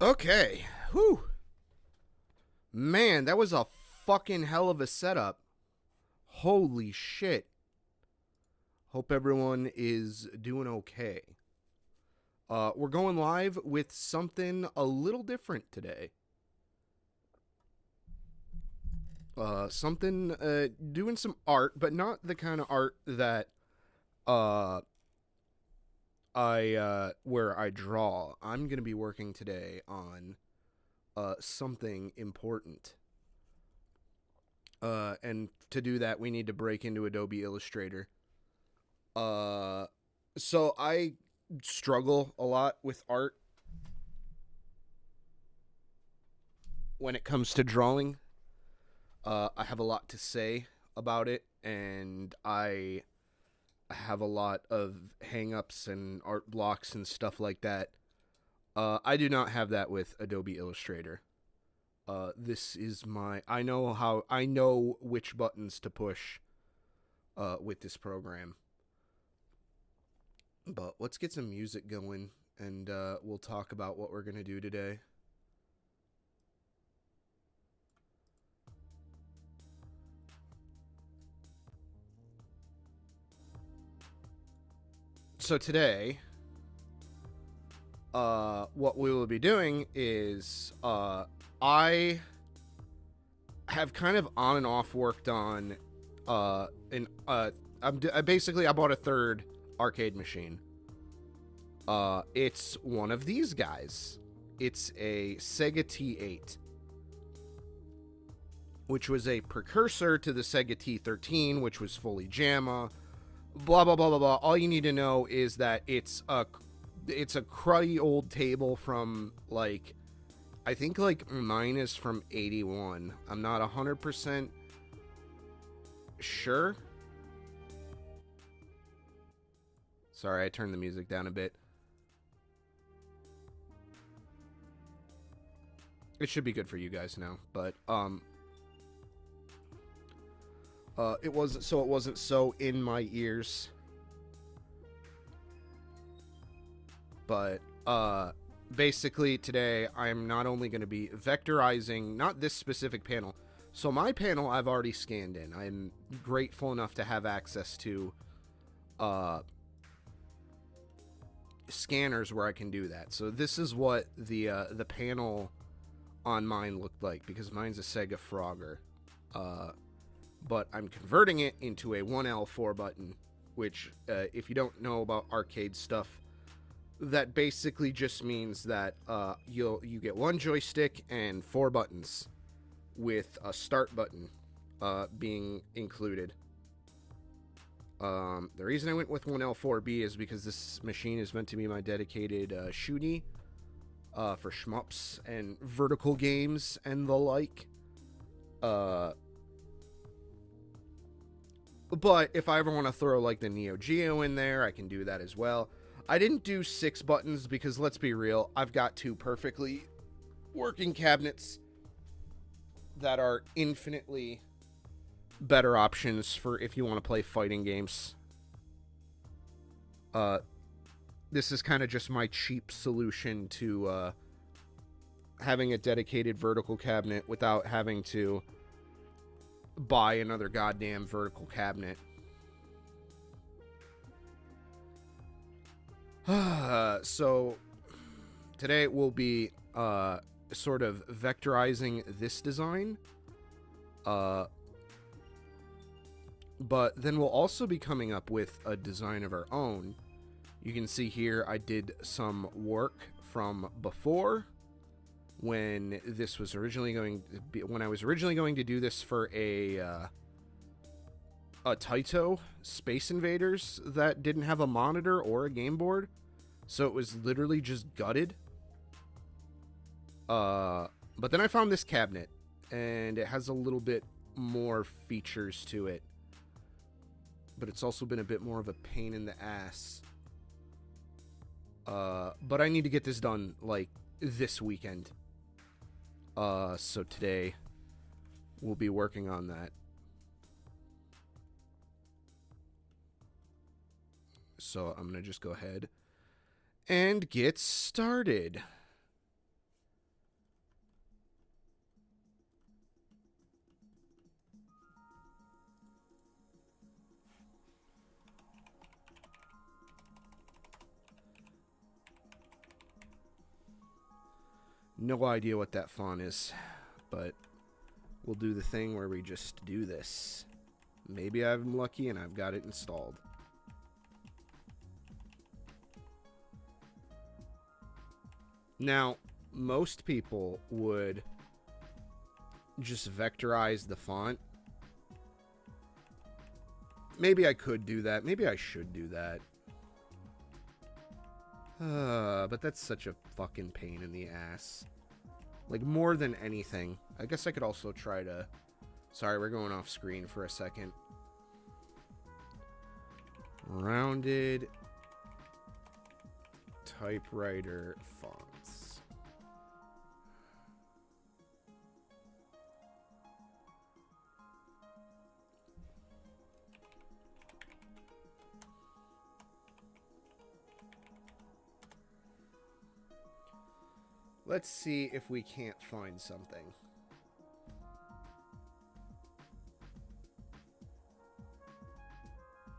Okay. Whew. Man, that was a fucking hell of a setup. Holy shit. Hope everyone is doing okay. We're going live with something a little different today. Doing some art, but not the kind of art that uh, where I draw. I'm gonna be working today on something important. And to do that, we need to break into Adobe Illustrator. Uh, so I struggle a lot with art when it comes to drawing. I have a lot to say about it, and I have a lot of hang-ups and art blocks and stuff like that. I do not have that with Adobe Illustrator. This is I know which buttons to push with this program. But let's get some music going, and we'll talk about what we're going to do today. So today, what we will be doing is I have kind of on and off worked on I bought a third arcade machine. It's one of these guys. It's a Sega T8, which was a precursor to the Sega T13, which was fully JAMA. Blah blah blah blah blah. All you need to know is that it's a cruddy old table from I think mine is from 81. I'm not 100% sure. Sorry, I turned the music down a bit. It should be good for you guys now, but it wasn't so in my ears. But basically today I'm not only going to be vectorizing, not this specific panel. So my panel I've already scanned in. I'm grateful enough to have access to scanners where I can do that. So this is what the panel on mine looked like, because mine's a Sega Frogger. But I'm converting it into a 1L4 button, which if you don't know about arcade stuff, that basically just means that you get one joystick and 4 buttons, with a start button being included. The reason I went with 1L4B is because this machine is meant to be my dedicated shooty for shmups and vertical games and the like. But if I ever want to throw the Neo Geo in there, I can do that as well. I didn't do 6 buttons because, let's be real, I've got 2 perfectly working cabinets that are infinitely better options for if you want to play fighting games. This is kind of just my cheap solution to having a dedicated vertical cabinet without having to buy another goddamn vertical cabinet. So today we'll be sort of vectorizing this design, but then we'll also be coming up with a design of our own. You can see here I did some work from before, when this was originally when I was originally going to do this for a Taito Space Invaders that didn't have a monitor or a game board, so it was literally just gutted. But then I found this cabinet, and it has a little bit more features to it, but it's also been a bit more of a pain in the ass. But I need to get this done this weekend. So today we'll be working on that. So I'm going to just go ahead and get started. No idea what that font is, but we'll do the thing where we just do this. Maybe I'm lucky and I've got it installed. Now, most people would just vectorize the font. Maybe I could do that. Maybe I should do that. But that's such a fucking pain in the ass. Like, more than anything. I guess I could also try to... Sorry, we're going off screen for a second. Rounded typewriter fonts. Let's see if we can't find something.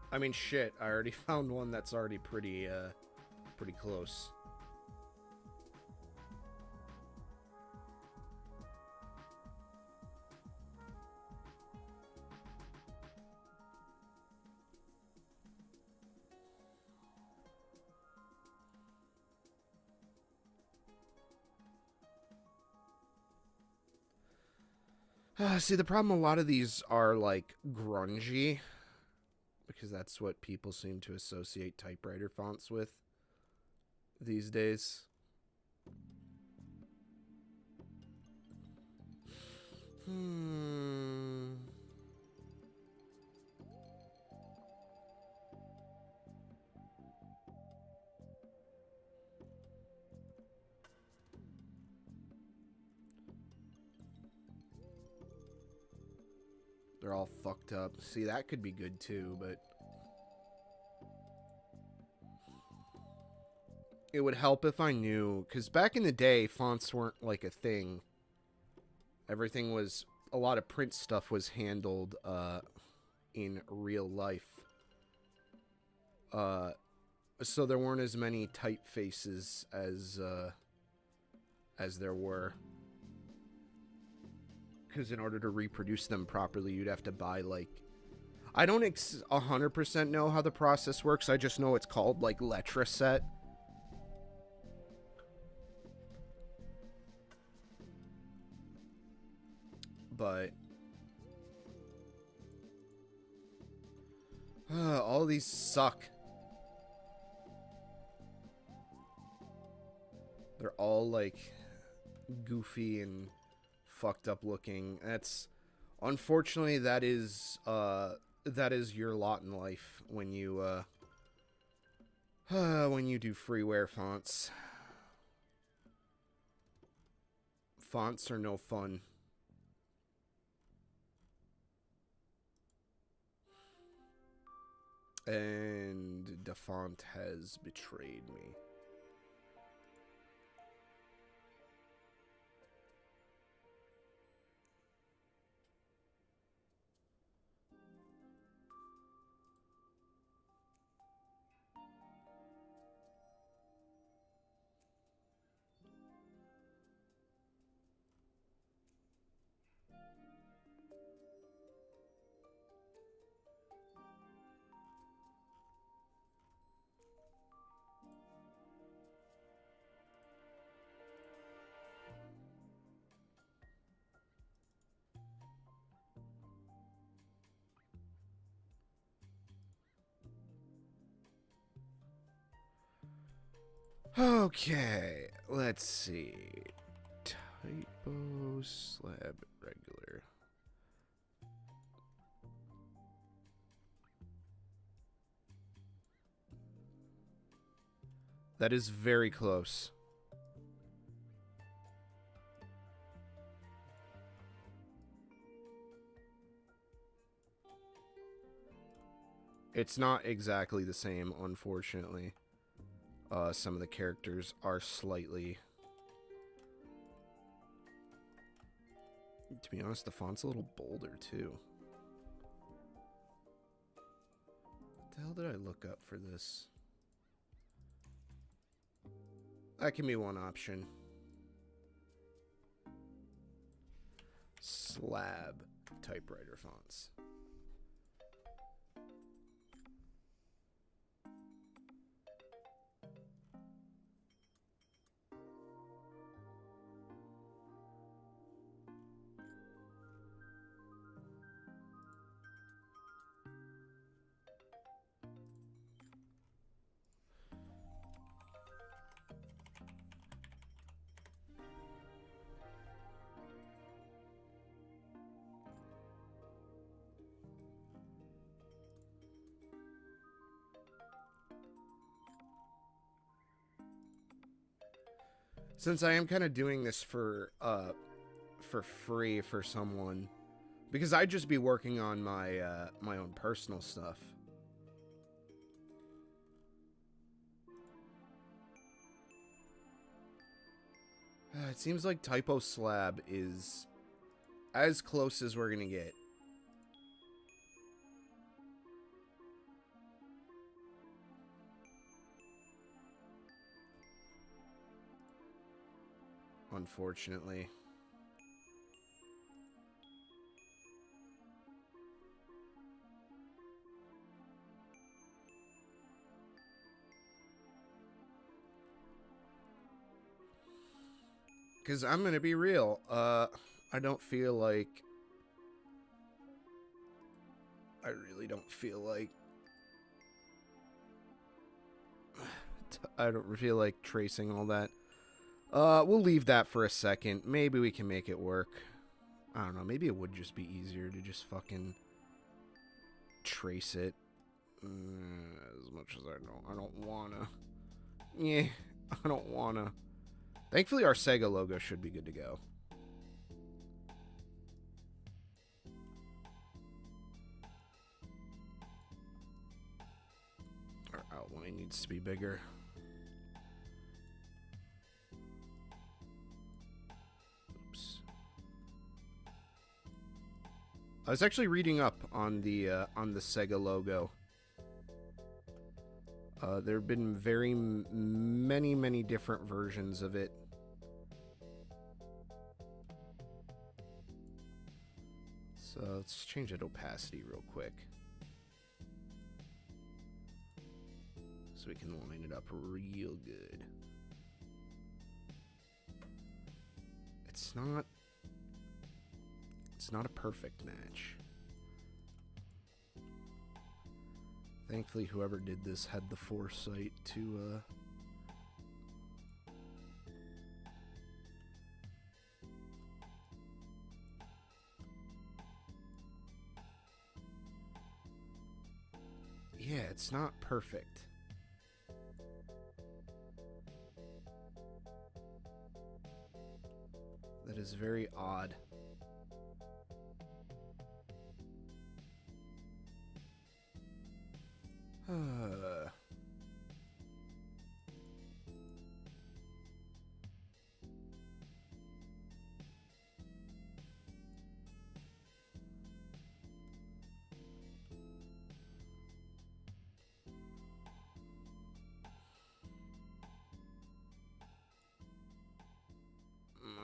I mean, shit, I already found one that's already pretty close. See, the problem, a lot of these are, like, grungy. Because that's what people seem to associate typewriter fonts with these days. They're all fucked up. See, that could be good too, but it would help if I knew, because back in the day, fonts weren't like a thing. Everything was, a lot of print stuff was handled in real life. So there weren't as many typefaces as there were. Because in order to reproduce them properly, you'd have to buy, like... I don't 100% know how the process works. I just know it's called, like, Letraset. But... all these suck. They're all, like, goofy and... fucked up looking. That's unfortunately that is your lot in life when you do freeware fonts. Fonts are no fun. And the font has betrayed me. Okay, let's see. Typo slab regular. That is very close. It's not exactly the same, unfortunately. Some of the characters are slightly... To be honest, the font's a little bolder, too. What the hell did I look up for this? That can be one option. slab typewriter fonts. Since I am kind of doing this for free for someone, because I'd just be working on my my own personal stuff. It seems like Typo Slab is as close as we're gonna get. Unfortunately. Because I'm going to be real. I don't feel like... I really don't feel like... I don't feel like tracing all that. We'll leave that for a second. Maybe we can make it work. I don't know. Maybe it would just be easier to just fucking trace it. As much as I don't wanna. Yeah, I don't wanna. Thankfully, our Sega logo should be good to go. Our outline needs to be bigger. I was actually reading up on the Sega logo. There have been very many different versions of it. So let's change that opacity real quick, so we can line it up real good. It's not a perfect match. Thankfully, whoever did this had the foresight to, yeah, it's not perfect. That is very odd.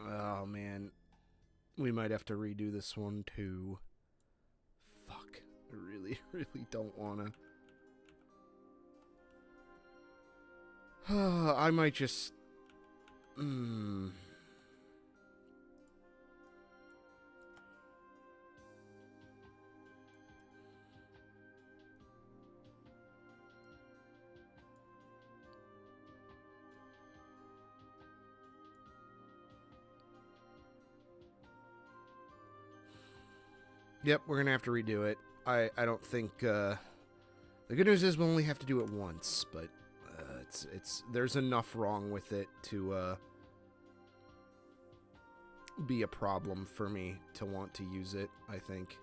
Oh man, we might have to redo this one too. Fuck, I really don't wanna. I might just... Yep, we're gonna have to redo it. I don't think, the good news is we'll only have to do it once, but, there's enough wrong with it to, be a problem for me to want to use it, I think.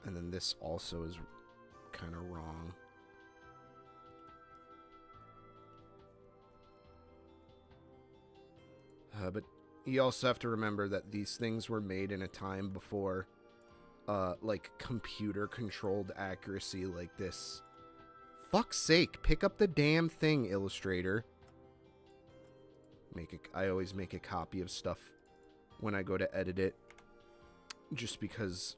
And then this also is kind of wrong. But you also have to remember that these things were made in a time before, like, computer-controlled accuracy like this fuck's sake, pick up the damn thing, Illustrator. I always make a copy of stuff when I go to edit it, just because.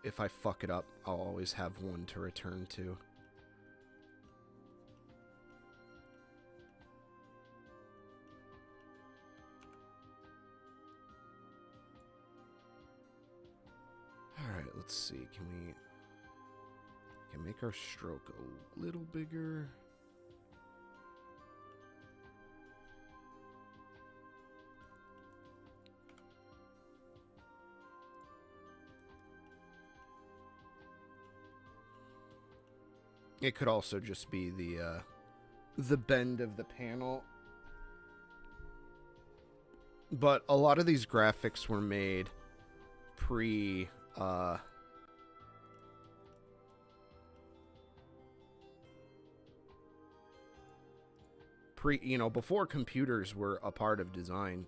If I fuck it up, I'll always have one to return to. Alright, let's see. Can make our stroke a little bigger? It could also just be the bend of the panel. But a lot of these graphics were made pre you know, before computers were a part of design,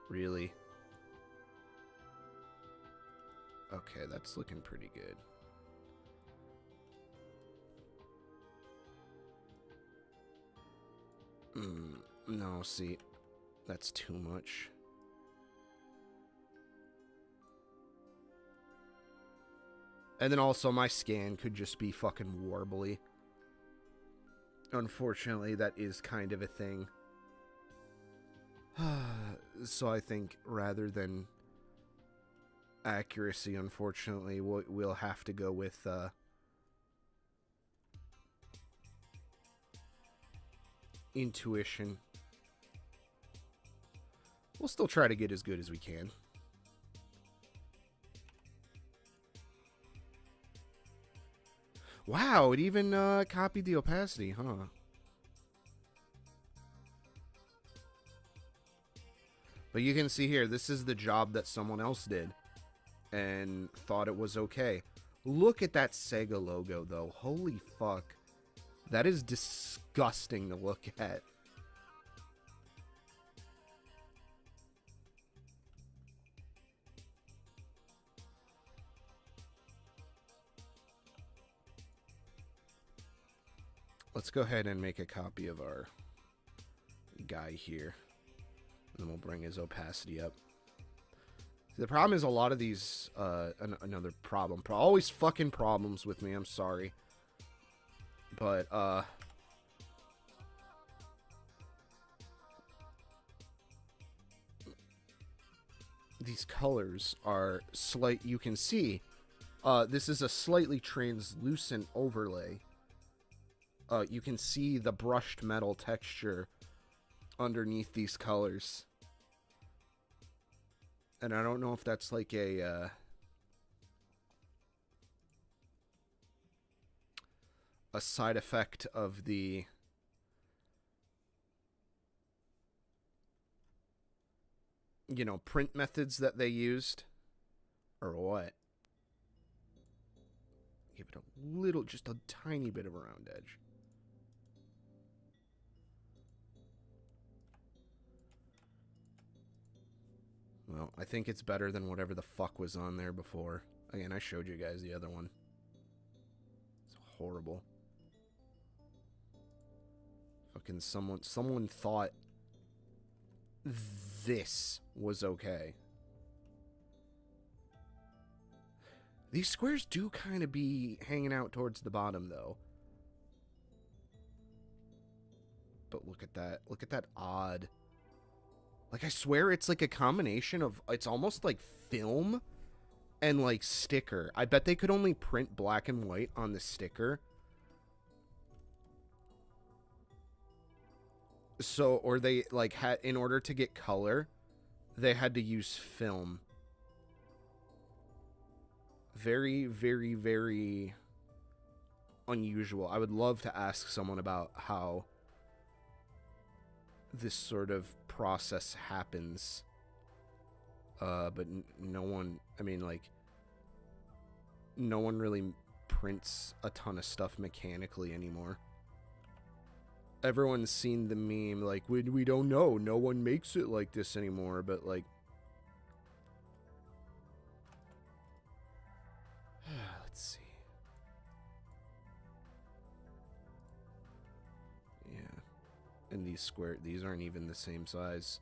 really. Okay, that's looking pretty good. No, see, that's too much. And then also my scan could just be fucking warbly. Unfortunately, that is kind of a thing. So I think rather than accuracy, unfortunately, we'll have to go with intuition. We'll still try to get as good as we can. Wow, it even copied the opacity, huh? But you can see here, this is the job that someone else did and thought it was okay. Look at that Sega logo, though. Holy fuck. That is disgusting to look at. Let's go ahead and make a copy of our guy here. And then we'll bring his opacity up. The problem is a lot of these, another problem. Always fucking problems with me, I'm sorry. But, these colors are you can see, this is a slightly translucent overlay. You can see the brushed metal texture underneath these colors. And I don't know if that's like a side effect of the print methods that they used or what. Give it a little, just a tiny bit of a round edge. Well, I think it's better than whatever the fuck was on there before. Again, I showed you guys the other one. It's horrible. Fucking someone thought this was okay. These squares do kind of be hanging out towards the bottom, though. But look at that. Look at that odd... Like, I swear it's like a combination of... It's almost like film and, like, sticker. I bet they could only print black and white on the sticker. So, or they, like, had... In order to get color, they had to use film. Very, very, very unusual. I would love to ask someone about how this sort of process happens, but no one, I mean, like, no one really prints a ton of stuff mechanically anymore. everyone's seen the meme, like, we don't know. No one makes it like this anymore, but, like... Let's see. Yeah. And these aren't even the same size.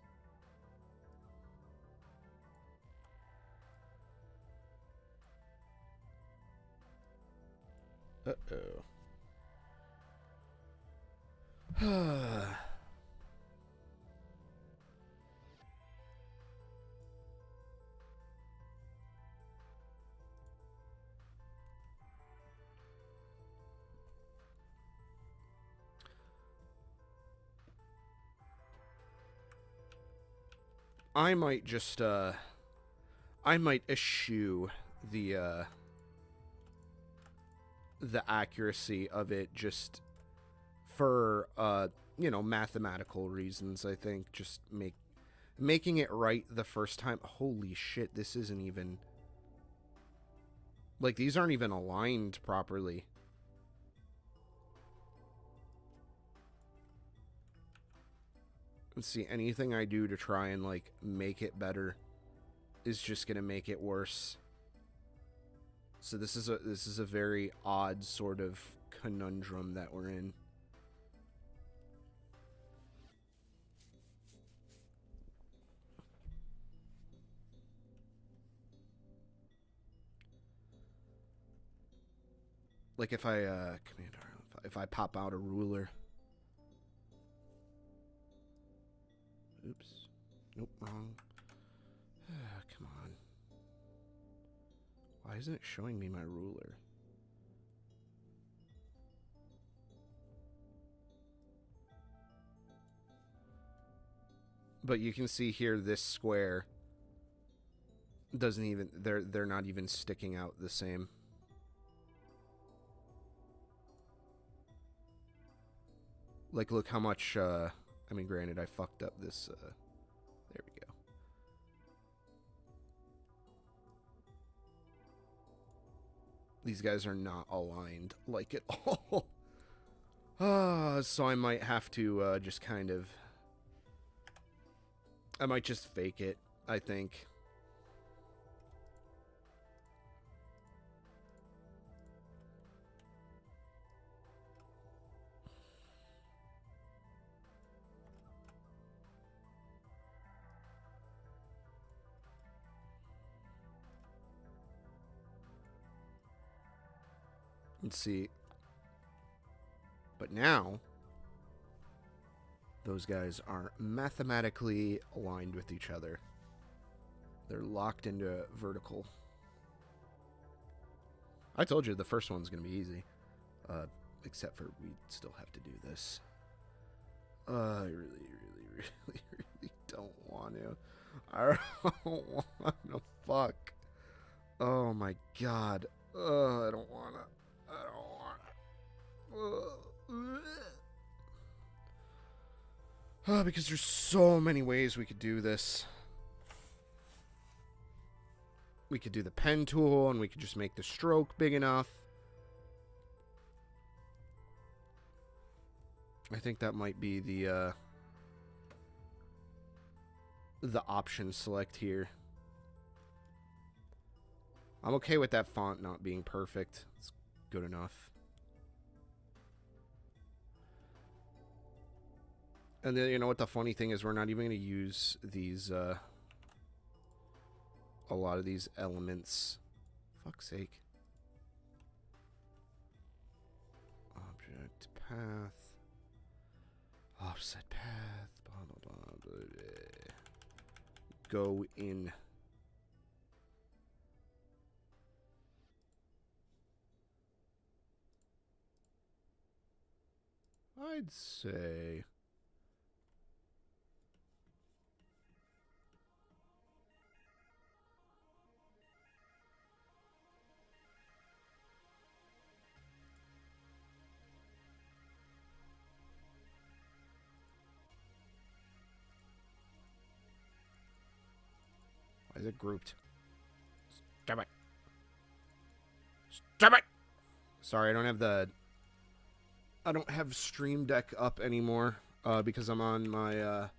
Uh-oh. I might just, I might eschew the accuracy of it just for, you know, mathematical reasons, I think. Just making it right the first time. Holy shit, this isn't even... Like, these aren't even aligned properly. Let's see, anything I do to try and, like, make it better is just gonna make it worse. So this is a very odd sort of conundrum that we're in. Like if I if I pop out a ruler. Oops. Nope, wrong. Come on. Why isn't it showing me my ruler? But you can see here this square doesn't even they're not even sticking out the same. Like, look how much I mean, granted, I fucked up this there we go. These guys are not aligned like at all. So I might have to just kind of... I might just fake it, I think. Let's see. But now, those guys are mathematically aligned with each other. They're locked into vertical. I told you the first one's going to be easy. Except for we still have to do this. I really don't want to. I don't want to fuck. Oh my god. I don't want to. I don't want to. Because there's so many ways we could do this. We could do the pen tool, and we could just make the stroke big enough. I think that might be the option select here. I'm okay with that font not being perfect. It's good enough. And then, you know what the funny thing is? We're not even going to use these, a lot of these elements. Fuck's sake. Object, path, offset path, blah, blah, blah, blah, blah. Go in. I'd say... Why is it grouped? Stop it. Stop it! Sorry, I don't have the... I don't have Stream Deck up anymore because I'm on my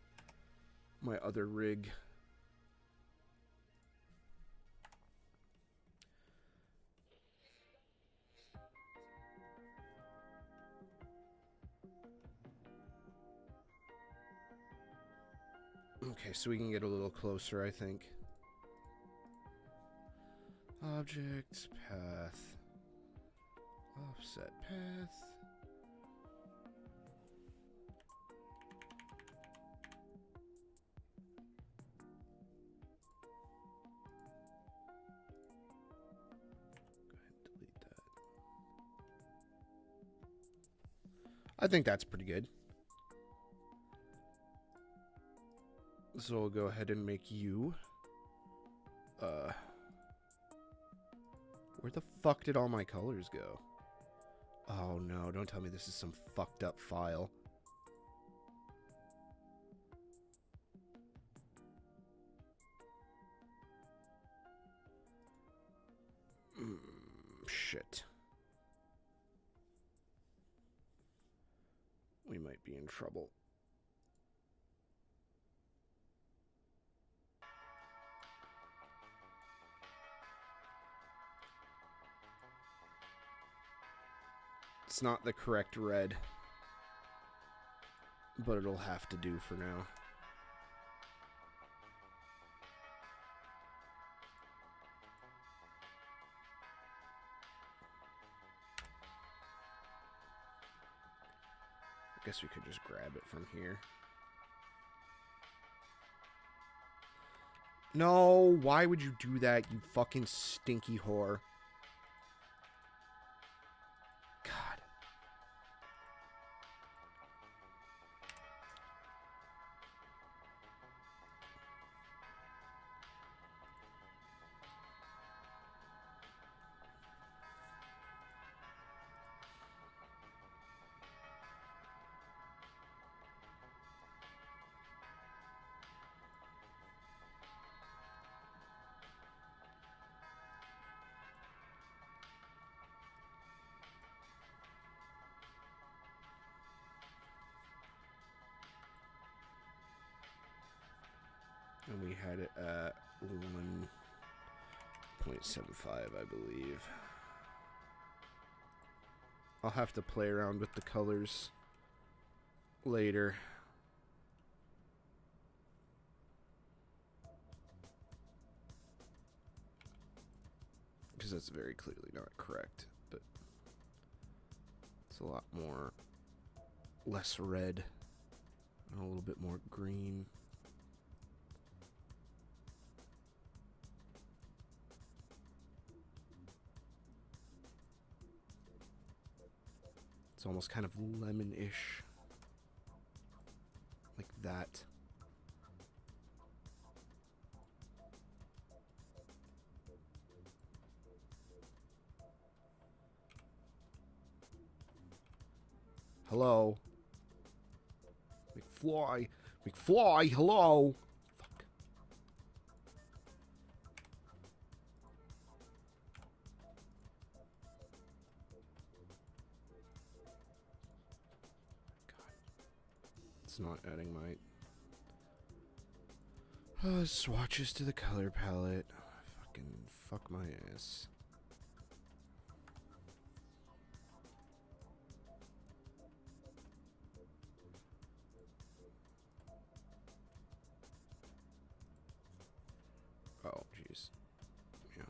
my other rig. Okay, so we can get a little closer, I think. Object, path, offset path. Go ahead and delete that. I think that's pretty good. So we'll go ahead and make you. Where the fuck did all my colors go? Oh no, don't tell me this is some fucked up file. Shit. We might be in trouble. It's not the correct red, but it'll have to do for now. I guess we could just grab it from here. No, why would you do that, you fucking stinky whore? God. And we had it at 1.75, I believe. I'll have to play around with the colors later. Because that's very clearly not correct, but it's a lot more, less red, and a little bit more green. It's almost kind of lemon-ish, like that. Hello? McFly. McFly, hello? Fuck. God. It's not adding my swatches to the color palette. Fucking fuck my ass. Oh, jeez. Yeah.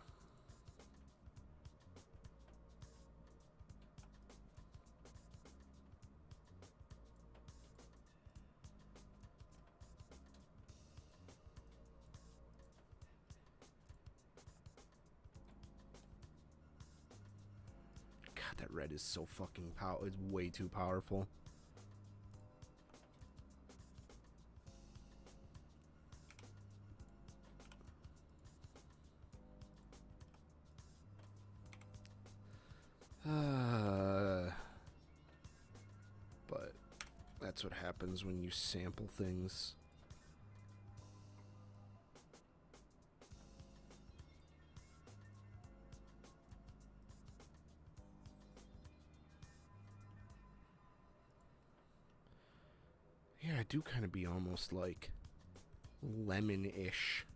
God, that red is so fucking powerful. It's way too powerful. But that's what happens when you sample things. do kind of be almost like lemon-ish.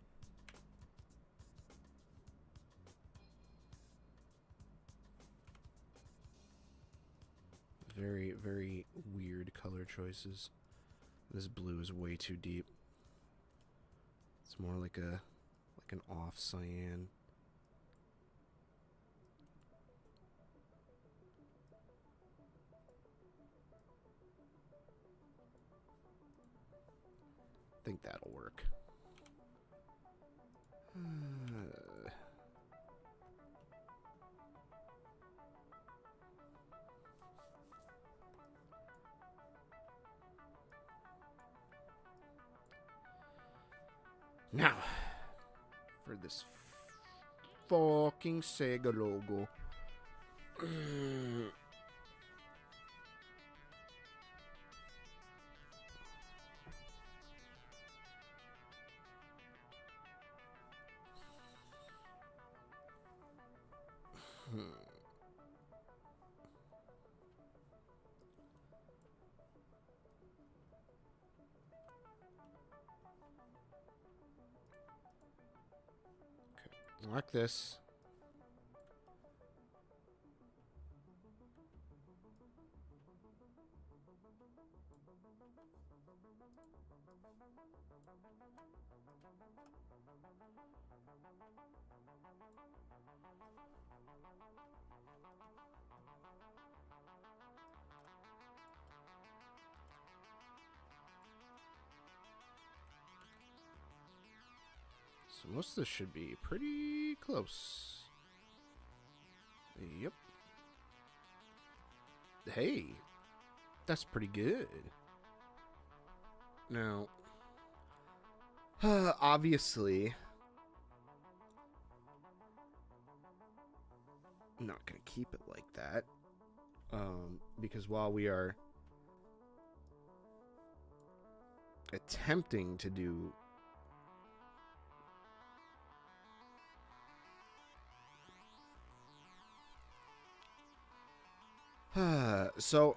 Very, very weird color choices. This blue is way too deep. It's more like an off cyan. I think that'll work. Now, for this fucking Sega logo. Like this. So most of this should be pretty close. Yep. Hey, that's pretty good. Now, obviously, I'm not going to keep it like that. Because while we are attempting to do so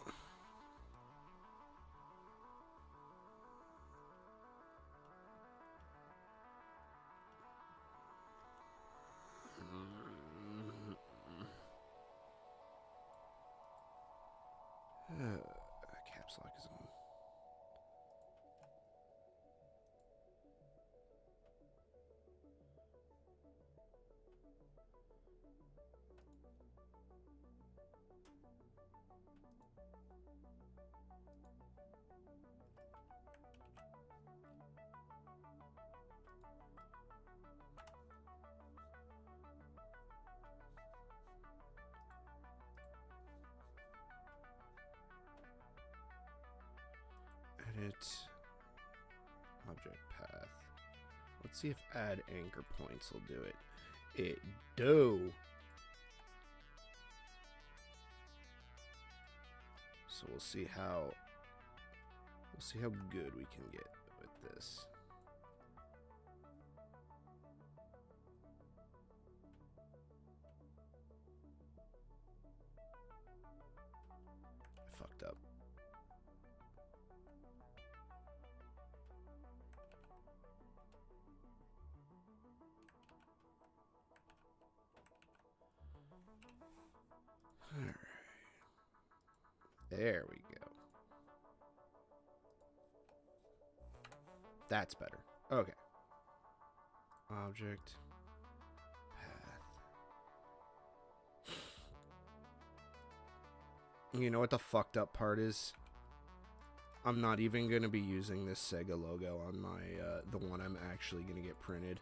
caps lock is on. Edit object path. Let's see if add anchor points will do it. It do. So we'll see how good we can get with this. I fucked up. All right. There we go. That's better. Okay. Object. Path. You know what the fucked up part is? I'm not even going to be using this Sega logo on my, the one I'm actually going to get printed.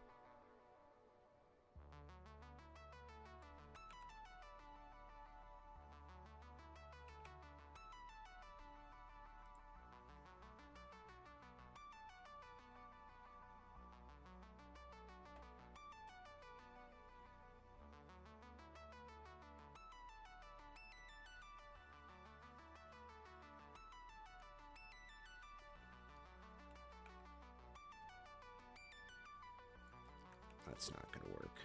That's not going to work.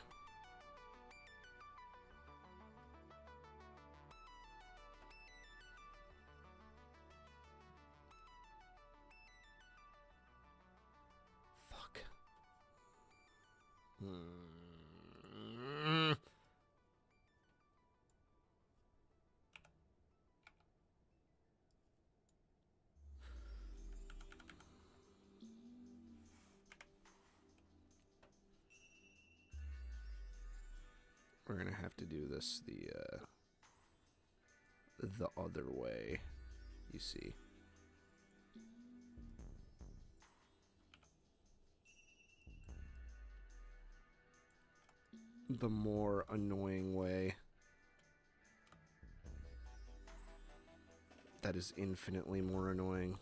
to do this the other way, you see. The more annoying way. That is infinitely more annoying.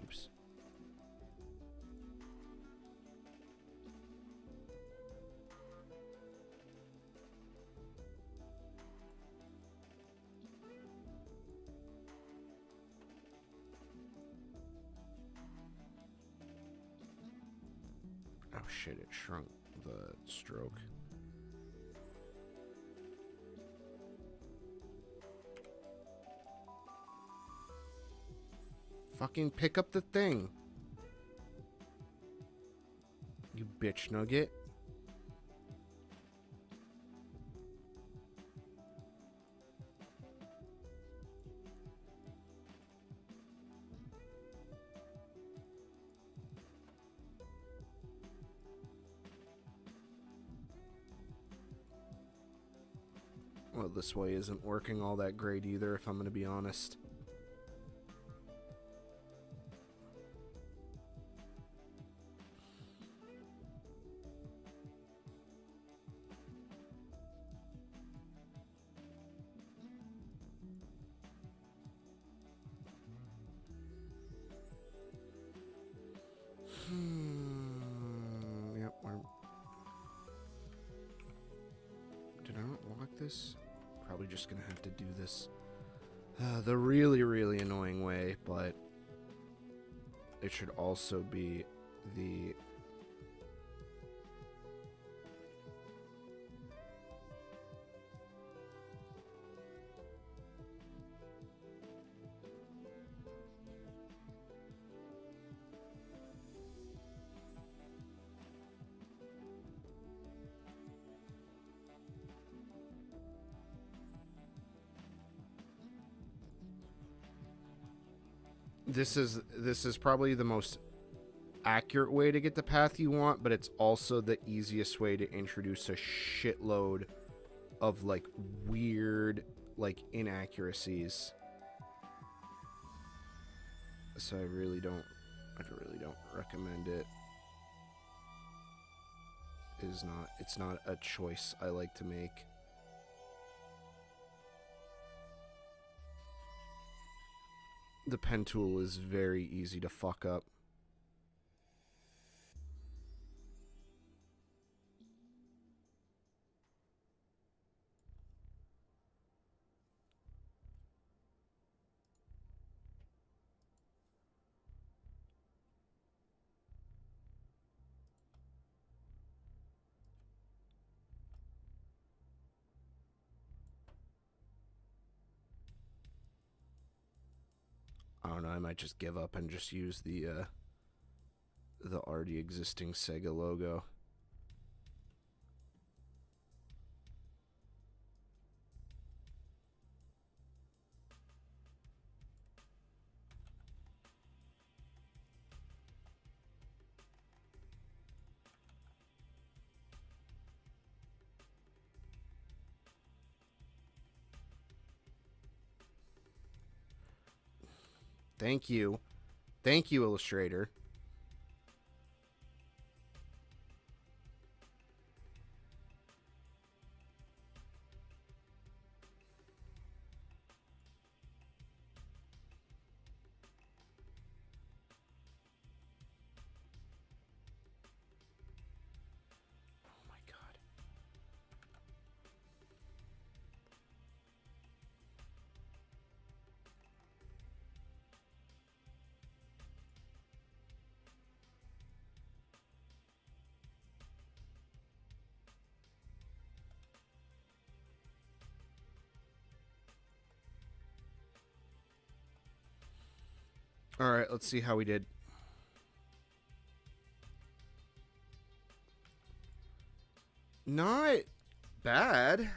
Oops. Oh shit, it shrunk the stroke. Fucking pick up the thing. You bitch nugget. Well, this way isn't working all that great either, if I'm going to be honest. Yep, did I not lock this? Probably just gonna have to do this the really, really annoying way, but it should also be the this is probably the most accurate way to get the path you want, but it's also the easiest way to introduce a shitload of like weird like inaccuracies. So I really don't recommend it. It's not a choice I like to make. The pen tool is very easy to fuck up. I don't know, I might just give up and just use the already existing Sega logo. Thank you. Thank you, Illustrator. Oh my god. All right, let's see how we did. Not bad.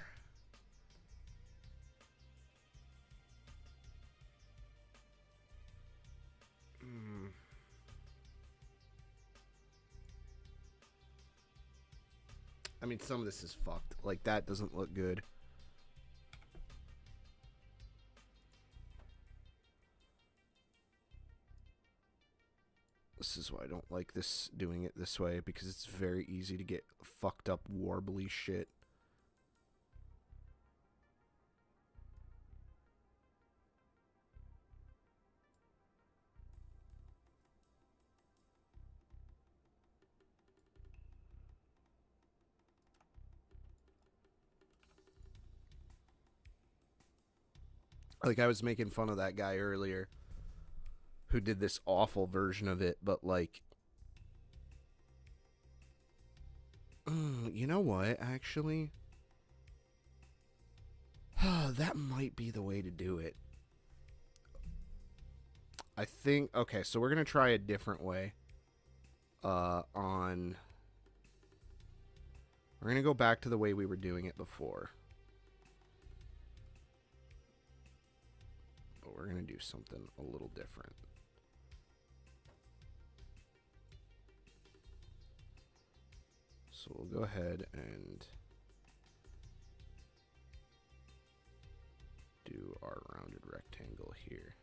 I mean, some of this is fucked. Like, that doesn't look good. This is why I don't like this, doing it this way, because it's very easy to get fucked up, warbly shit. Like, I was making fun of that guy earlier who did this awful version of it, but, like, you know what, actually? That might be the way to do it. I think, okay, so we're going to try a different way. We're going to go back to the way we were doing it before. But we're going to do something a little different. So we'll go ahead and do our rounded rectangle here.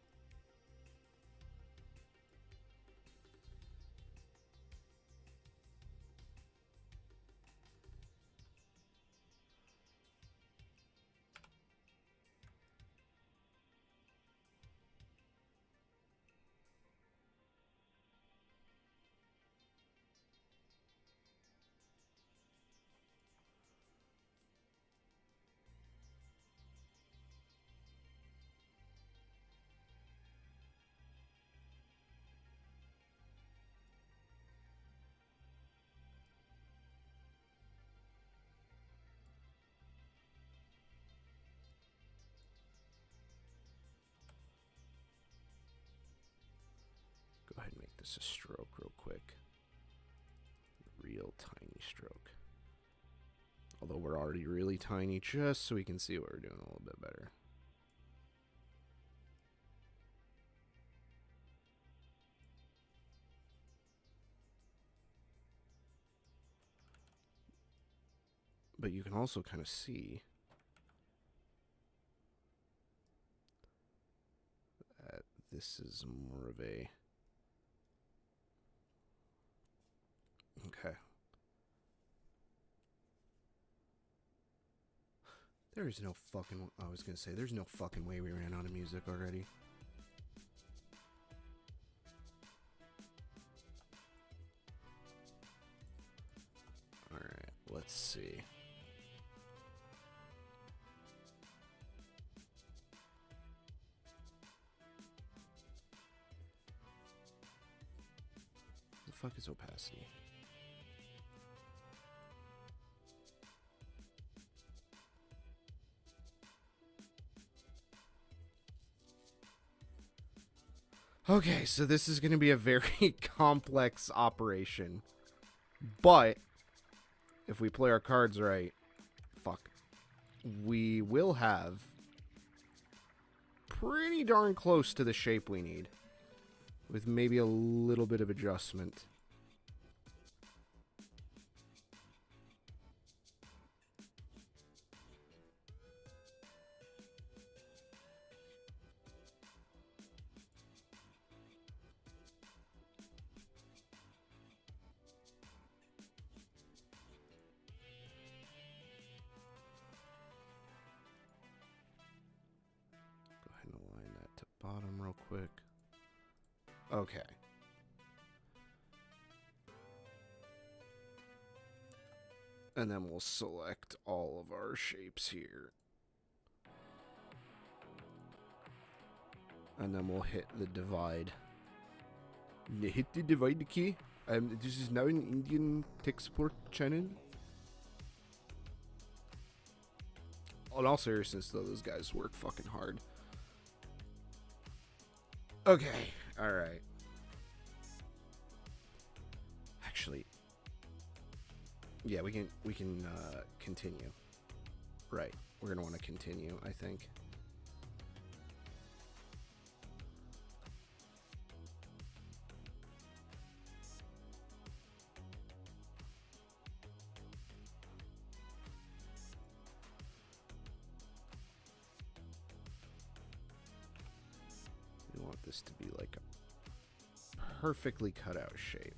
Go ahead and make this a stroke real quick. Real tiny stroke. Although we're already really tiny, just so we can see what we're doing a little bit better. But you can also kind of see that this is more of a... Okay. There is no fucking... I was going to say, there's no fucking way we ran out of music already. Alright, let's see. The fuck is opacity? Okay, so this is going to be a very complex operation. But, if we play our cards right, fuck, we will have pretty darn close to the shape we need. With maybe a little bit of adjustment. Bottom real quick. Okay. And then we'll select all of our shapes here. And then we'll hit the divide. Hit the divide key. This is now an Indian tech support channel. In all seriousness though, those guys work fucking hard. Okay. All right. Actually, yeah, we can continue. Right. We're gonna want to continue, I think. We want this to be like a perfectly cut out shape.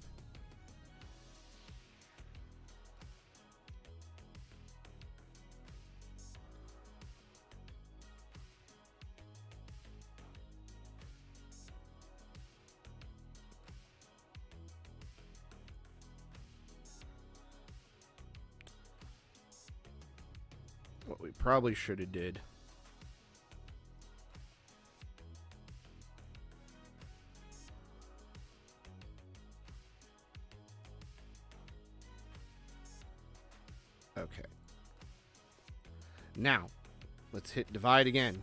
What we probably should have did. Okay. Now, let's hit divide again.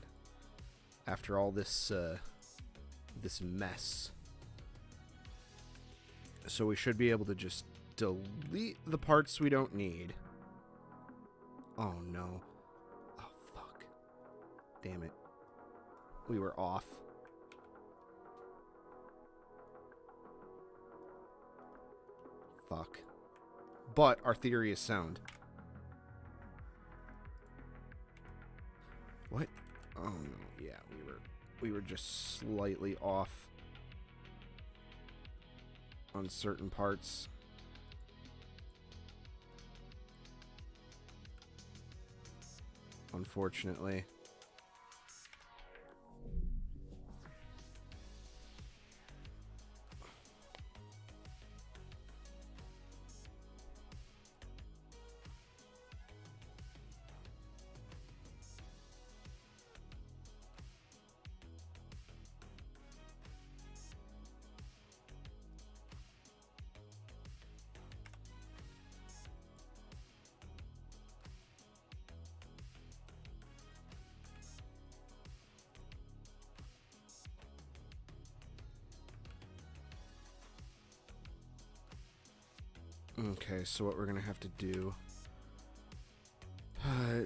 After all this this mess. So we should be able to just delete the parts we don't need. Oh no. Oh fuck. Damn it. We were off. Fuck. But our theory is sound. What? Oh no, yeah, we were just slightly off on certain parts. Unfortunately. Okay, so what we're gonna have to do I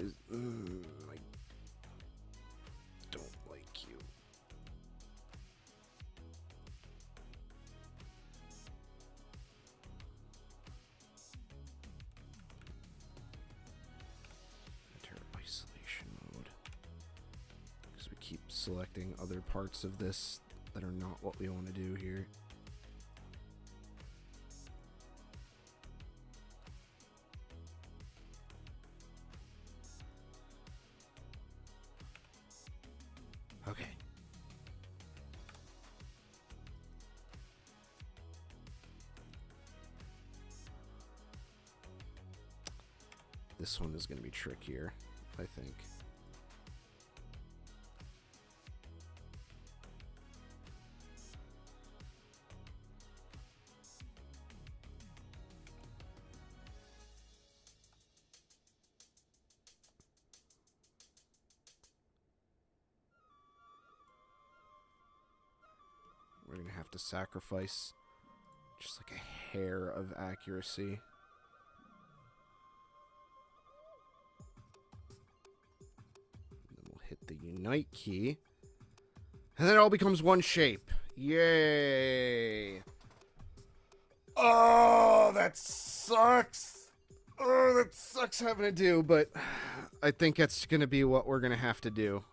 don't like you. Enter isolation mode. Because we keep selecting other parts of this that are not what we want to do here. Okay. This one is going to be trickier, I think. We're going to have to sacrifice just like a hair of accuracy. And then we'll hit the unite key. And then it all becomes one shape. Yay! Oh, that sucks! Oh, that sucks having to do, but I think that's going to be what we're going to have to do.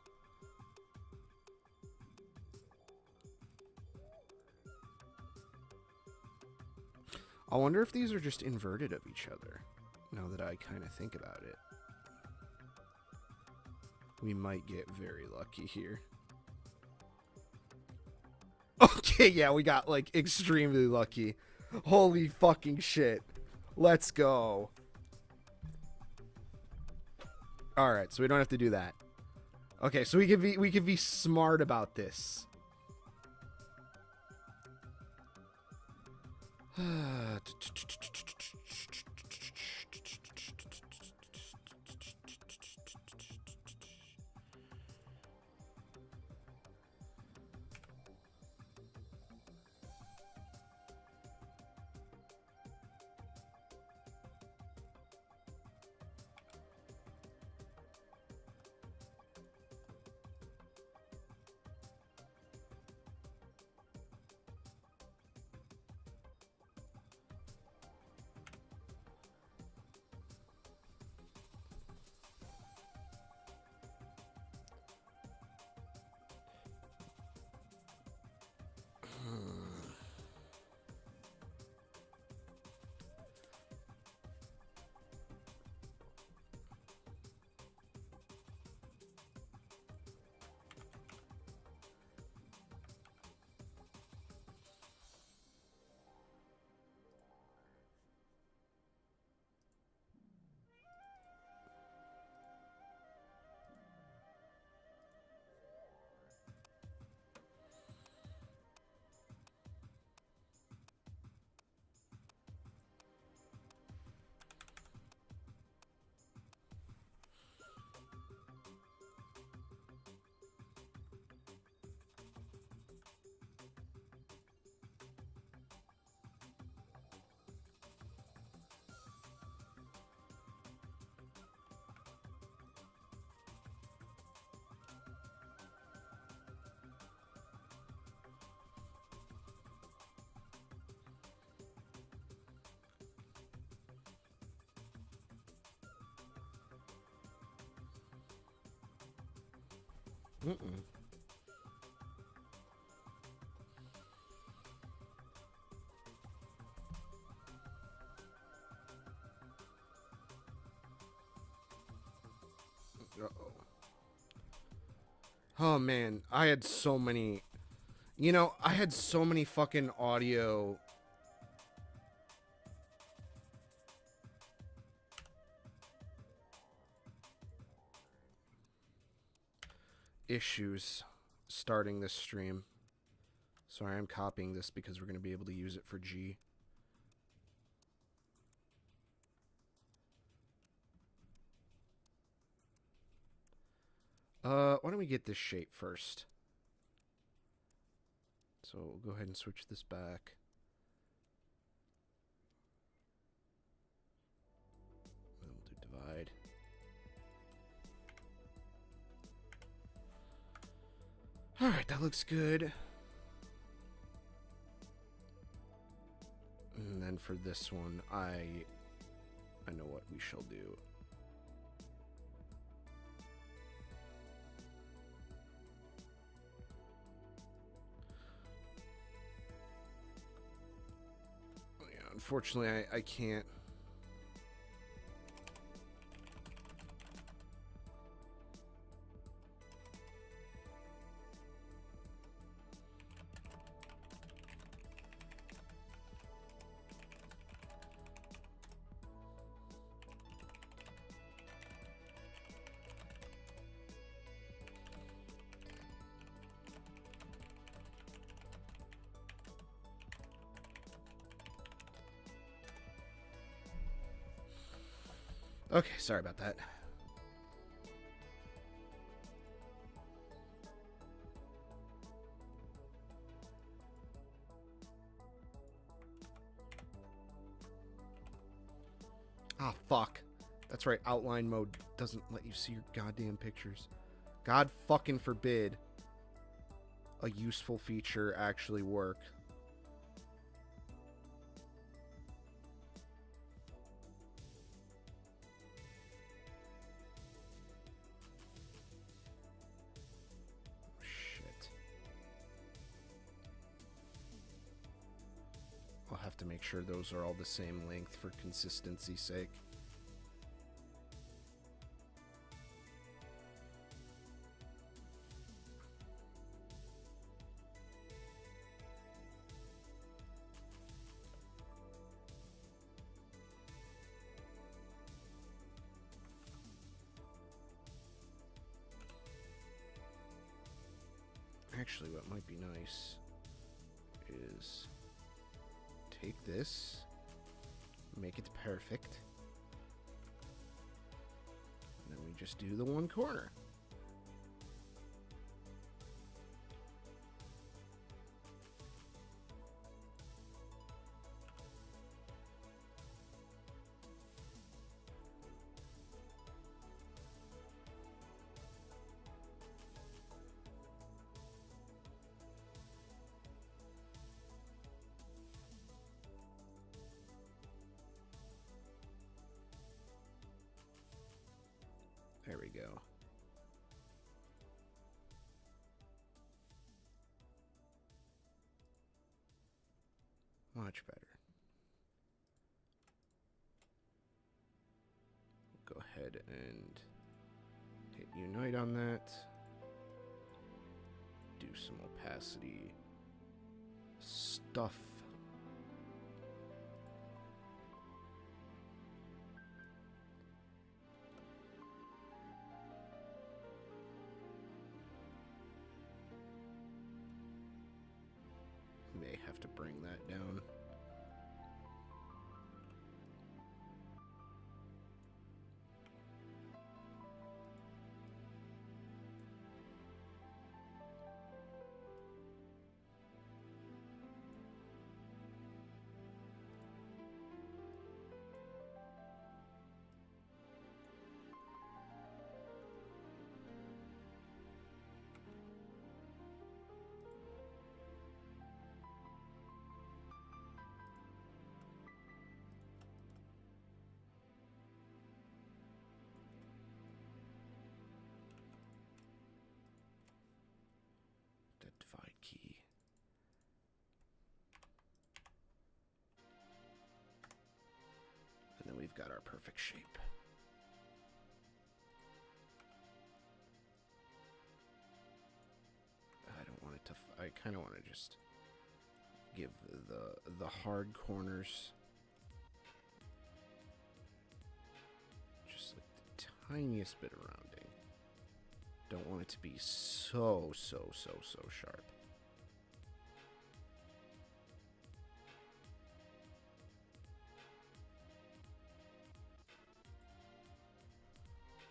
I wonder if these are just inverted of each other, now that I kind of think about it. We might get very lucky here. Okay, yeah, we got, like, extremely lucky. Holy fucking shit. Let's go. Alright, so we don't have to do that. Okay, so we could be smart about this. Mm-mm. Uh-oh. Oh, man. I had so many... You know, I had so many fucking audio... issues starting this stream. Sorry, I'm copying this because we're going to be able to use it for G. Why don't we get this shape first? So we'll go ahead and switch this back. We'll do divide. Alright, that looks good. And then for this one, I know what we shall do. Yeah, unfortunately, I can't. Okay, sorry about that. Ah, fuck. That's right, outline mode doesn't let you see your goddamn pictures. God fucking forbid a useful feature actually work. Shit. I'll have to make sure those are all the same length for consistency's sake. Actually, what might be nice is take this, make it perfect, and then we just do the one corner. There we go. Much better. Go ahead and hit unite on that. Do some opacity stuff. May have to bring that down. that our perfect shape. I don't want it to... I kind of want to just give the hard corners just like the tiniest bit of rounding. Don't want it to be so sharp.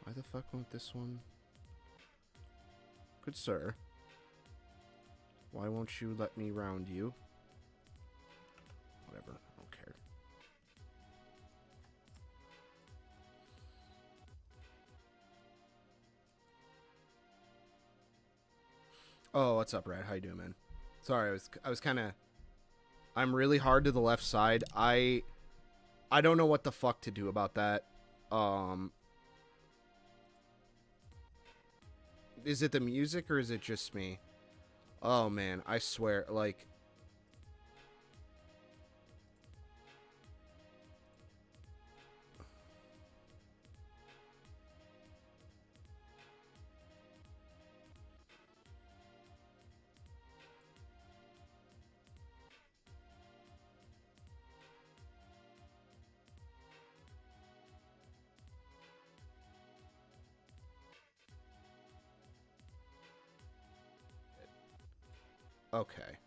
Why the fuck won't this one? Good sir. Why won't you let me round you? Whatever, I don't care. Oh, what's up, Red? How you doing, man? Sorry, I was kind of... I'm really hard to the left side. I don't know what the fuck to do about that. Is it the music or is it just me? Oh, man, I swear, like... Okay.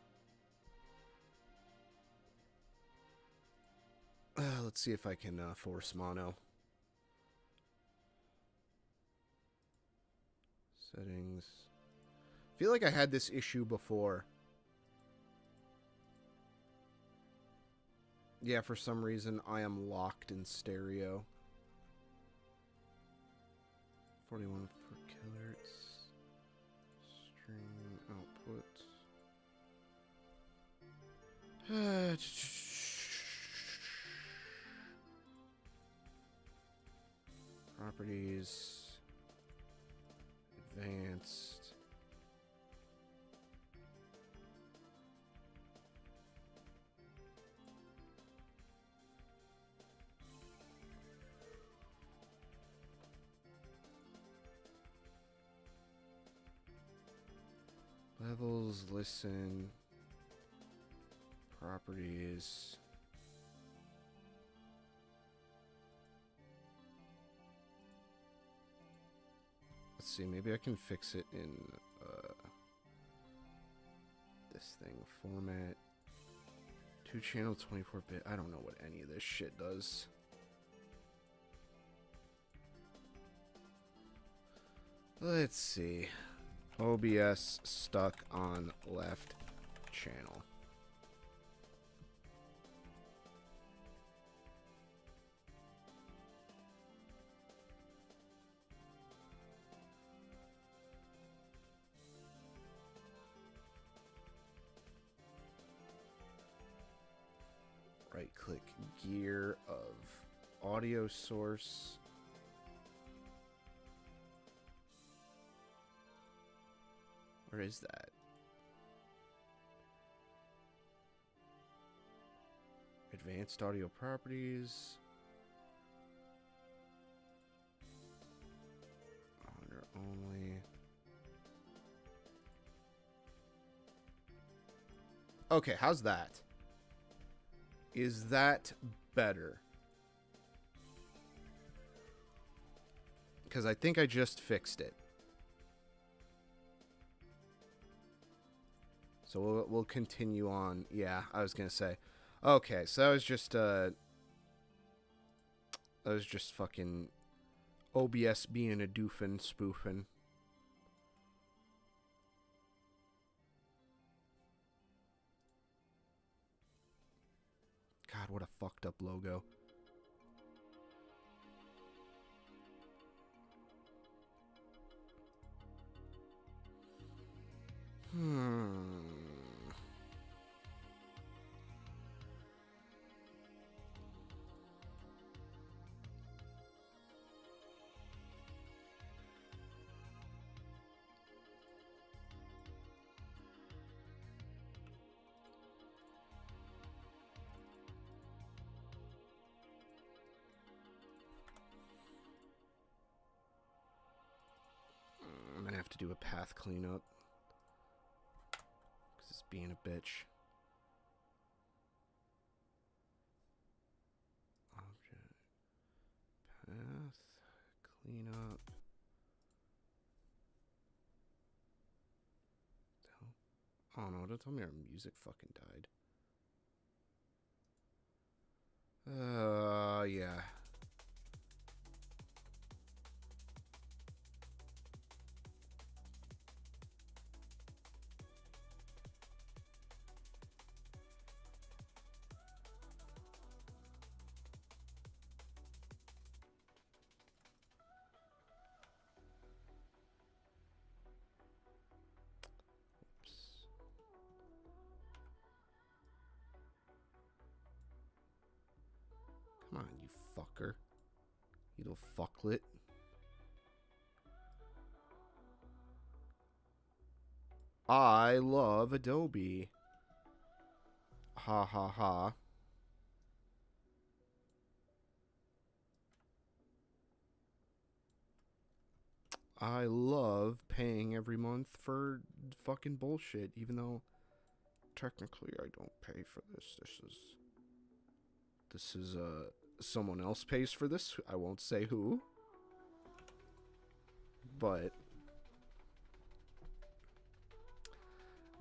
Let's see if I can force mono. Settings. I feel like I had this issue before. Yeah, for some reason I am locked in stereo. 41 for kilohertz. Stream output. Properties. Advanced. Levels, listen. Properties. Let's see, maybe I can fix it in this thing. Format. 2-channel 24-bit. I don't know what any of this shit does. Let's see. OBS stuck on left channel. Right click gear of audio source. Where is that? Advanced audio properties. Monitor only. Okay, how's that? Is that better? Because I think I just fixed it. So we'll continue on. Yeah, I was gonna say. Okay, so that was just fucking OBS being a doofin, spoofing. God, what a fucked up logo. have to do a path cleanup. Because it's being a bitch. Object. Path. Cleanup. Oh no, don't tell me our music fucking died. Yeah. Come on, you fucker. You little fucklet. I love Adobe. Ha ha ha. I love paying every month for fucking bullshit, even though technically I don't pay for this. This is someone else pays for this. I won't say who. But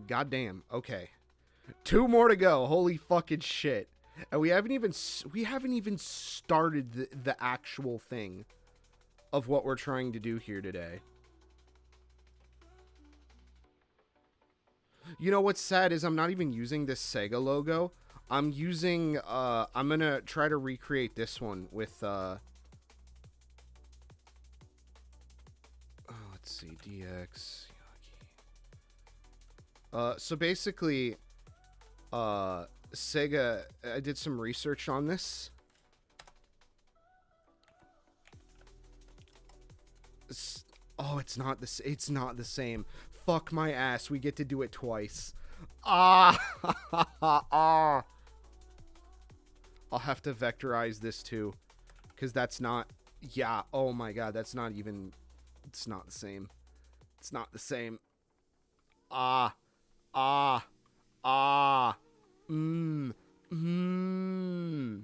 goddamn. Okay. 2 more to go. Holy fucking shit. And we haven't even started the actual thing of what we're trying to do here today. You know what's sad is I'm not even using this Sega logo. I'm using I'm gonna try to recreate this one with let's see, DX. So basically Sega, I did some research on this. Oh, it's not the same. Fuck my ass. We get to do it twice. Ah. Ah. I'll have to vectorize this too, because that's not. Yeah. Oh my god. That's not even. It's not the same. It's not the same. Ah. Ah. Ah. Mmm. Mmm.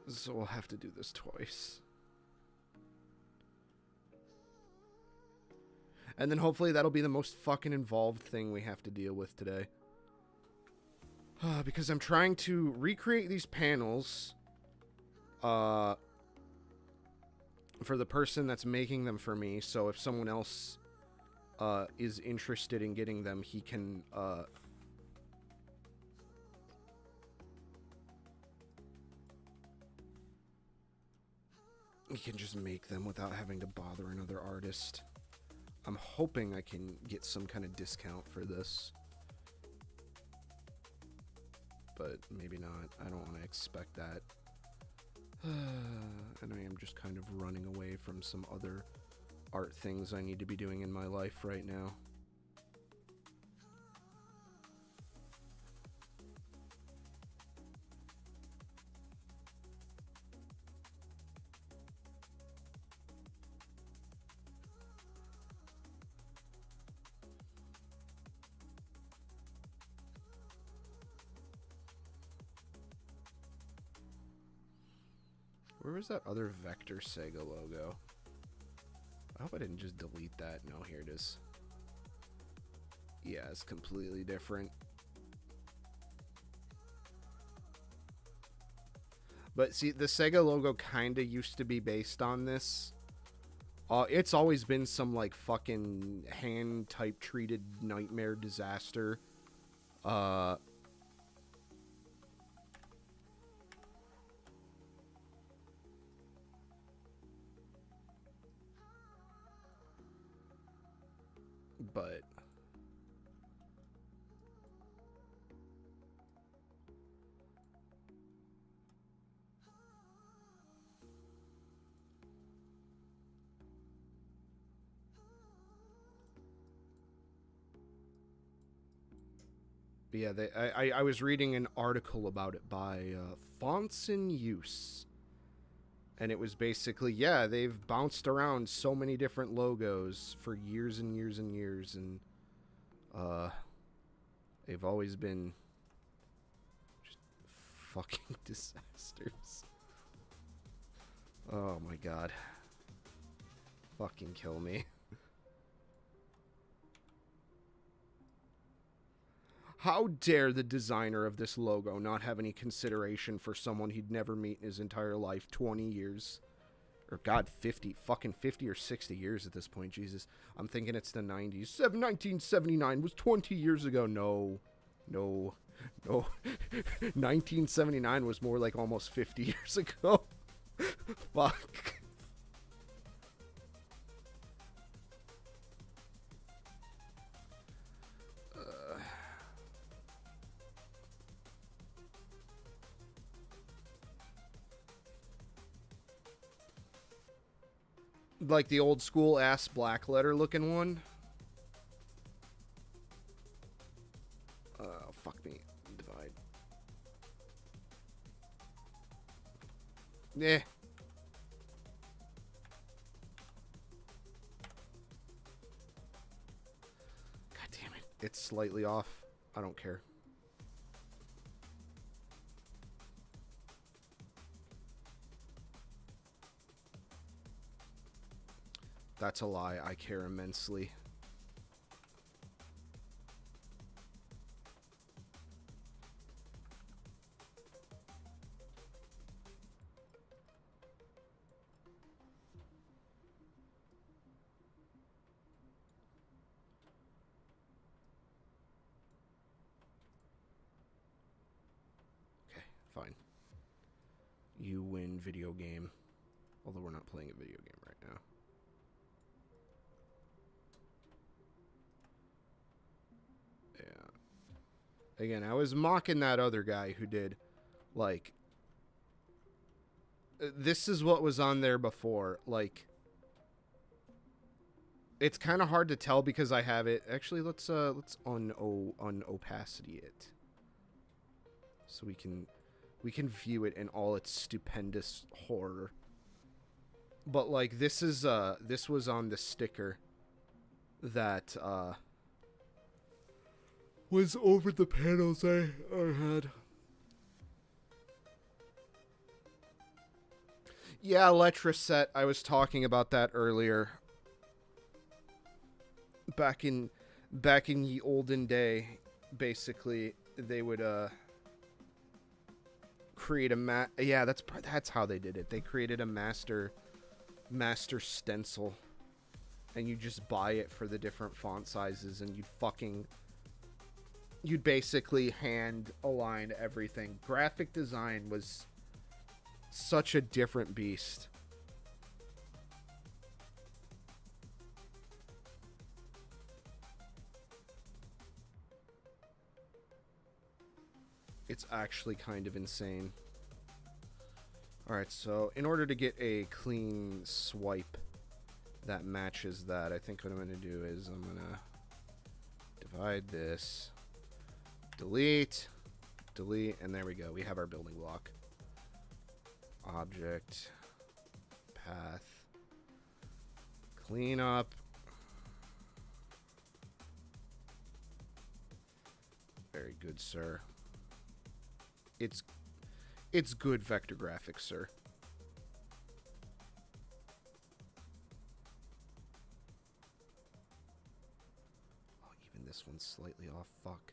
So we'll have to do this twice. And then hopefully that'll be the most fucking involved thing we have to deal with today. Because I'm trying to recreate these panels for the person that's making them for me. So if someone else is interested in getting them, he can just make them without having to bother another artist. I'm hoping I can get some kind of discount for this. But maybe not. I don't want to expect that. And I am just kind of running away from some other art things I need to be doing in my life right now. Where was that other Vector Sega logo? I hope I didn't just delete that. No, here it is. Yeah, it's completely different. But see, the Sega logo kind of used to be based on this. It's always been some, like, fucking hand-type treated nightmare disaster. But yeah, I was reading an article about it by Fonts in Use. And it was basically, yeah, they've bounced around so many different logos for years and years and years, and they've always been just fucking disasters. Oh my god. Fucking kill me. How dare the designer of this logo not have any consideration for someone he'd never meet in his entire life? 20 years. Or god, 50. Fucking 50 or 60 years at this point, Jesus. I'm thinking it's the 90s. 1979 was 20 years ago. No. No. No. 1979 was more like almost 50 years ago. Fuck. Like the old school ass black letter looking one. Fuck me. Divide. Yeah. God damn it. It's slightly off. I don't care. That's a lie. I care immensely. Okay, fine. You win video game. Although we're not playing a video game right now. Again, I was mocking that other guy who did, like, this is what was on there before. Like, it's kind of hard to tell because I have it. Actually, let's unopacity it, so we can view it in all its stupendous horror. But like, this was on the sticker that was over the panels I had. Yeah, Letraset. I was talking about that earlier. Back in the olden day, basically, they would create a yeah, that's how they did it. They created a master stencil, and you just buy it for the different font sizes, and you'd basically hand align everything. Graphic design was such a different beast. It's actually kind of insane. Alright, so in order to get a clean swipe that matches that, I think what I'm going to do is I'm going to divide this. Delete, and there we go. We have our building block. Object, path, clean up. Very good, sir. It's good vector graphics, sir. Oh, even this one's slightly off. Fuck.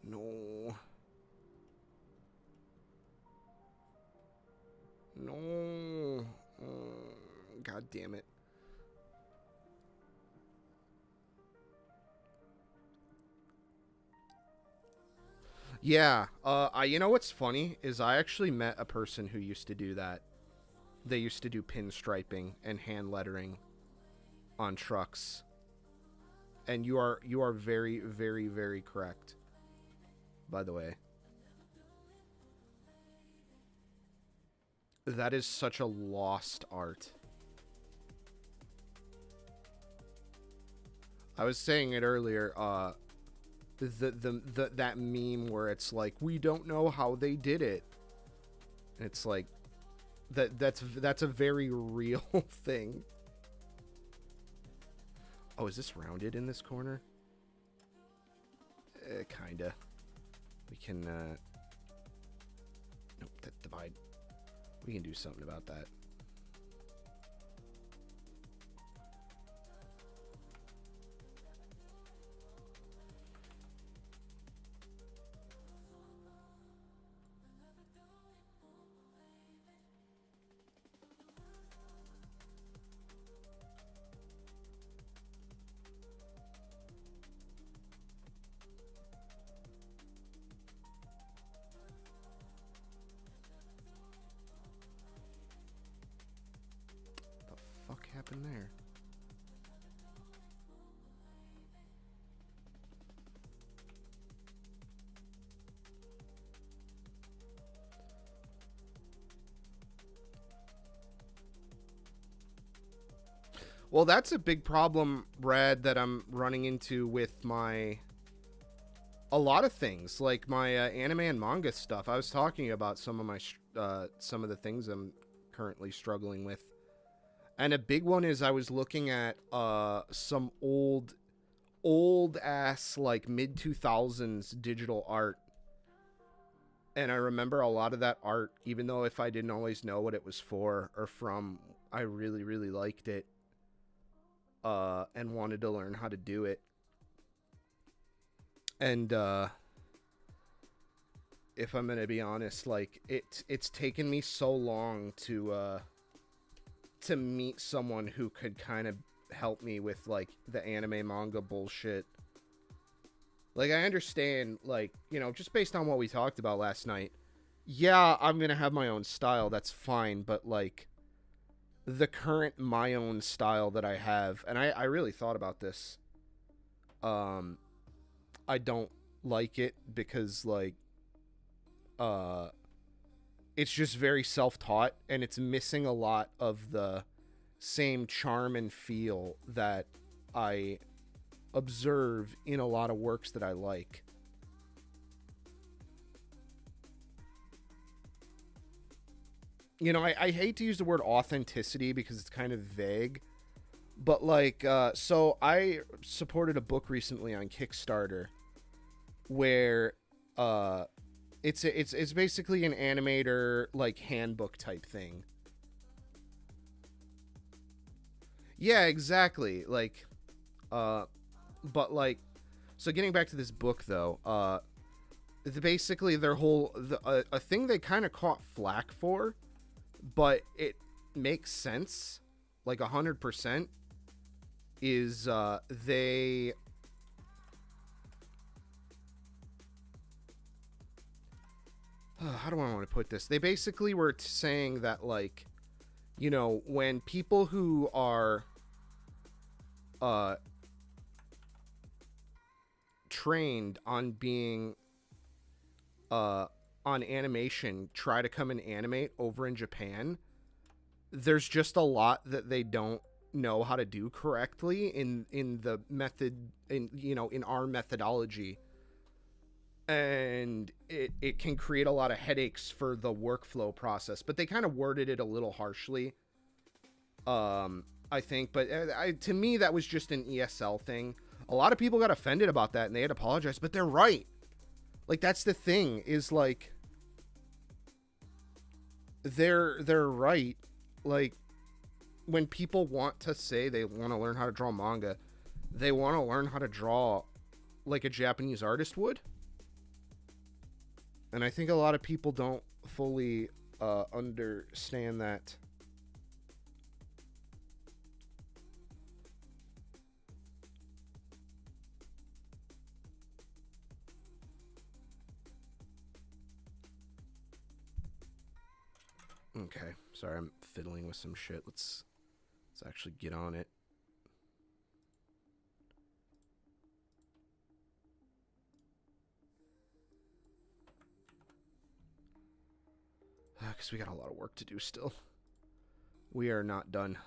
No. No. God damn it. Yeah. You know what's funny is I actually met a person who used to do that. They used to do pinstriping and hand lettering on trucks. And you are very, very, very correct. By the way, that is such a lost art. I was saying it earlier, that meme where it's like, we don't know how they did it. And it's like that's a very real thing. Oh, is this rounded in this corner? Kinda. We can nope, that divide. We can do something about that. What the fuck happened there? Well, that's a big problem, Brad, that I'm running into with a lot of things, like my anime and manga stuff. I was talking about some of the things I'm currently struggling with, and a big one is I was looking at some old ass like mid 2000s digital art, and I remember a lot of that art, even though if I didn't always know what it was for or from, I really liked it. And wanted to learn how to do it. And if I'm gonna be honest, like it's taken me so long to meet someone who could kind of help me with like the anime manga bullshit. Like, I understand, like, you know, just based on what we talked about last night, yeah, I'm gonna have my own style, that's fine, but like the current my own style that I have, and I really thought about this, I don't like it because like it's just very self-taught, and it's missing a lot of the same charm and feel that I observe in a lot of works that I like. You know, I hate to use the word authenticity because it's kind of vague, but like, so I supported a book recently on Kickstarter where it's basically an animator like handbook type thing. Yeah, exactly. Like, but like, so getting back to this book though, basically their whole a thing they kind of caught flack for, but it makes sense, like 100%, is they how do I want to put this? They basically were saying that, like, you know, when people who are trained on being on animation try to come and animate over in Japan, there's just a lot that they don't know how to do correctly in the method, in, you know, in our methodology, and it can create a lot of headaches for the workflow process. But they kind of worded it a little harshly, I think, but to me that was just an ESL thing. A lot of people got offended about that and they had to apologize, but they're right. Like, that's the thing, is like they're right. Like, when people want to say they want to learn how to draw manga, they want to learn how to draw like a Japanese artist would. And I think a lot of people don't fully understand that. Okay, sorry, I'm fiddling with some shit. Let's actually get on it. Because we got a lot of work to do still. We are not done.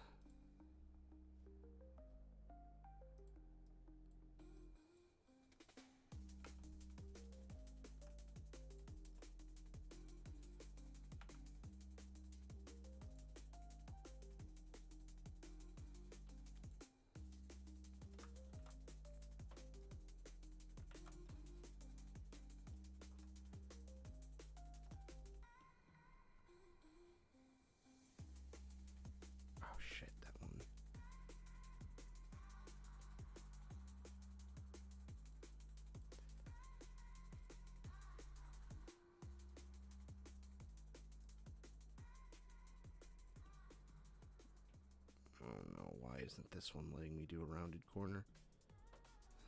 isn't this one letting me do a rounded corner?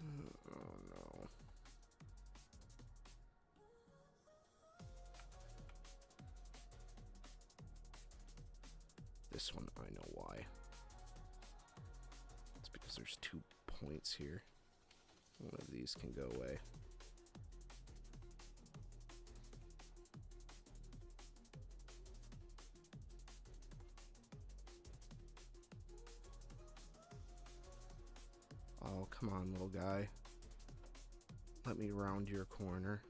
Oh no. This one, I know why. It's because there's 2 points here. One of these can go away. Oh, come on, little guy. Let me round your corner.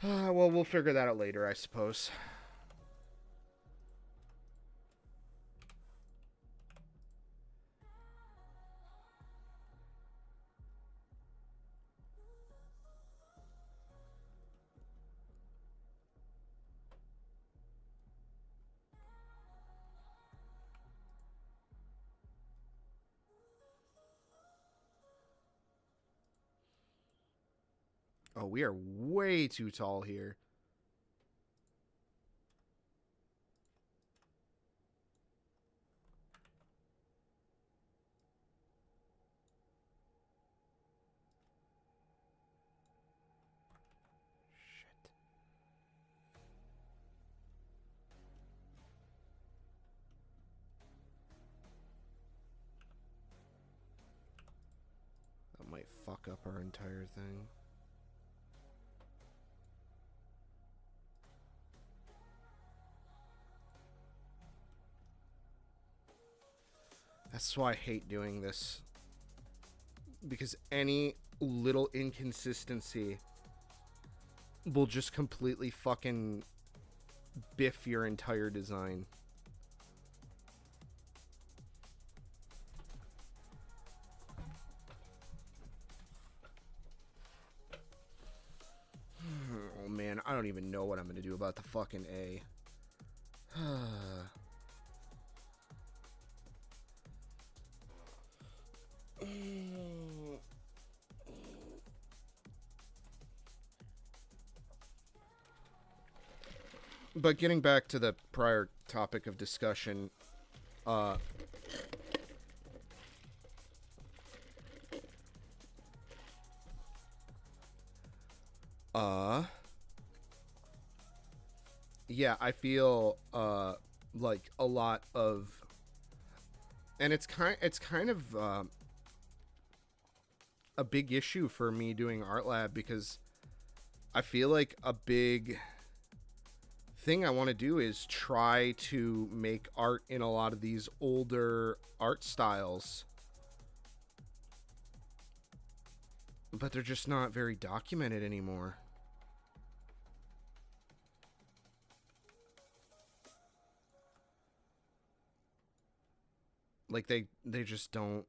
Well, we'll figure that out later, I suppose. Oh, we are way too tall here. That might fuck up our entire thing. That's why I hate doing this. Because any little inconsistency will just completely fucking biff your entire design. Oh man, I don't even know what I'm gonna do about the fucking A. But getting back to the prior topic of discussion, yeah, I feel like a lot of, and it's kind of a big issue for me doing art lab, because I feel like a big thing I want to do is try to make art in a lot of these older art styles, but they're just not very documented anymore. Like they just don't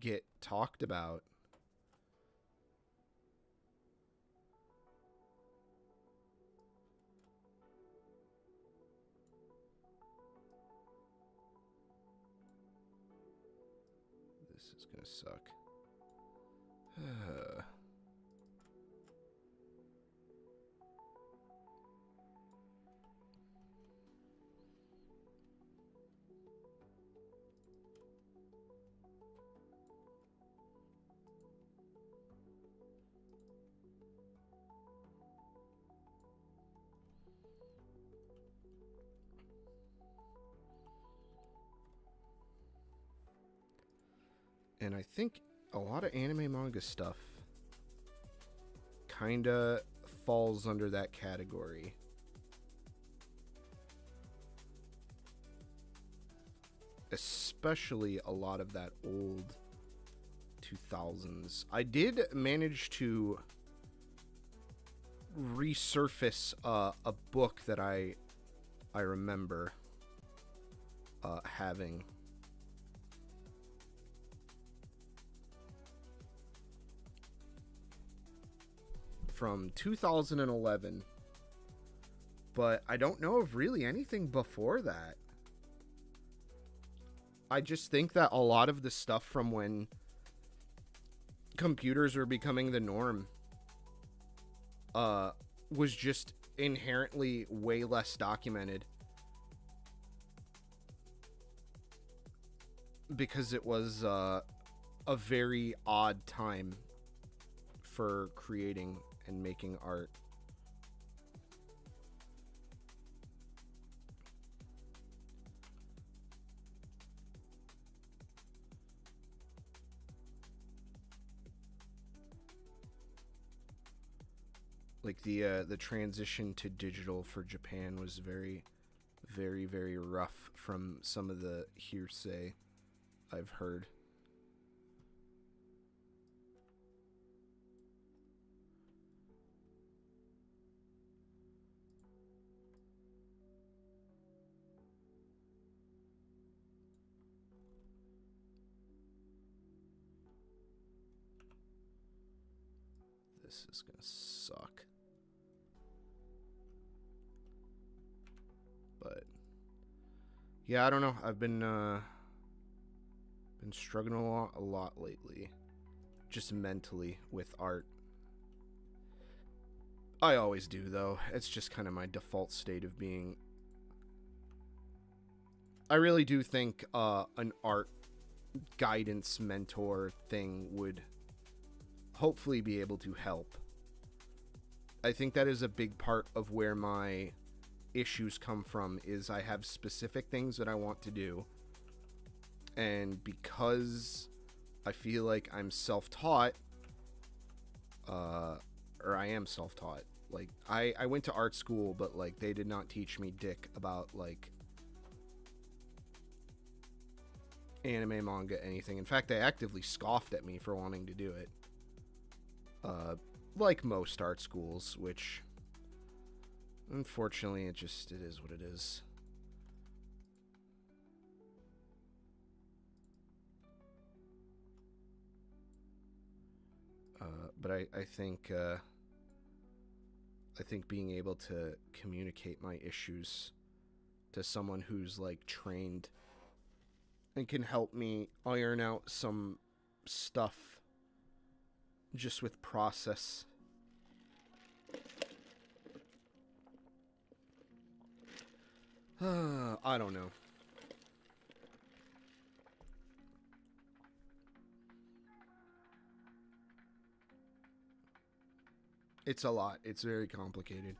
get talked about. This is gonna suck. And I think a lot of anime manga stuff kinda falls under that category. Especially a lot of that old 2000s. I did manage to resurface a book that I remember having. from 2011, but I don't know of really anything before that. I just think that a lot of the stuff from when computers were becoming the norm was just inherently way less documented because it was a very odd time for creating and making art. Like the transition to digital for Japan was very, very, very rough from some of the hearsay I've heard. This is gonna suck. But yeah, I don't know. I've been struggling a lot lately, just mentally with art. I always do, though. It's just kind of my default state of being. I really do think an art guidance mentor thing would hopefully be able to help. I think that is a big part of where my issues come from, is I have specific things that I want to do, and because I feel like I'm self-taught, or I am self-taught, like I went to art school, but like they did not teach me dick about like anime, manga, anything. In fact, they actively scoffed at me for wanting to do it, like most art schools, which unfortunately it is what it is. But I think being able to communicate my issues to someone who's like trained and can help me iron out some stuff just with process. I don't know. It's a lot. It's very complicated.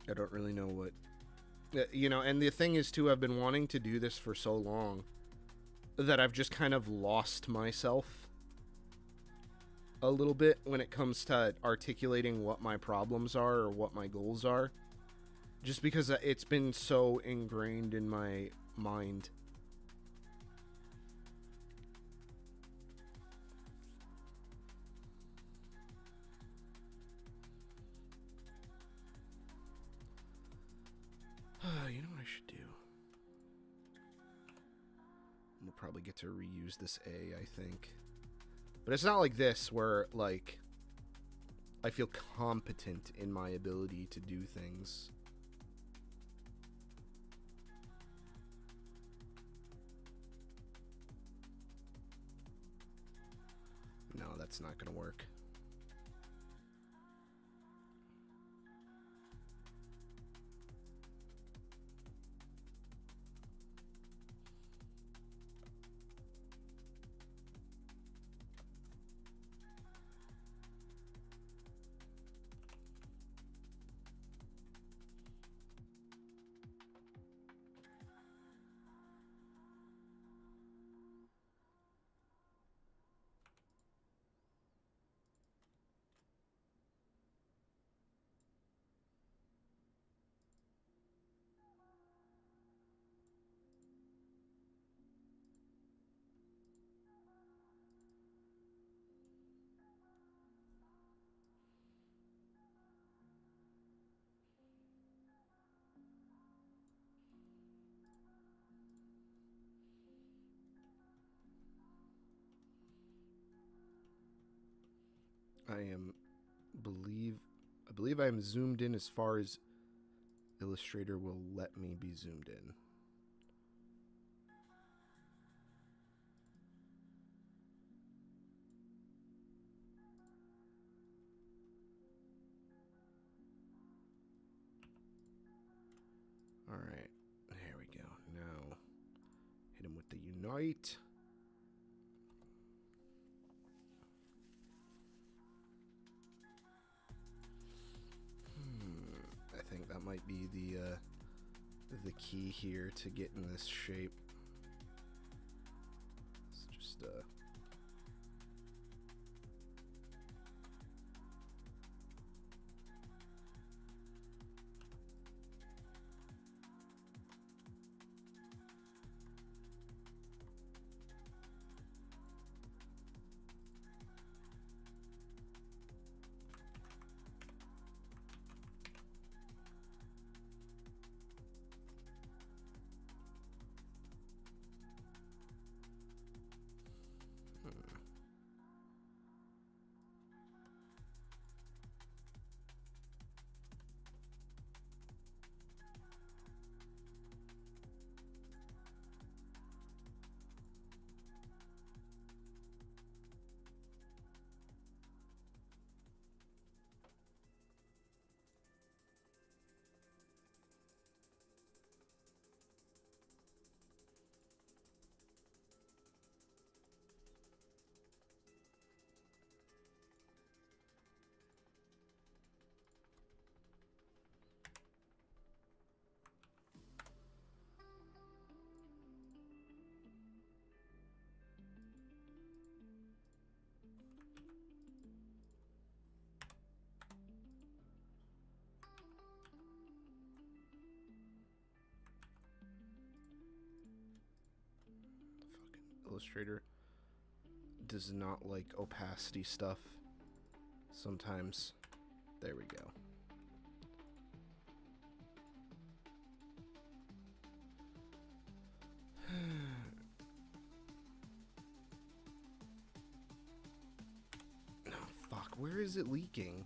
I don't really know what... You know, and the thing is, too, I've been wanting to do this for so long that I've just kind of lost myself a little bit when it comes to articulating what my problems are or what my goals are. Just because it's been so ingrained in my mind. You know what I should do? We'll probably get to reuse this A, I think. But it's not like this where, like, I feel competent in my ability to do things. No, that's not gonna work. I believe I am zoomed in as far as Illustrator will let me be zoomed in. All right, there we go. Now hit him with the Unite. I think that might be the key here to get in this shape. It's just Illustrator does not like opacity stuff sometimes. There we go. No, fuck, where is it leaking?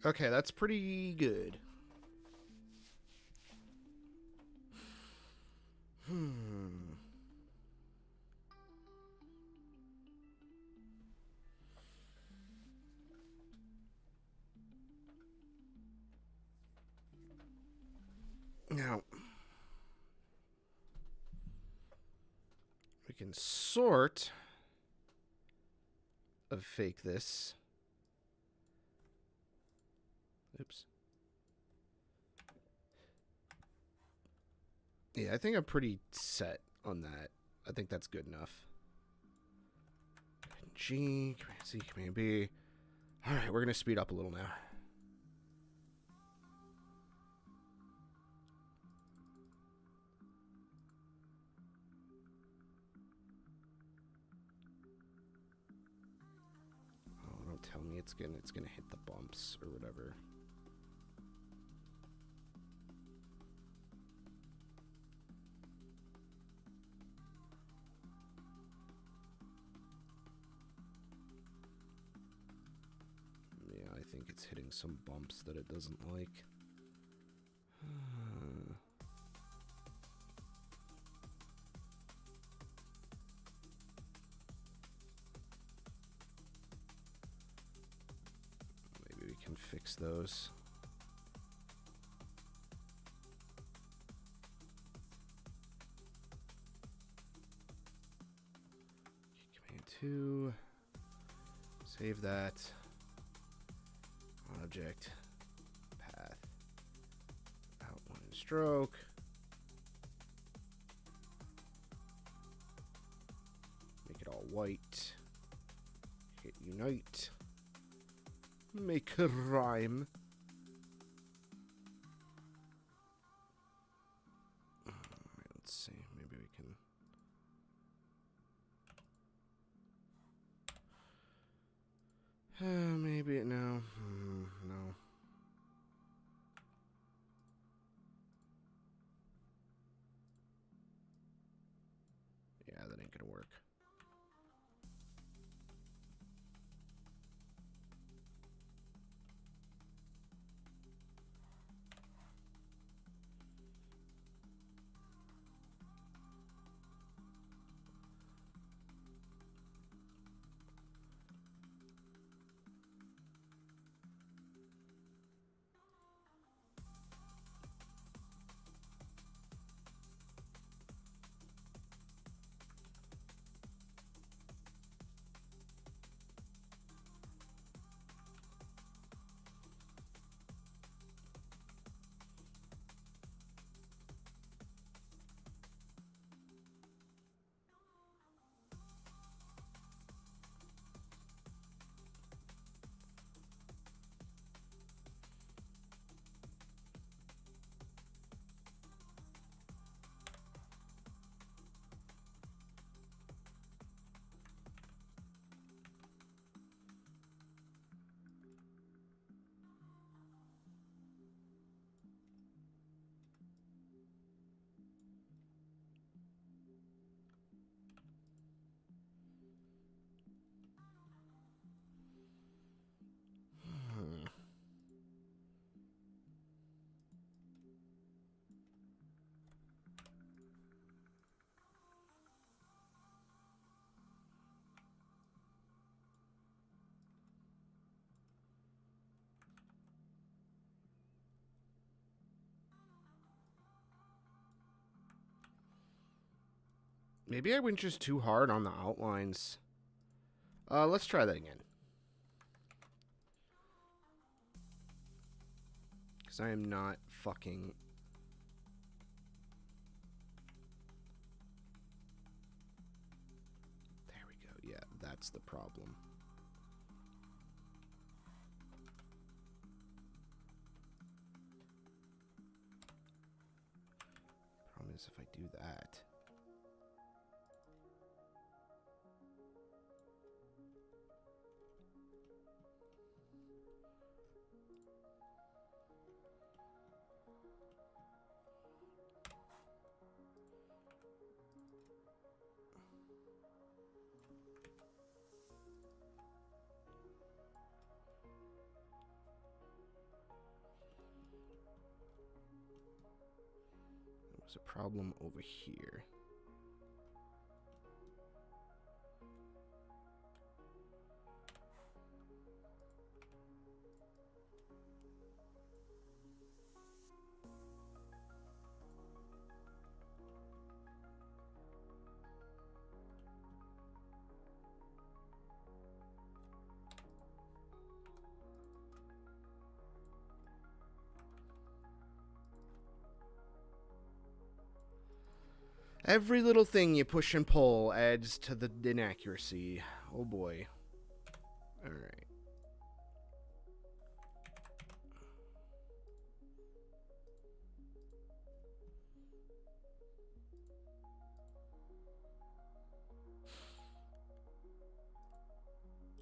Okay, that's pretty good. Now, we can sort of fake this. Oops. Yeah, I think I'm pretty set on that. I think that's good enough. G, Command C, Command B. All right, we're going to speed up a little now. Oh, don't tell me it's gonna hit the bumps or whatever. Yeah, I think it's hitting some bumps that it doesn't like. Maybe we can fix those. Command 2. Save that. Object. Path. Outline stroke. Make it all white. Hit unite. Make a rhyme. Alright, let's see. Maybe we can. Maybe no. No. Yeah, that ain't gonna work. Maybe I went just too hard on the outlines. Let's try that again. Because I am not fucking... There we go. Yeah, that's the problem. Problem is if I do that... There's a problem over here. Every little thing you push and pull adds to the inaccuracy. Oh boy. Alright.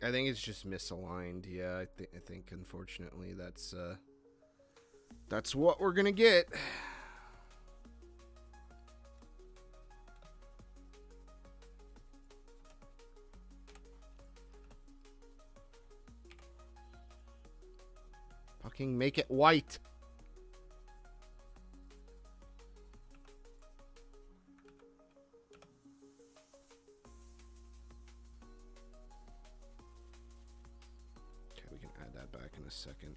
I think it's just misaligned. Yeah, I think unfortunately that's what we're gonna get. Fucking make it white. Okay, we can add that back in a second.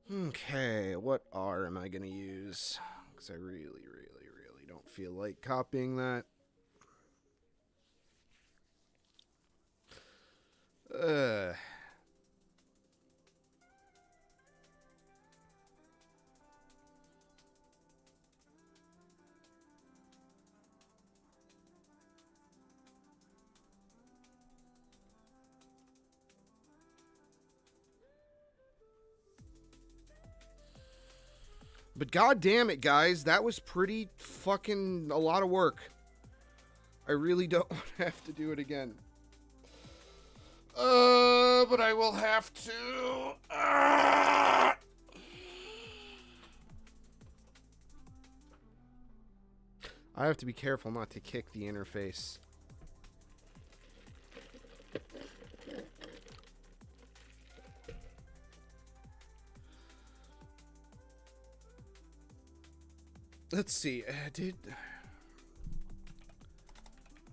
Okay, what R am I going to use? Because I really don't feel like copying that. But god damn it, guys, that was pretty fucking a lot of work. I really don't want to have to do it again. But I will have to. I have to be careful not to kick the interface. Let's see. Did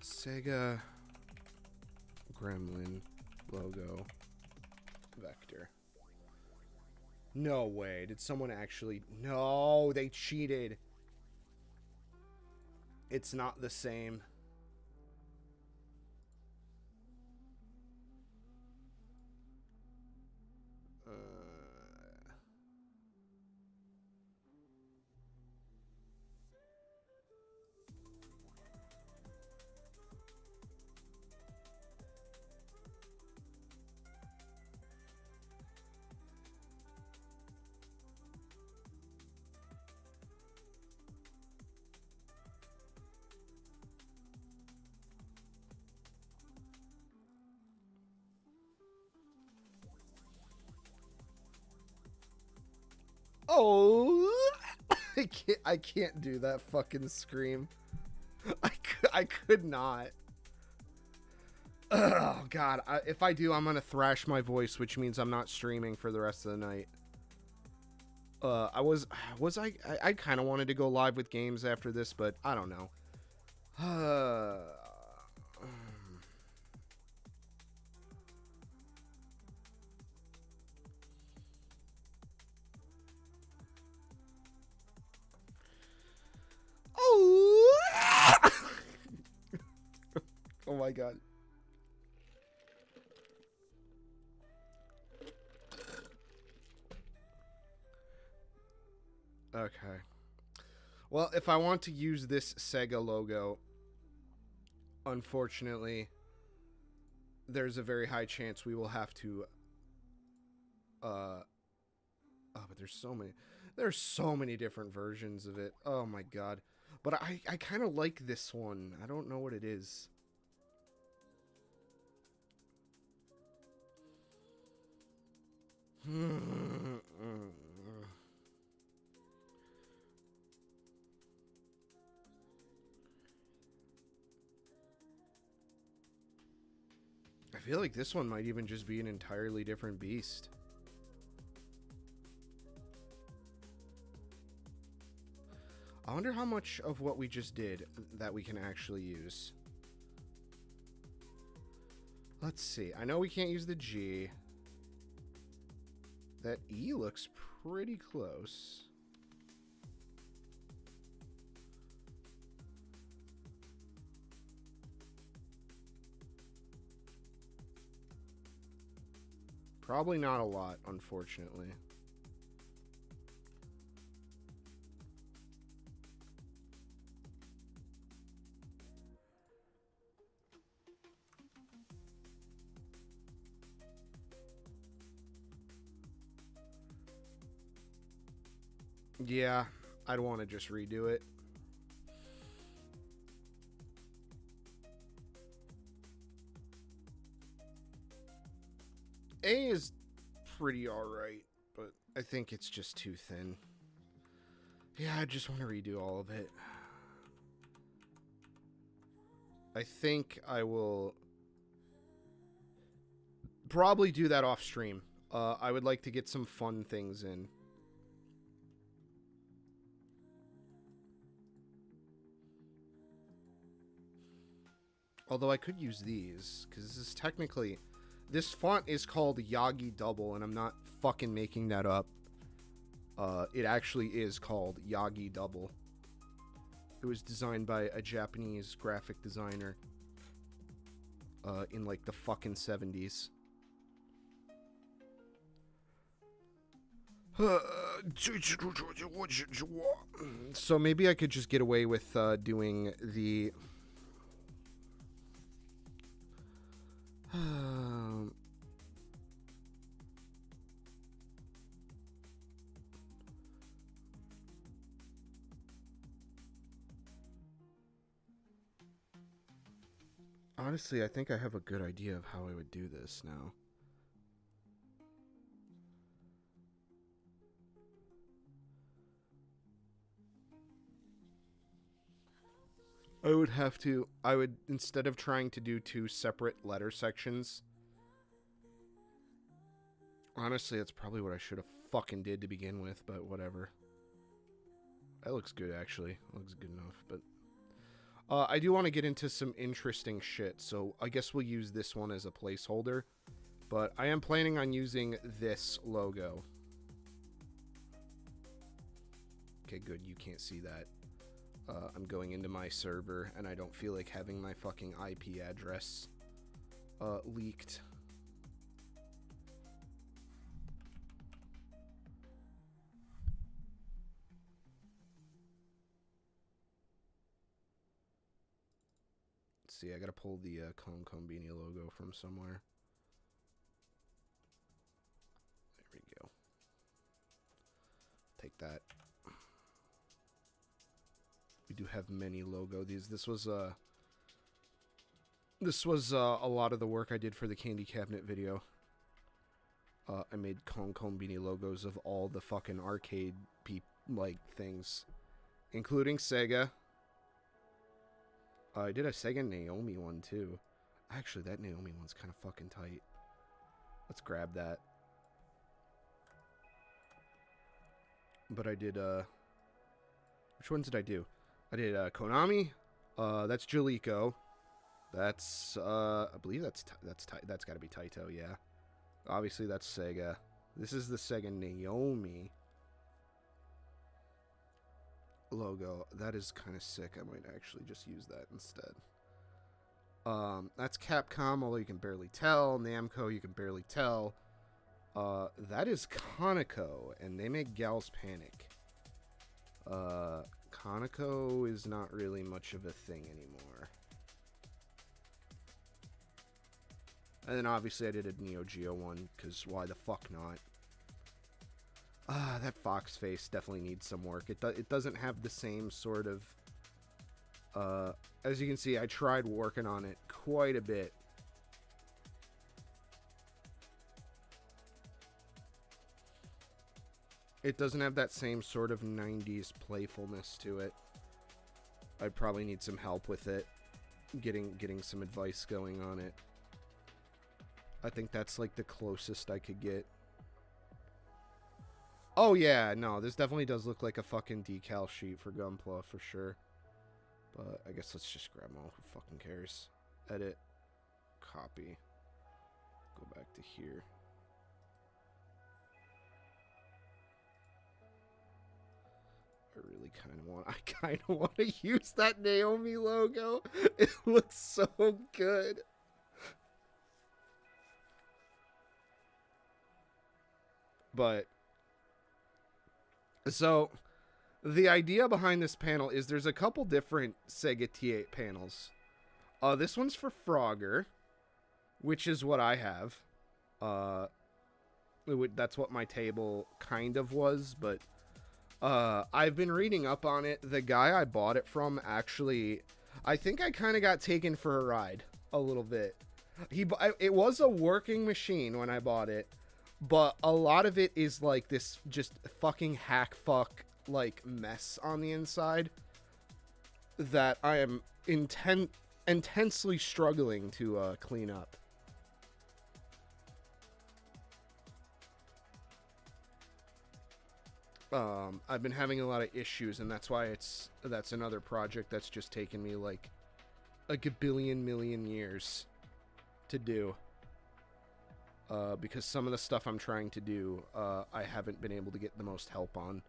Sega Gremlin logo vector? No way. Did someone actually? No, they cheated. It's not the same. Oh, I can't do that fucking scream. I could not. Oh god, if I do, I'm gonna thrash my voice, which means I'm not streaming for the rest of the night. I kind of wanted to go live with games after this, but I don't know. Oh! Oh my god. Okay. Well, if I want to use this Sega logo, unfortunately, there's a very high chance we will have to oh, but there's so many different versions of it. Oh my god. But I kind of like this one. I don't know what it is. I feel like this one might even just be an entirely different beast. I wonder how much of what we just did that we can actually use. Let's see. I know we can't use the G. That E looks pretty close. Probably not a lot, unfortunately. Yeah, I'd want to just redo it. A is pretty alright, but I think it's just too thin. Yeah, I just want to redo all of it. I think I will probably do that off stream. I would like to get some fun things in. Although I could use these, because this is technically... This font is called Yagi Double, and I'm not fucking making that up. It actually is called Yagi Double. It was designed by a Japanese graphic designer in like the fucking 70s. So maybe I could just get away with doing the... Honestly, I think I have a good idea of how I would do this now. I would, instead of trying to do two separate letter sections, honestly, that's probably what I should have fucking did to begin with, but whatever. That looks good, actually. It looks good enough, but... I do want to get into some interesting shit, so I guess we'll use this one as a placeholder. But I am planning on using this logo. Okay, good. You can't see that. I'm going into my server, and I don't feel like having my fucking IP address leaked. Let's see, I gotta pull the Combini logo from somewhere. There we go. Take that. We do have many logo. This was a lot of the work I did for the Candy Cabinet video. I made Combini logos of all the fucking arcade things, including Sega. I did a Sega Naomi one too. Actually, that Naomi one's kind of fucking tight. Let's grab that. But I did which ones did I do? I did Konami. That's Jalico. That's I believe that's got to be Taito, yeah. Obviously that's Sega. This is the Sega Naomi logo. That is kind of sick. I might actually just use that instead. That's Capcom, although you can barely tell. Namco, you can barely tell. That is Conoco, and they make Gals Panic. Conoco is not really much of a thing anymore. And then obviously I did a Neo Geo one, because why the fuck not? That fox face definitely needs some work. It doesn't have the same sort of... as you can see, I tried working on it quite a bit. It doesn't have that same sort of 90s playfulness to it. I'd probably need some help with it. Getting some advice going on it. I think that's like the closest I could get. Oh yeah, no, this definitely does look like a fucking decal sheet for Gunpla for sure. But I guess let's just grab them all. Who fucking cares? Edit. Copy. Go back to here. I kind of want to use that Naomi logo. It looks so good. But so the idea behind this panel is there's a couple different Sega T8 panels. This one's for Frogger, which is what I have. That's what my table kind of was, but I've been reading up on it. The guy I bought it from actually, I think I kind of got taken for a ride a little bit. It was a working machine when I bought it, but a lot of it is like this just fucking hack fuck like mess on the inside that I am intensely struggling to clean up. I've been having a lot of issues, and that's why that's another project that's just taken me like a gabillion million years to do. Because some of the stuff I'm trying to do, I haven't been able to get the most help on.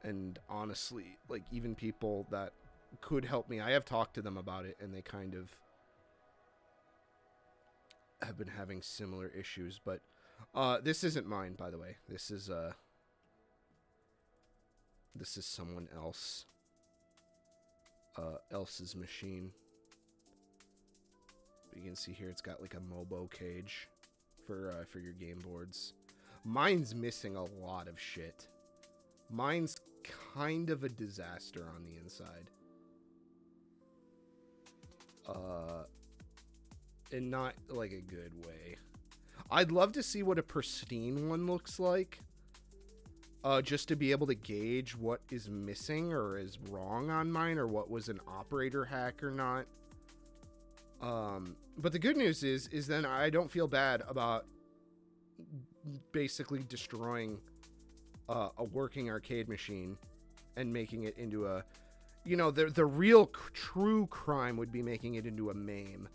And honestly, like, even people that could help me, I have talked to them about it, and they kind of have been having similar issues. But this isn't mine, by the way. This is someone else's machine. You can see here it's got like a Mobo cage for your game boards. Mine's missing a lot of shit. Mine's kind of a disaster on the inside. In not like a good way. I'd love to see what a pristine one looks like. Just to be able to gauge what is missing or is wrong on mine, or what was an operator hack or not. But the good news is then I don't feel bad about basically destroying a working arcade machine and making it into a, you know, the real true crime would be making it into a MAME.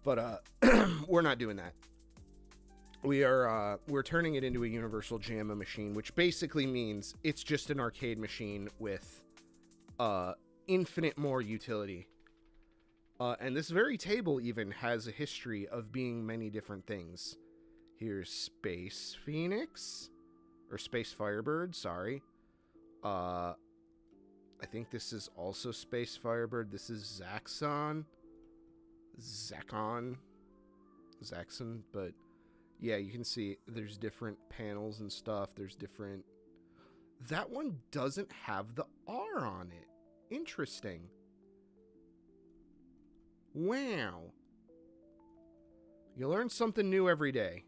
But we're not doing that. We're turning it into a universal JAMA machine, which basically means it's just an arcade machine with infinite more utility. And this very table even has a history of being many different things. Here's Space Phoenix, or Space Firebird, sorry. I think this is also Space Firebird. This is Zaxxon, but yeah, you can see there's different panels and stuff. There's different... That one doesn't have the R on it. Interesting. Wow. You learn something new every day.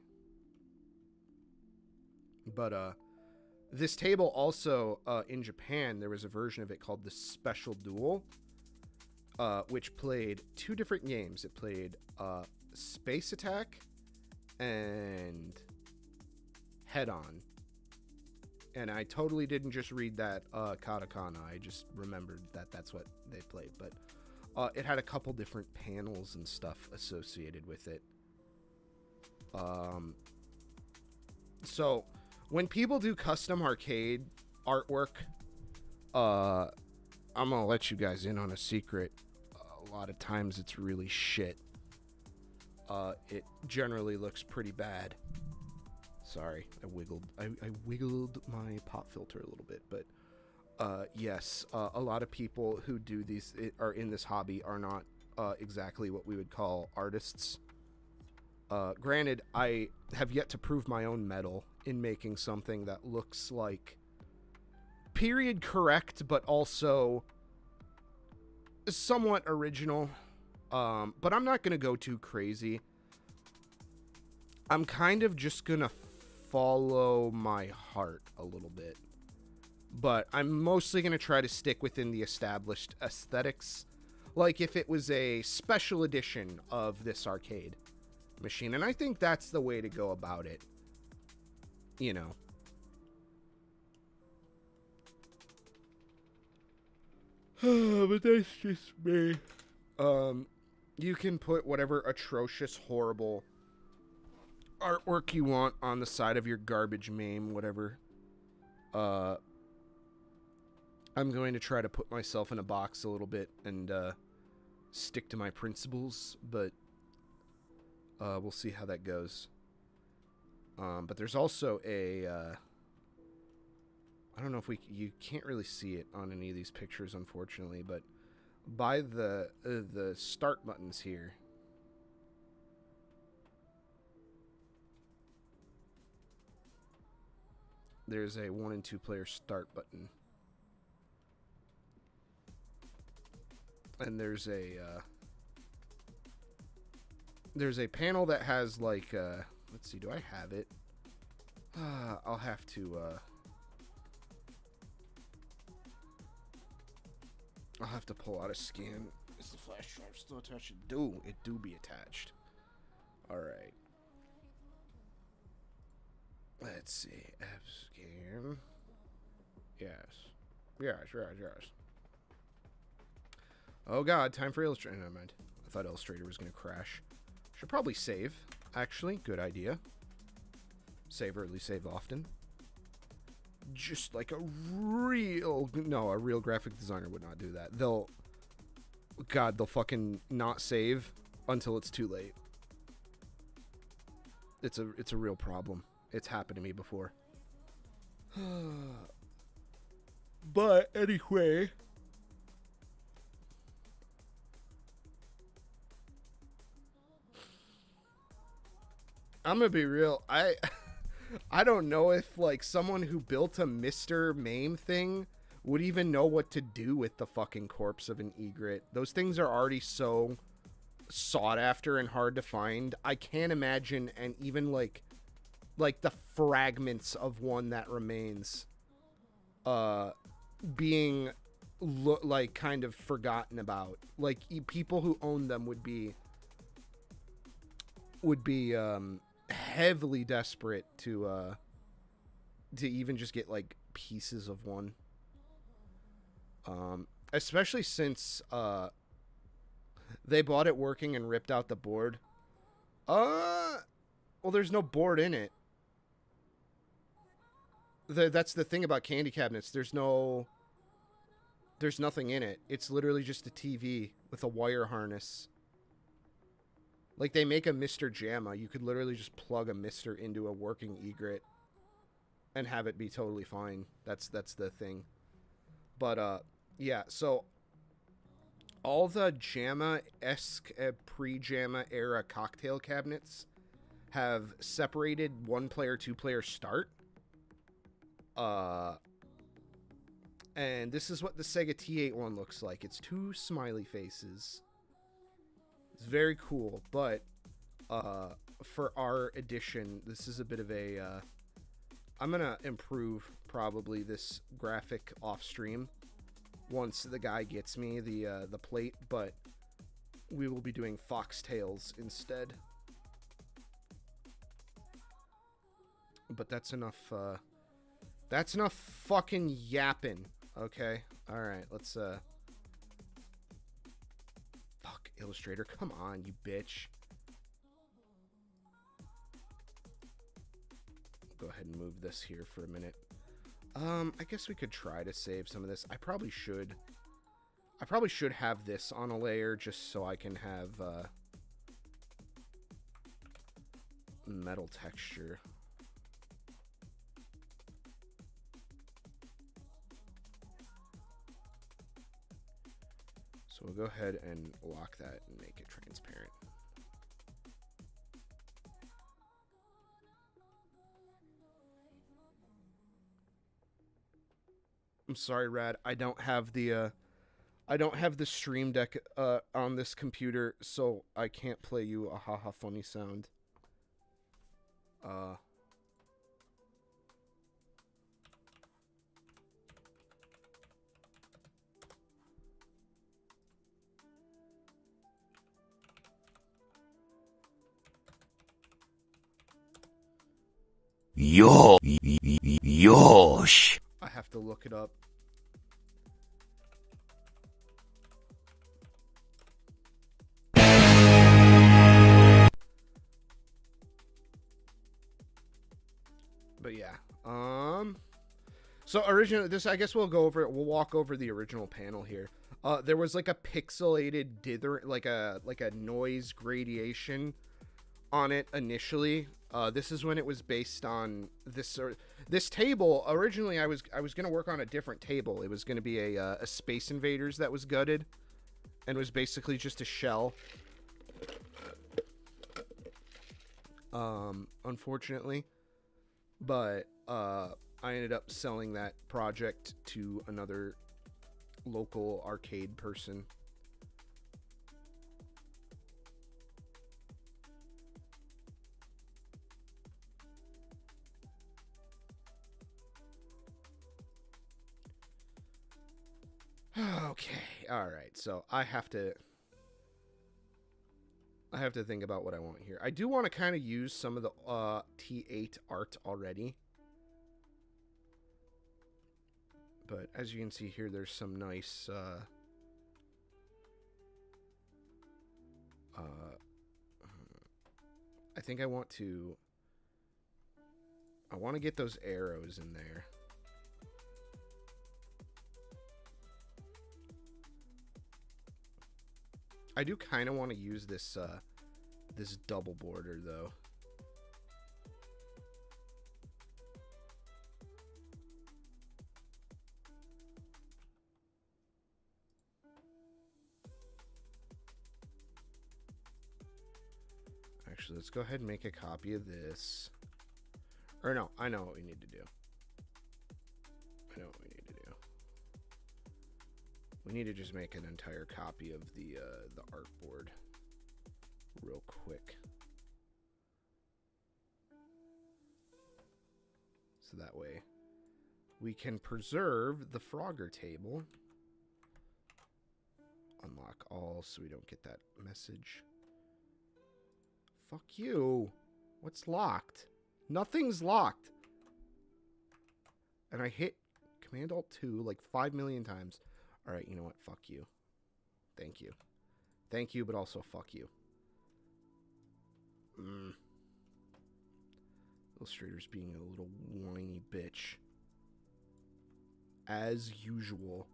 But this table also, in Japan, there was a version of it called the Special Duel, which played two different games. It played Space Attack and Head On. And I totally didn't just read that katakana. I just remembered that that's what they played. But it had a couple different panels and stuff associated with it. So when people do custom arcade artwork, I'm gonna let you guys in on a secret. A lot of times it's really shit. It generally looks pretty bad. Sorry, I wiggled my pop filter a little bit, but yes, a lot of people who do these are in this hobby are not exactly what we would call artists. Granted, I have yet to prove my own mettle in making something that looks like period correct, but also somewhat original. But I'm not going to go too crazy. I'm kind of just going to follow my heart a little bit. But I'm mostly going to try to stick within the established aesthetics. Like if it was a special edition of this arcade machine. And I think that's the way to go about it. You know. But that's just me. You can put whatever atrocious, horrible artwork you want on the side of your garbage MAME, whatever. I'm going to try to put myself in a box a little bit and stick to my principles, but we'll see how that goes. But there's also a... I don't know if you can't really see it on any of these pictures, unfortunately, but by the start buttons here, there's a 1 and 2 player start button. And there's a panel that has like let's see, do I have it? I'll have to pull out a scan. Is the flash drive still attached? It do be attached. All right. Let's see. F scan. Yes. Yes. Oh god, time for Illustrator. Never mind. I thought Illustrator was going to crash. Should probably save. Actually, good idea. Save early, save often. Just like a real graphic designer would not do that. They'll fucking not save until it's too late. It's a real problem. It's happened to me before. But anyway, I'm gonna be real. I don't know if like someone who built a Mr. Mame thing would even know what to do with the fucking corpse of an egret. Those things are already so sought after and hard to find. I can't imagine, and even like the fragments of one that remains being like kind of forgotten about. Like people who own them would be heavily desperate to even just get like pieces of one, especially since they bought it working and ripped out the board. Well, there's no board in it. That's the thing about candy cabinets. There's nothing in it. It's literally just a TV with a wire harness. Like, they make a Mr. JAMA. You could literally just plug a Mr. into a working egret and have it be totally fine. That's the thing. But, yeah, so all the JAMA-esque, pre-JAMA era cocktail cabinets have separated 1-player, 2-player start. And this is what the Sega T8 one looks like. It's 2 smiley faces. It's very cool, but for our edition, this is a bit of a I'm gonna improve probably this graphic off stream once the guy gets me the plate, but we will be doing foxtails instead. But that's enough fucking yapping. Okay, all right, let's fuck, Illustrator, come on, you bitch. Go ahead and move this here for a minute. I guess we could try to save some of this. I probably should have this on a layer just so I can have metal texture. So we'll go ahead and lock that and make it transparent. I'm sorry, Rad. I don't have the Stream Deck on this computer, so I can't play you a haha funny sound. Yosh. I have to look it up. But yeah, so originally, this, I guess we'll walk over the original panel here. There was like a pixelated dither, like a noise gradation on it initially. This is when it was based on this table. Originally, I was gonna work on a different table. It was gonna be a Space Invaders that was gutted, and was basically just a shell. Unfortunately, but I I ended up selling that project to another local arcade person. Okay, all right. So I have to think about what I want here. I do want to kind of use some of the T8 art already. But as you can see here, there's some nice I think I want to get those arrows in there. I do kind of want to use this this double border though. Actually, let's go ahead and make a copy of this. Or no, I know what we need to do. We need to just make an entire copy of the artboard real quick. So that way we can preserve the Frogger table. Unlock all so we don't get that message. Fuck you. What's locked? Nothing's locked. And I hit Command-Alt-2 like 5 million times. Alright, you know what? Fuck you. Thank you. Thank you, but also fuck you. Illustrator's being a little whiny bitch. As usual.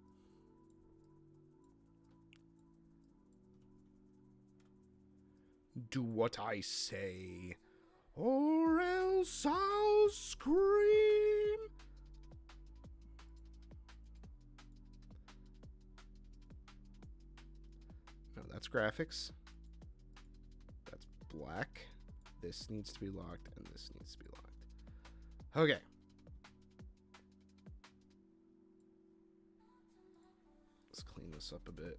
Do what I say, or else I'll scream. No, that's graphics. That's black. This needs to be locked, and this needs to be locked. Okay. Let's clean this up a bit.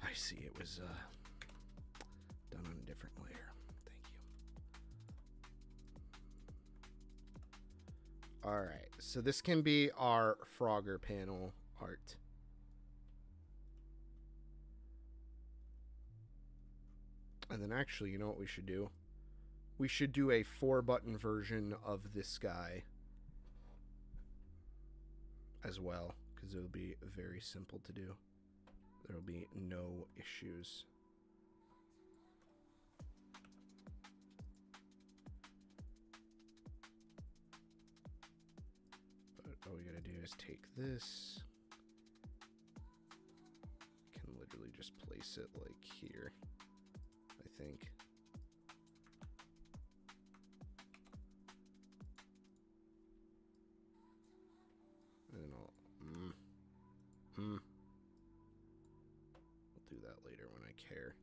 I see it was done on a different layer. Thank you. All right, so this can be our Frogger panel art. And then actually, you know what we should do? We should do a 4-button version of this guy as well, because it'll be very simple to do. There will be no issues. But all we gotta do is take this. Can literally just place it like here, I think. And then I'll do that later when I care.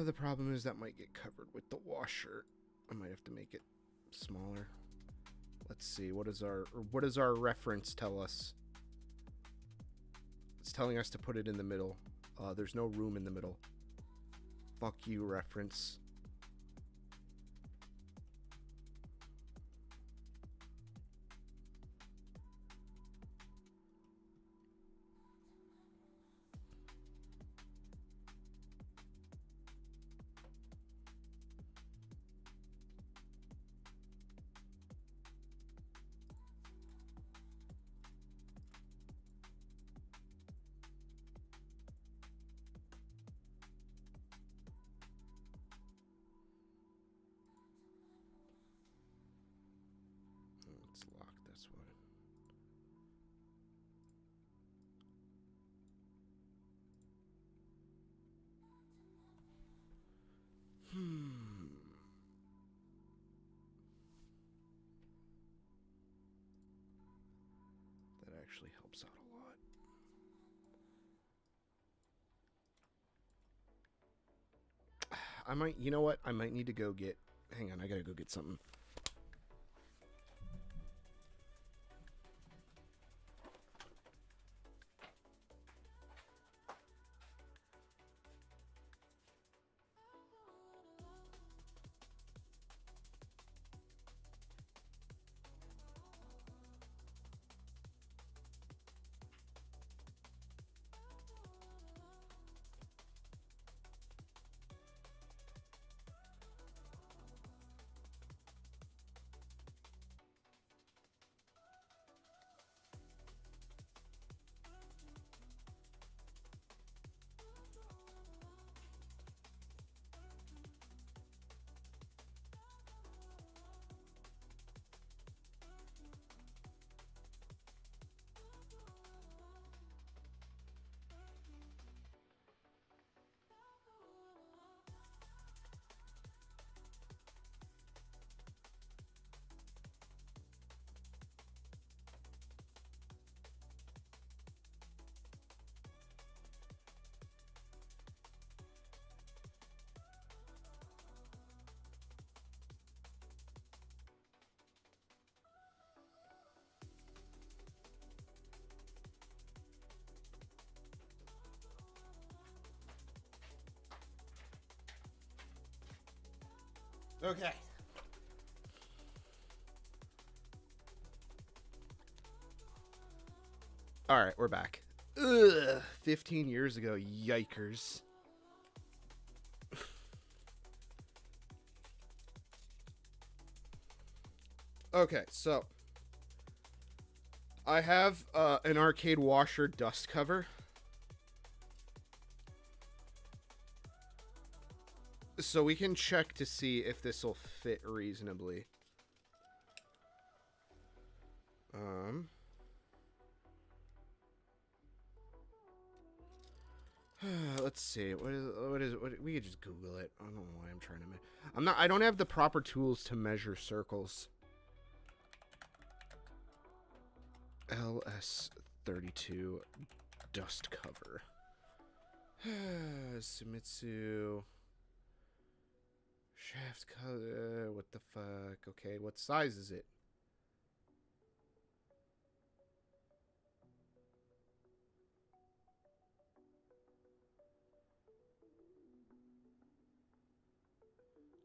The problem is that might get covered with the washer. I might have to make it smaller. Let's see, what does our reference tell us? It's telling us to put it in the middle. There's no room in the middle. Fuck you, reference. this one. That actually helps out a lot. I might, you know what? I might need to go get, hang on, I gotta go get something. Okay. All right, we're back. Ugh, 15 years ago, yikers. Okay, so I have an arcade washer dust cover. So we can check to see if this will fit reasonably. Let's see. What is we could just Google it. I don't know why I'm trying to. I don't have the proper tools to measure circles. LS32 dust cover. Sumitsu. Shaft color. What the fuck? Okay, what size is it?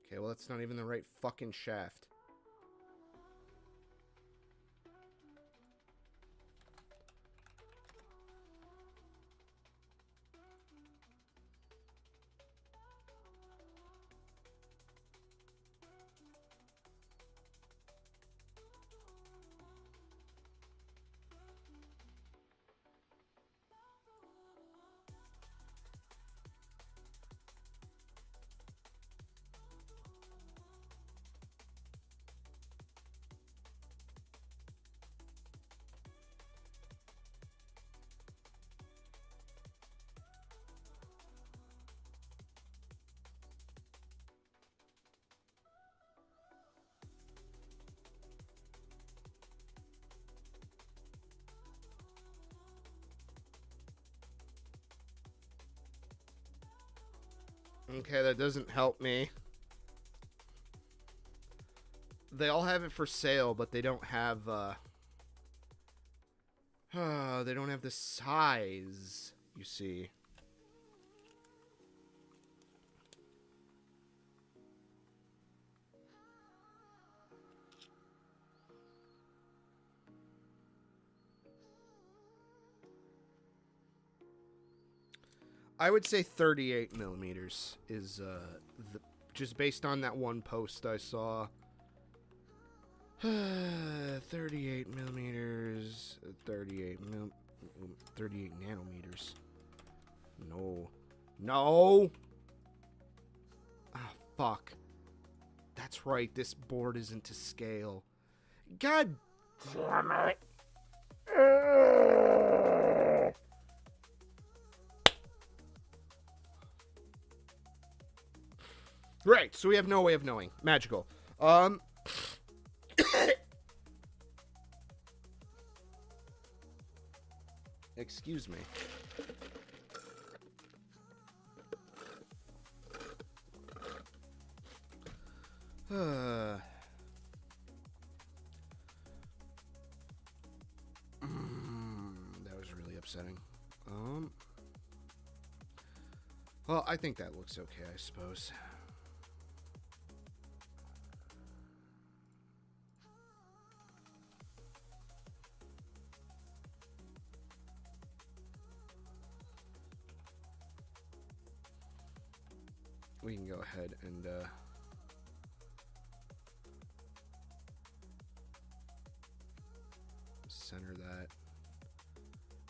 Okay, well, that's not even the right fucking shaft. Okay, that doesn't help me. They all have it for sale, but they don't have, they don't have the size, you see. I would say 38 millimeters is, just based on that one post I saw. 38 millimeters, 38 nanometers. No. No! Ah, fuck. That's right, this board isn't to scale. God Damn it. Right, so we have no way of knowing. Magical. Excuse me. That was really upsetting. Well, I think that looks okay, I suppose. We can go ahead and center that.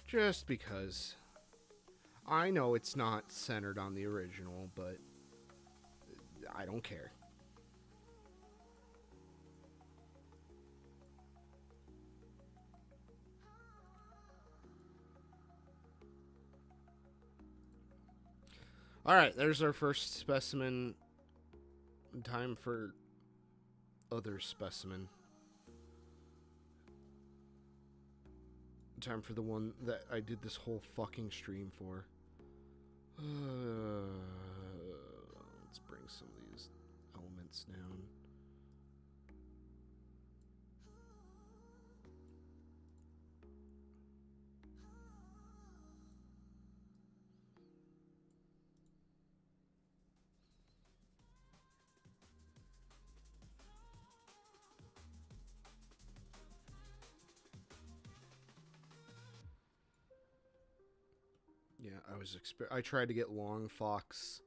Just because I know it's not centered on the original, but I don't care. All right, there's our first specimen. Time for other specimen. Time for the one that I did this whole fucking stream for. Let's bring some of these elements down. Yeah, I tried to get Long Fox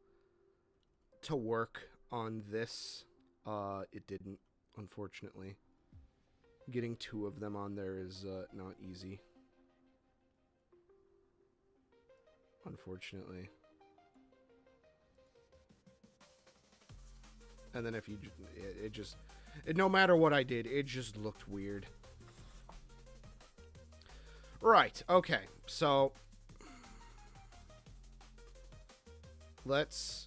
to work on this. It didn't, unfortunately. Getting two of them on there is not easy. Unfortunately. And then if you... no matter what I did, it just looked weird. Right, okay. So... let's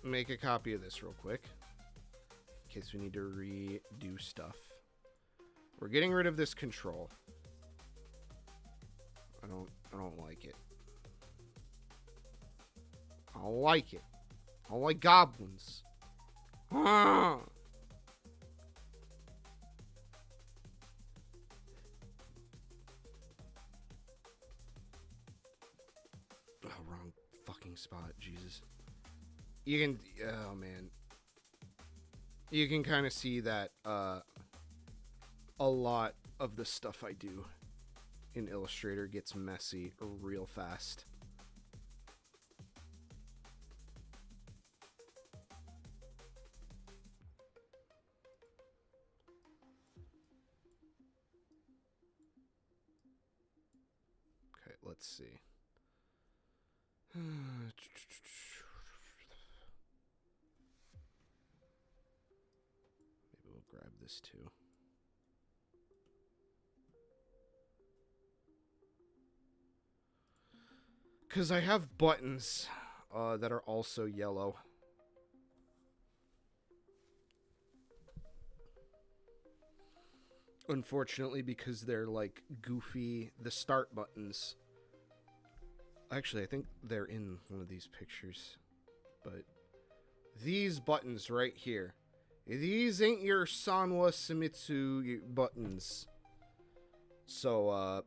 make a copy of this real quick. In case we need to redo stuff. We're getting rid of this control. I don't like it. I don't like it. I don't like goblins. Ah! Oh, wrong fucking spot. Jesus. You can... oh, man. You can kind of see that a lot of the stuff I do in Illustrator gets messy real fast. Okay, let's see. Maybe we'll grab this too. Because I have buttons that are also yellow. Unfortunately, because they're like goofy, the start buttons. Actually, I think they're in one of these pictures. But these buttons right here. These ain't your Sanwa Sumitsu buttons. So,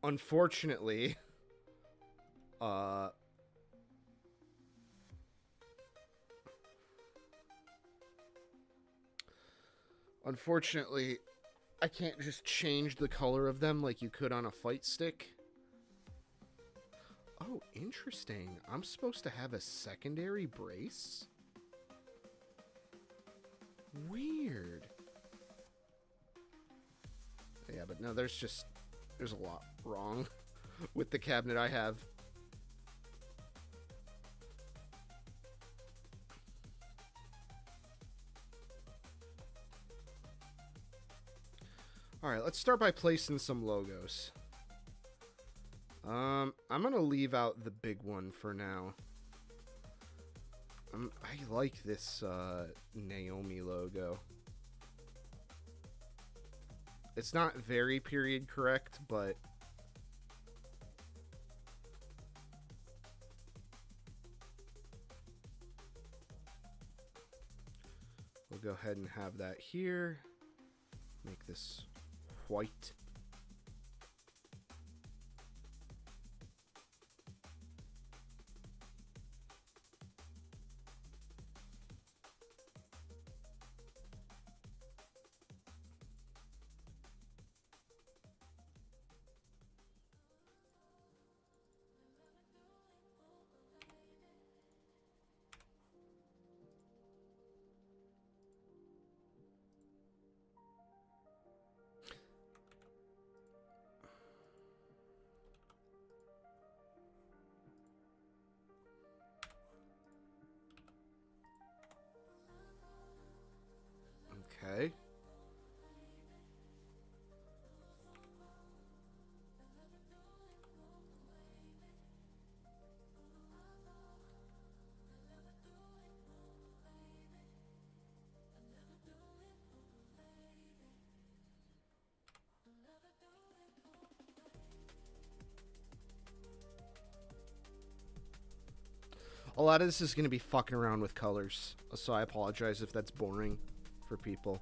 unfortunately, I can't just change the color of them like you could on a fight stick. Oh, interesting. I'm supposed to have a secondary brace? Weird. Yeah, but no, there's a lot wrong with the cabinet I have. Alright, let's start by placing some logos. I'm gonna leave out the big one for now. I like this Naomi logo. It's not very period correct, but we'll go ahead and have that here. Make this white. Okay. A lot of this is going to be fucking around with colors, so I apologize if that's boring for people.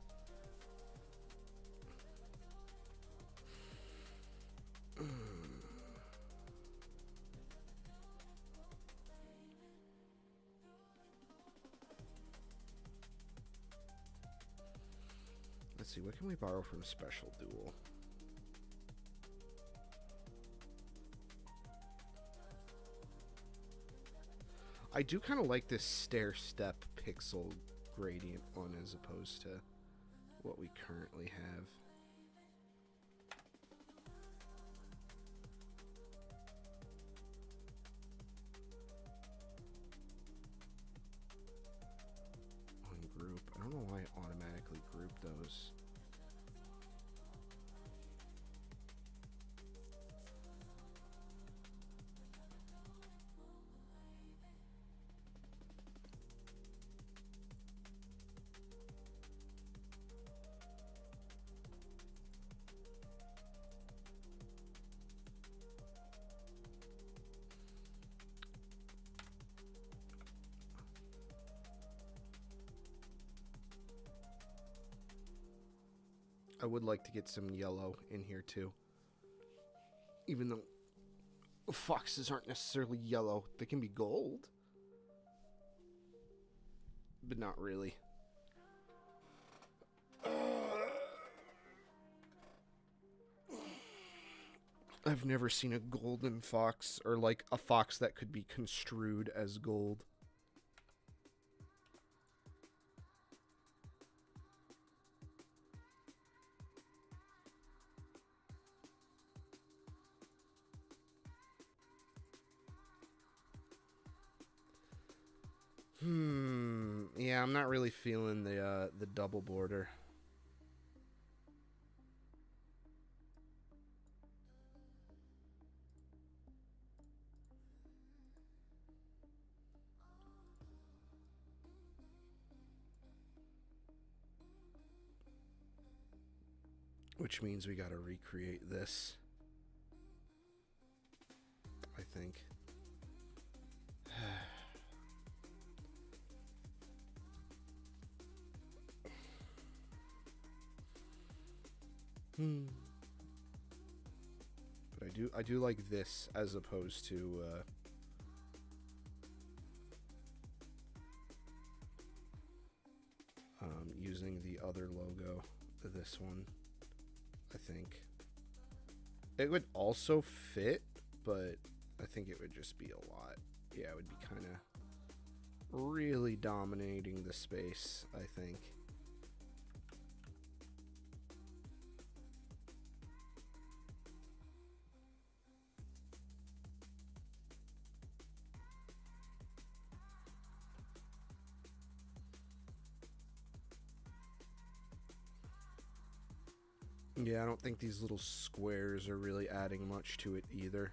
Let's see, what can we borrow from Special Duel? I do kind of like this stair-step pixel gradient one as opposed to what we currently have. On group. I don't know why I automatically grouped those. I would like to get some yellow in here too. Even though foxes aren't necessarily yellow. They can be gold. But not really. I've never seen a golden fox, or like a fox that could be construed as gold. Yeah, I'm not really feeling the double border. Which means we gotta recreate this, I think. But I do like this as opposed to using the other logo, this one. I think it would also fit, but I think it would just be a lot. Yeah, it would be kind of really dominating the space, I think. Yeah, I don't think these little squares are really adding much to it either.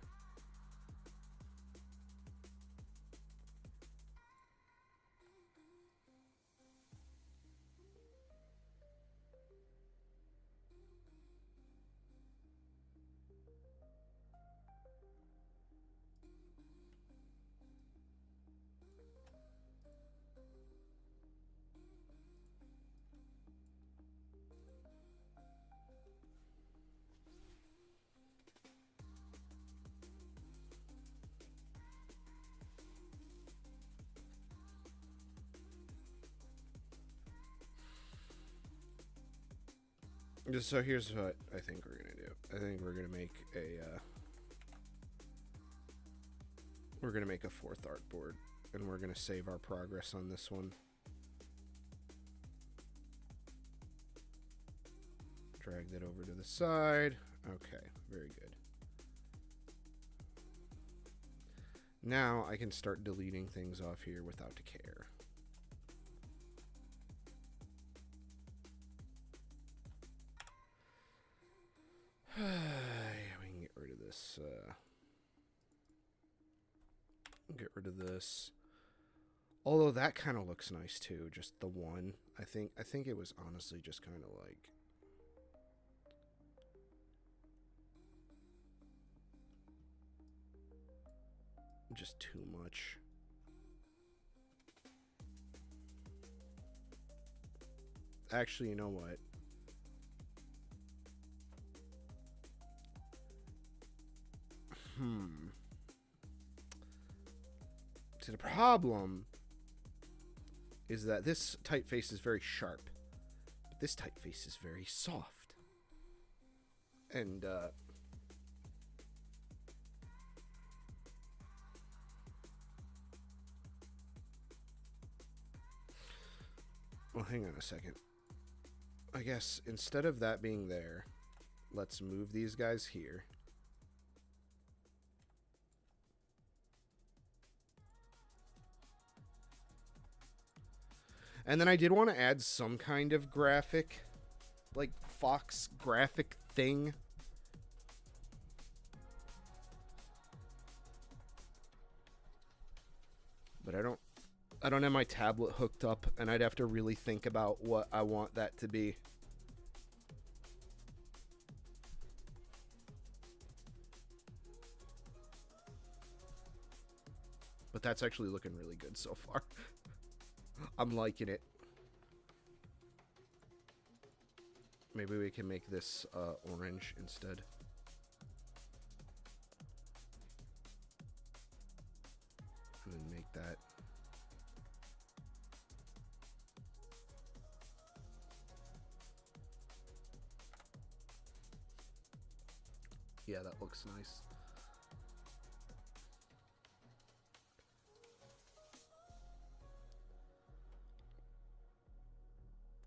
So here's what I think we're gonna do. I think we're gonna make a fourth artboard, and we're gonna save our progress on this one. Drag that over to the side. Okay, very good. Now I can start deleting things off here without a care. Yeah, we can get rid of this. Get rid of this. Although that kind of looks nice too, just the one. I think it was honestly just kind of like just too much. Actually, you know what? So the problem is that this typeface is very sharp, but this typeface is very soft. And well, hang on a second. I guess instead of that being there, let's move these guys here. And then I did want to add some kind of graphic, like Fox graphic thing. But I don't have my tablet hooked up, and I'd have to really think about what I want that to be. But that's actually looking really good so far. I'm liking it. Maybe we can make this orange instead. And then make that. Yeah, that looks nice.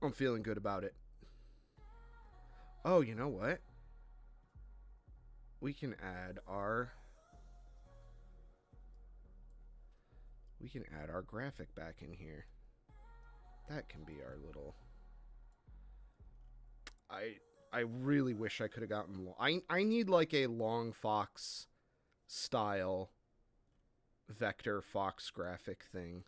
I'm feeling good about it. Oh, you know what? We can add our graphic back in here. That can be our little. I really wish I could have gotten. I need like a long Fox style vector Fox graphic thing.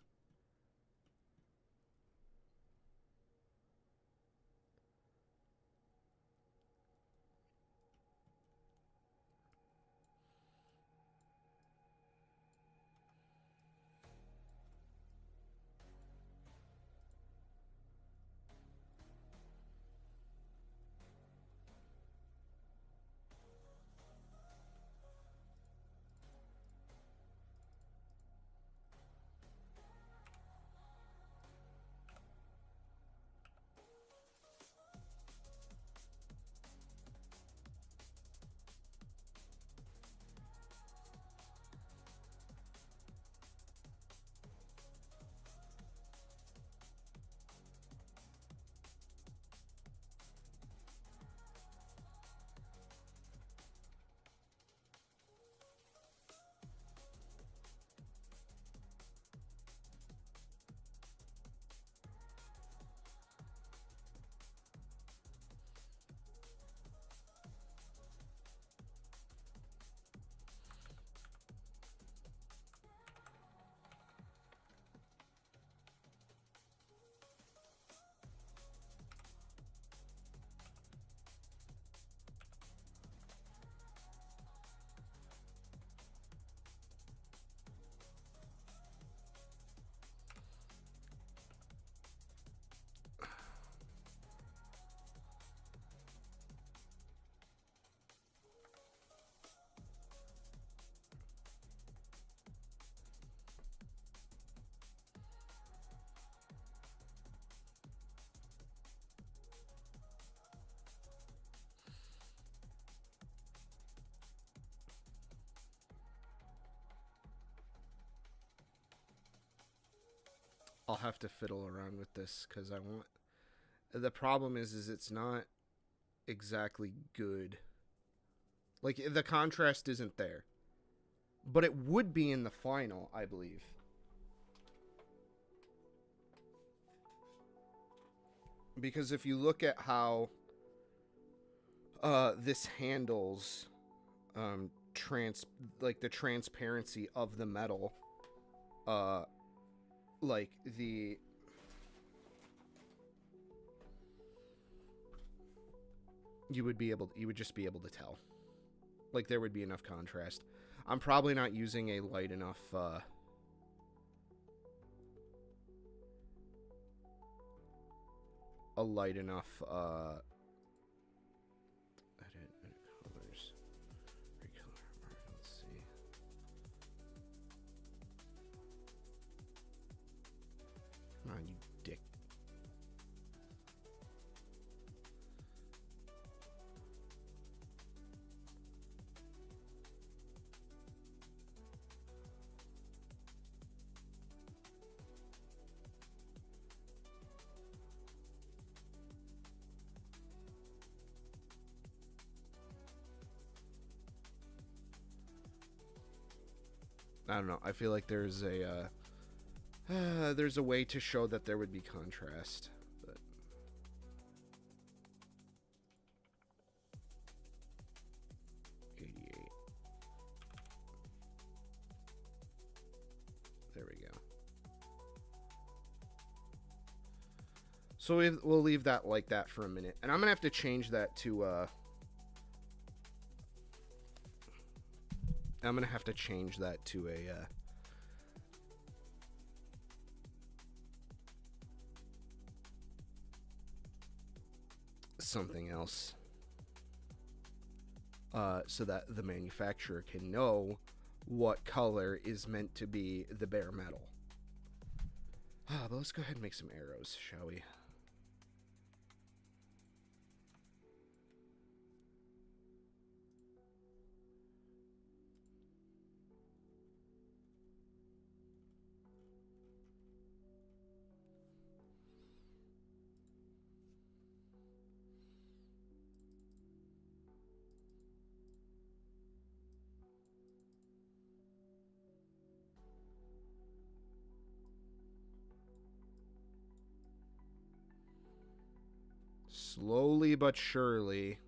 I'll have to fiddle around with this because I want. The problem is it's not exactly good. Like, the contrast isn't there. But it would be in the final, I believe. Because if you look at how this handles like the transparency of the metal, like the you would just be able to tell. Like, there would be enough contrast. I'm probably not using a light enough edit colors, recolor. Let's see. Come on, you dick. I don't know. I feel like there's a way to show that there would be contrast, but there we go. So we'll leave that like that for a minute, and I'm gonna have to change that to I'm gonna have to change that to a something else, so that the manufacturer can know what color is meant to be the bare metal. But let's go ahead and make some arrows, shall we? Slowly but surely.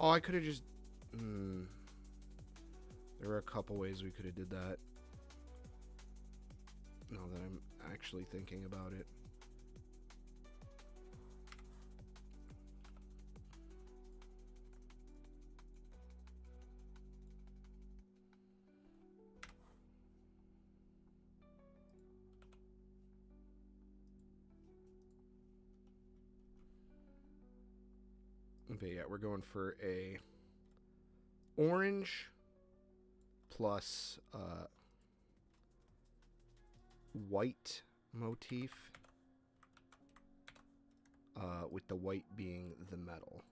Oh, I could have just... There were a couple ways we could have did that. Now that I'm actually thinking about it. Okay, yeah, we're going for a orange plus white motif, with the white being the metal.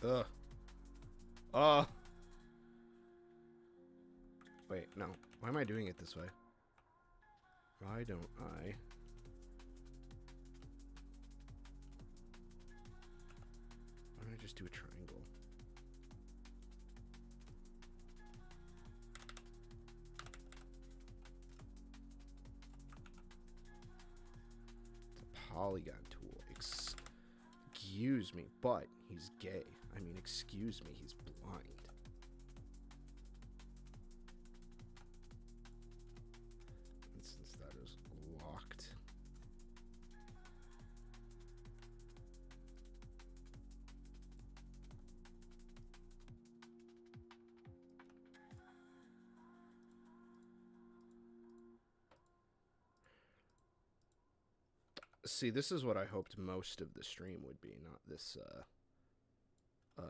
Ugh. Uh. Wait, no. Why am I doing it this way? Why don't I? Why don't I just do a triangle? It's a polygon tool. Excuse me, but he's gay. I mean, excuse me, he's blind. And since that is locked. See, this is what I hoped most of the stream would be, not this,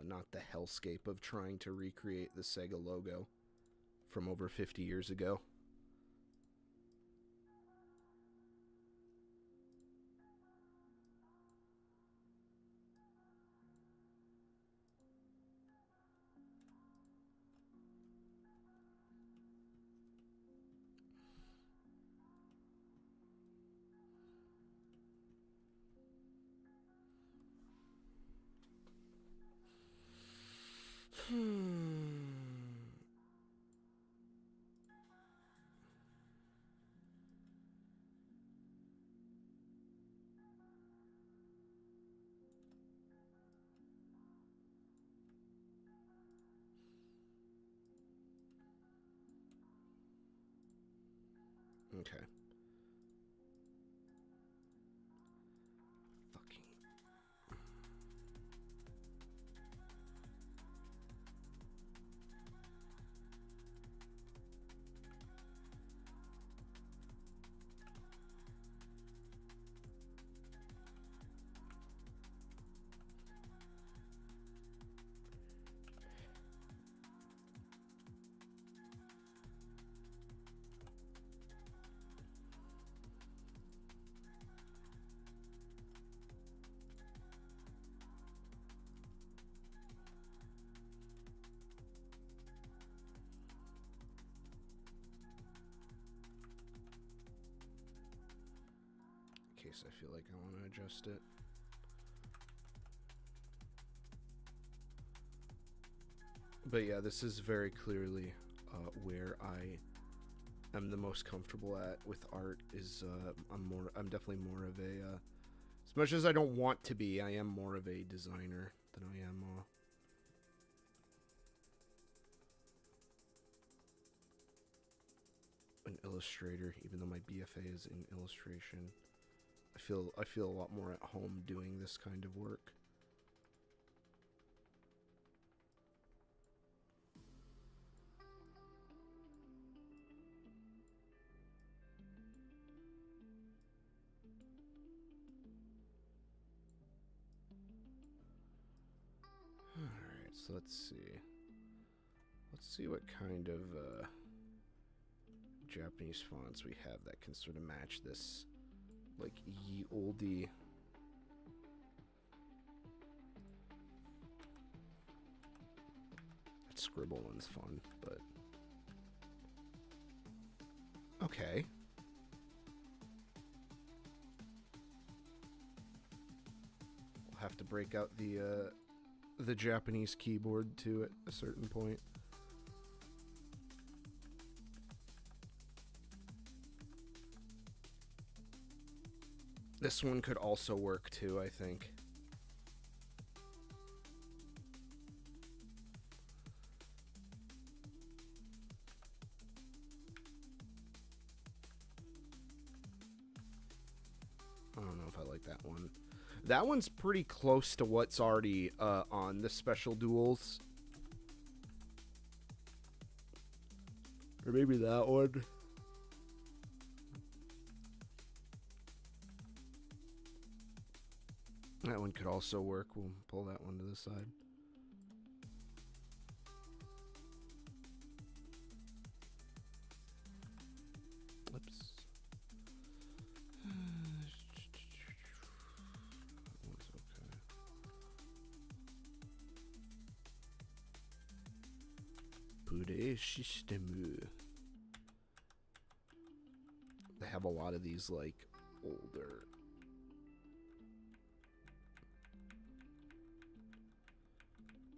not the hellscape of trying to recreate the Sega logo from over 50 years ago. Okay. Fucking. In case I feel like I want to adjust it. But yeah, this is very clearly where I am the most comfortable at with art. Is I'm definitely more of a as much as I don't want to be, I am more of a designer than I am an illustrator. Even though my BFA is in illustration, I feel a lot more at home doing this kind of work. Alright, so let's see. Let's see what kind of Japanese fonts we have that can sort of match this, like, ye olde. That scribble one's fun, but okay. We'll have to break out the Japanese keyboard too at a certain point. This one could also work too, I think. I don't know if I like that one. That one's pretty close to what's already on the special duels. Or maybe that one. That one could also work. We'll pull that one to the side. Oops. That one's okay. れシステム. They have a lot of these, like, older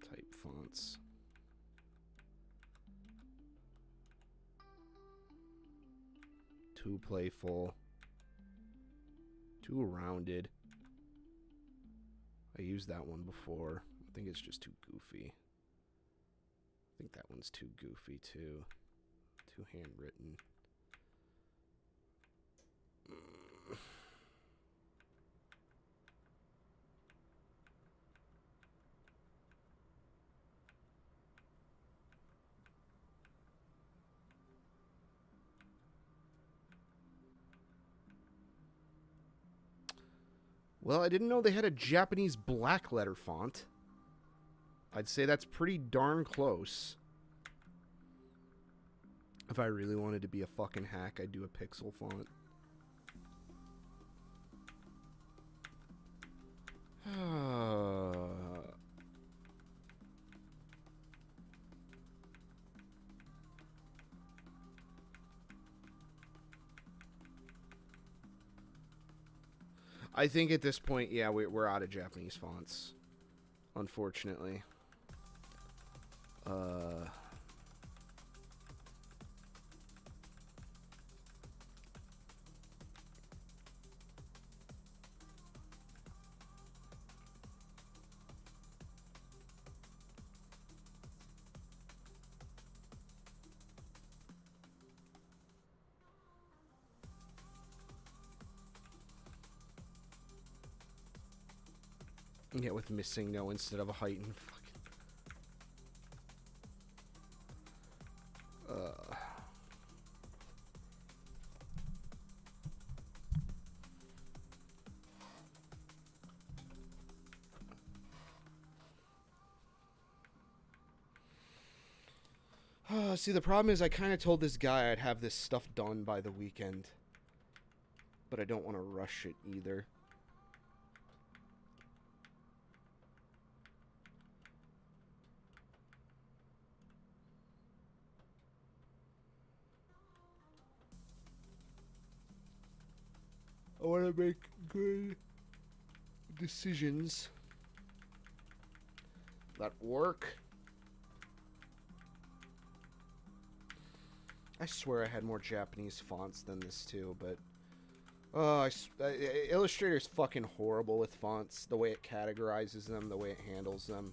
type fonts. Too playful. Too rounded. I used that one before. I think it's just too goofy. I think that one's too goofy, too. Too handwritten. Well, I didn't know they had a Japanese black letter font. I'd say that's pretty darn close. If I really wanted to be a fucking hack, I'd do a pixel font. I think at this point, yeah, we're out of Japanese fonts. Unfortunately. Yeah, with missing no instead of a heightened fucking. See, the problem is I kind of told this guy I'd have this stuff done by the weekend. But I don't want to rush it either. I want to make good decisions that work. I swear I had more Japanese fonts than this too, but Illustrator's fucking horrible with fonts. The way it categorizes them, the way it handles them.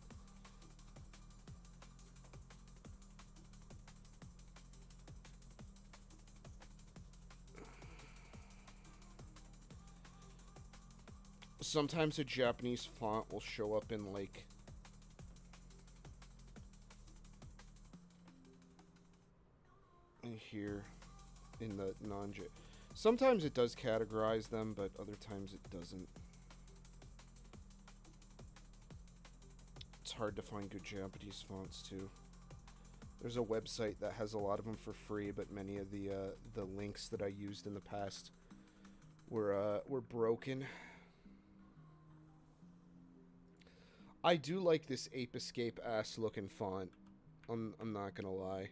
Sometimes a Japanese font will show up in, like, in here, in the non-J. Sometimes it does categorize them, but other times it doesn't. It's hard to find good Japanese fonts, too. There's a website that has a lot of them for free, but many of the links that I used in the past were broken. I do like this Ape Escape ass looking font. I'm not gonna lie.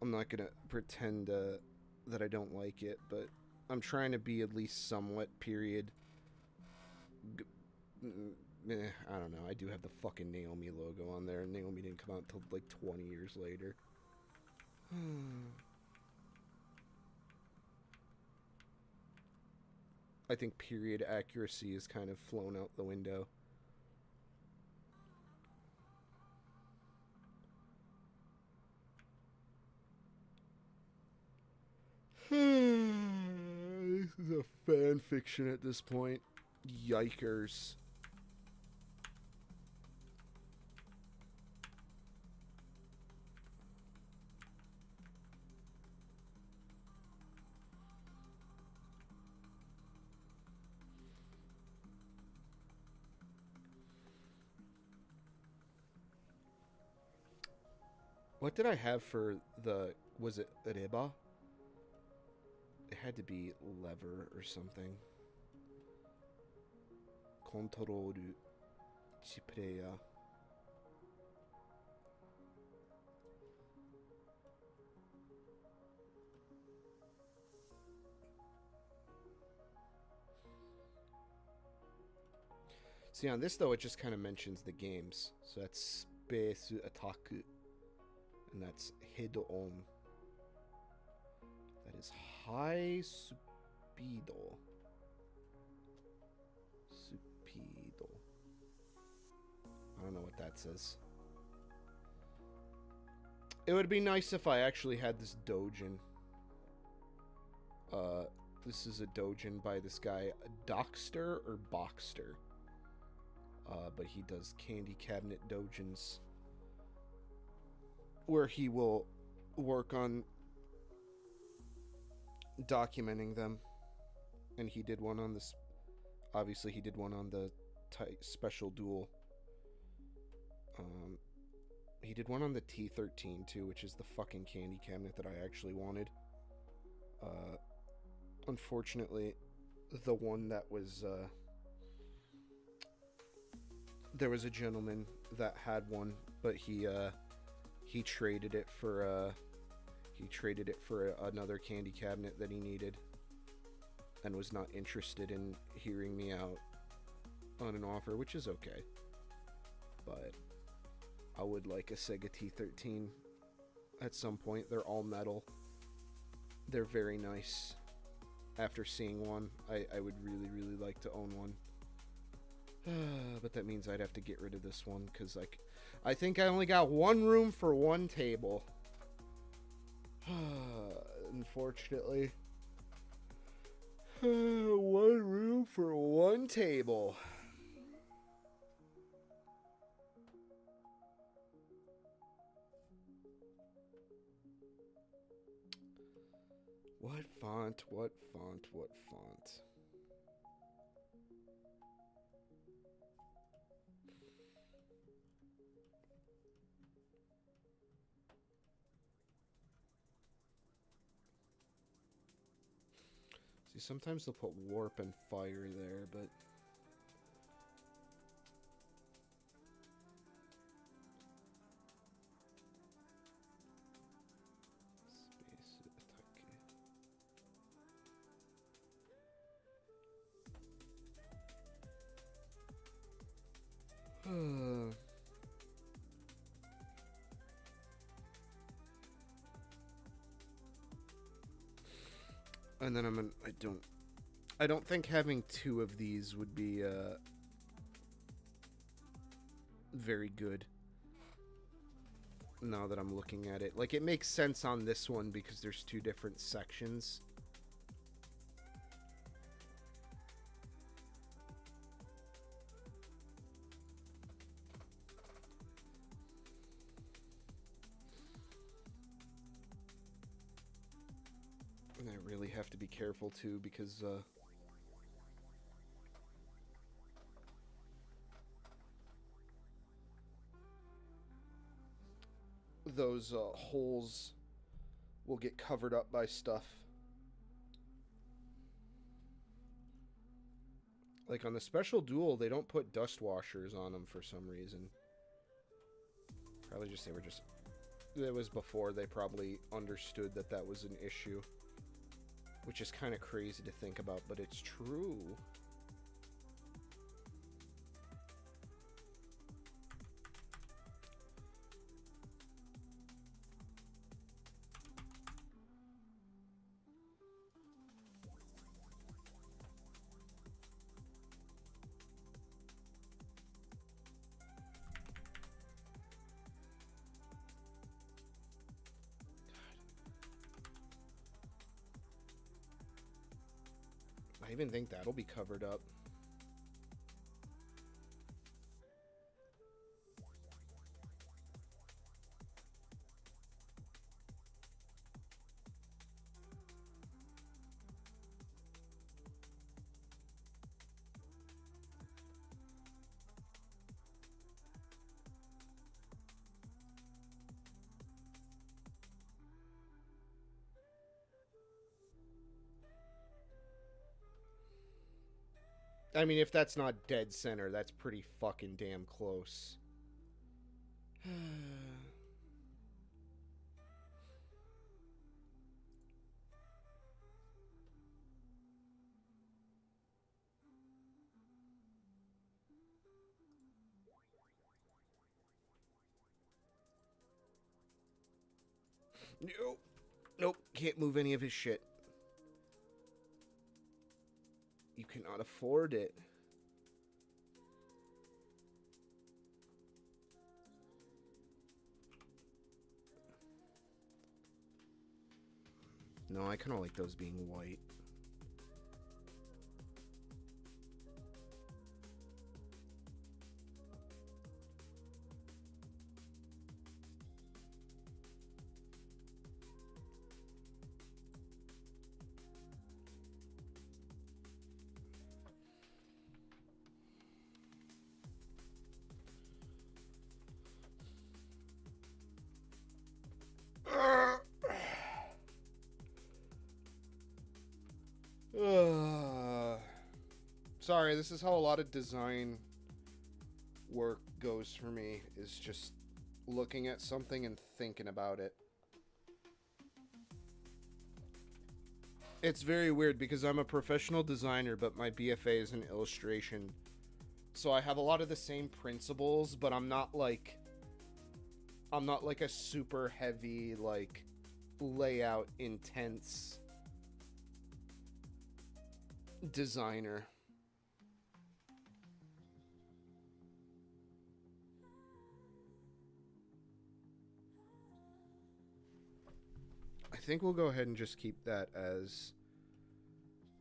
I'm not gonna pretend that I don't like it, but I'm trying to be at least somewhat period. I don't know. I do have the fucking Naomi logo on there, and Naomi didn't come out until like 20 years later. I think period accuracy is kind of flown out the window. This is a fan fiction at this point. Yikers. What did I have for the... Was it Reba? It had to be lever or something. Control Cipreia. See, on this, though, it just kind of mentions the games. So that's Space Attack. And that's Hidoon. That is High Supido. Supido. I don't know what that says. It would be nice if I actually had this doujin. This is a doujin by this guy, Dockster or Boxster. But he does candy cabinet doujins where he will work on documenting them. And he did one on this. Obviously, he did one on the special duel. He did one on the T13 too, which is the fucking candy cabinet that I actually wanted. Unfortunately, the one that was there was a gentleman that had one, but he traded it for another candy cabinet that he needed, and was not interested in hearing me out on an offer, which is okay. But I would like a Sega T13 at some point. They're all metal. They're very nice. After seeing one, I would really, really like to own one. But that means I'd have to get rid of this one, because I think I only got one room for one table. Unfortunately. One room for one table. What font? What font? What font? See, sometimes they'll put warp and fire there, but and then I don't think having two of these would be very good. Now that I'm looking at it, like, it makes sense on this one because there's two different sections. And I really have to be careful too, because those holes will get covered up by stuff. Like on the special duel, they don't put dust washers on them for some reason. Probably just it was before they probably understood that that was an issue. Which is kind of crazy to think about, but it's true. I even think that'll be covered up. I mean, if that's not dead center, that's pretty fucking damn close. Nope. Nope. Can't move any of his shit. You cannot afford it. No, I kind of like those being white. Sorry, this is how a lot of design work goes for me, is just looking at something and thinking about it. It's very weird because I'm a professional designer, but my BFA is in illustration. So I have a lot of the same principles, but I'm not like a super heavy, like, layout intense designer. I think we'll go ahead and just keep that as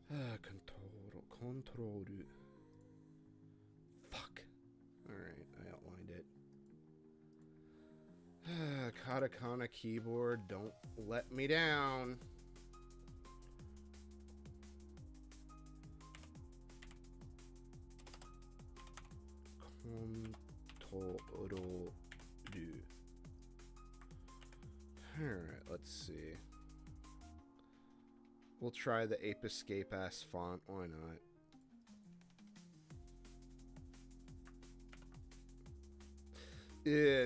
control. Fuck. Alright, I outlined it. Katakana keyboard, don't let me down. Control. Alright, let's see. We'll try the Ape Escape ass font, why not?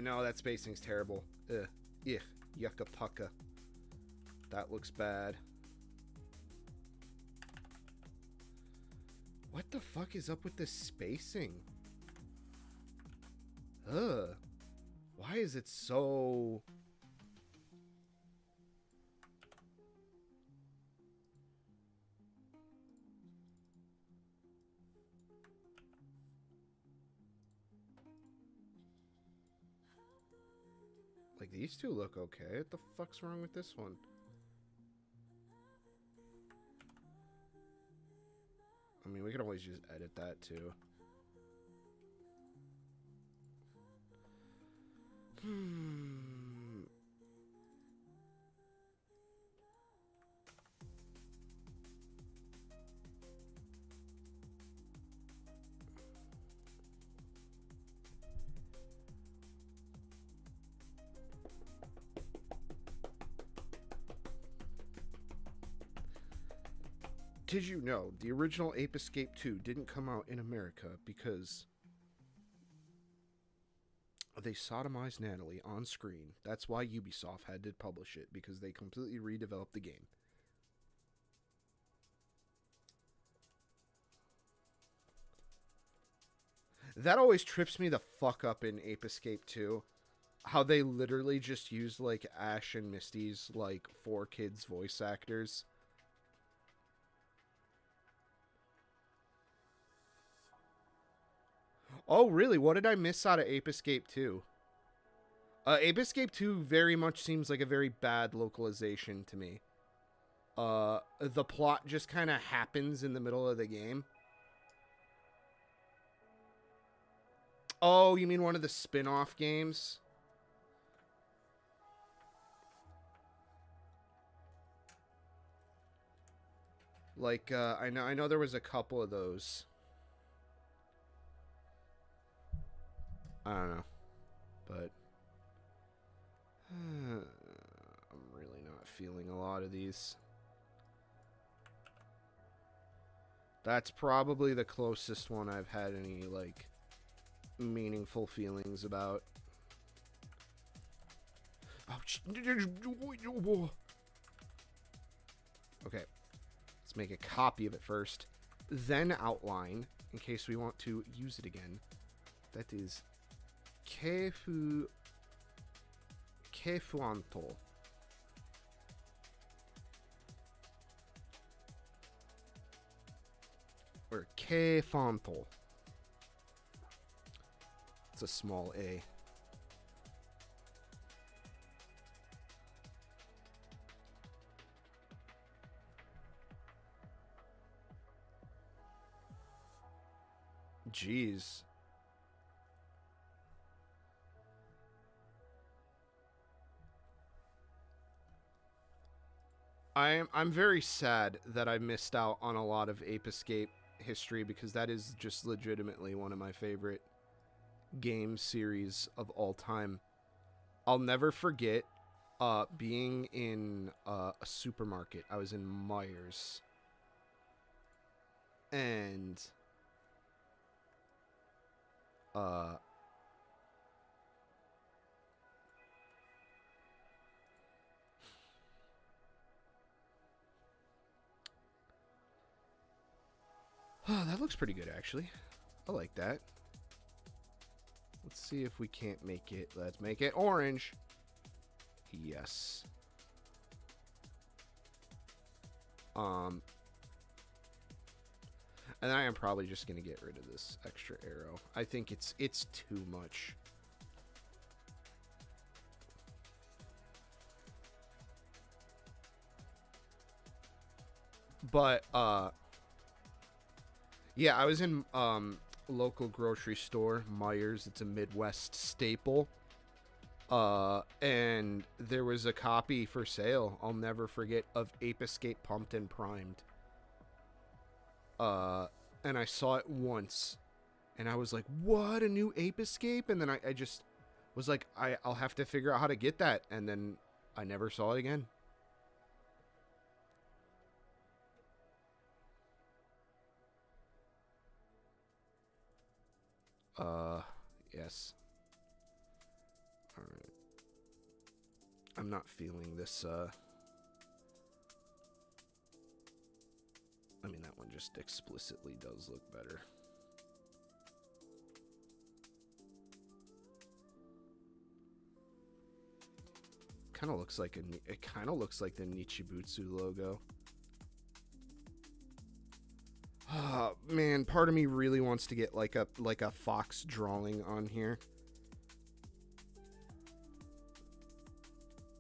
No, that spacing's terrible. Yucca pucka. That looks bad. What the fuck is up with this spacing? Why is it so... Like, these two look okay. What the fuck's wrong with this one? I mean, we could always just edit that, too. Did you know the original Ape Escape 2 didn't come out in America because they sodomized Natalie on screen? That's why Ubisoft had to publish it, because they completely redeveloped the game. That always trips me the fuck up in Ape Escape 2. How they literally just used, like, Ash and Misty's, like, 4 kids voice actors. Oh, really? What did I miss out of Ape Escape 2? Ape Escape 2 very much seems like a very bad localization to me. The plot just kind of happens in the middle of the game. Oh, you mean one of the spin-off games? Like, I know there was a couple of those. I don't know, but I'm really not feeling a lot of these. That's probably the closest one I've had any, like, meaningful feelings about. Okay, let's make a copy of it first, then outline in case we want to use it again. That is Kefuanto. Que fonto. It's a small A. Jeez. I'm very sad that I missed out on a lot of Ape Escape history, because that is just legitimately one of my favorite game series of all time. I'll never forget being in a supermarket. I was in Myers, and that looks pretty good, actually. I like that. Let's see if we can't make it. Let's make it orange. Yes. And I am probably just gonna get rid of this extra arrow. I think it's too much. But yeah, I was in local grocery store, Myers. It's a Midwest staple. And there was a copy for sale, I'll never forget, of Ape Escape Pumped and Primed. And I saw it once, and I was like, what, a new Ape Escape? And then I just was like, I'll have to figure out how to get that. And then I never saw it again. Yes. Alright. I'm not feeling this, I mean, that one just explicitly does look better. Kind of looks like it kind of looks like the Nichibutsu logo. Oh, man, part of me really wants to get like a fox drawing on here,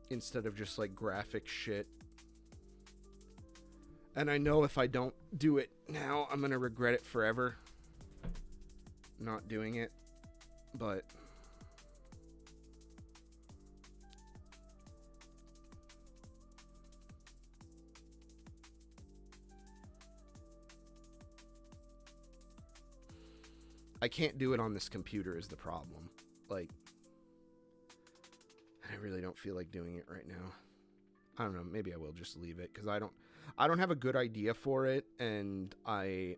instead of just like graphic shit. And I know if I don't do it now, I'm gonna regret it forever, not doing it. But I can't do it on this computer is the problem. Like, I really don't feel like doing it right now. I don't know, maybe I will just leave it, because I don't have a good idea for it, and I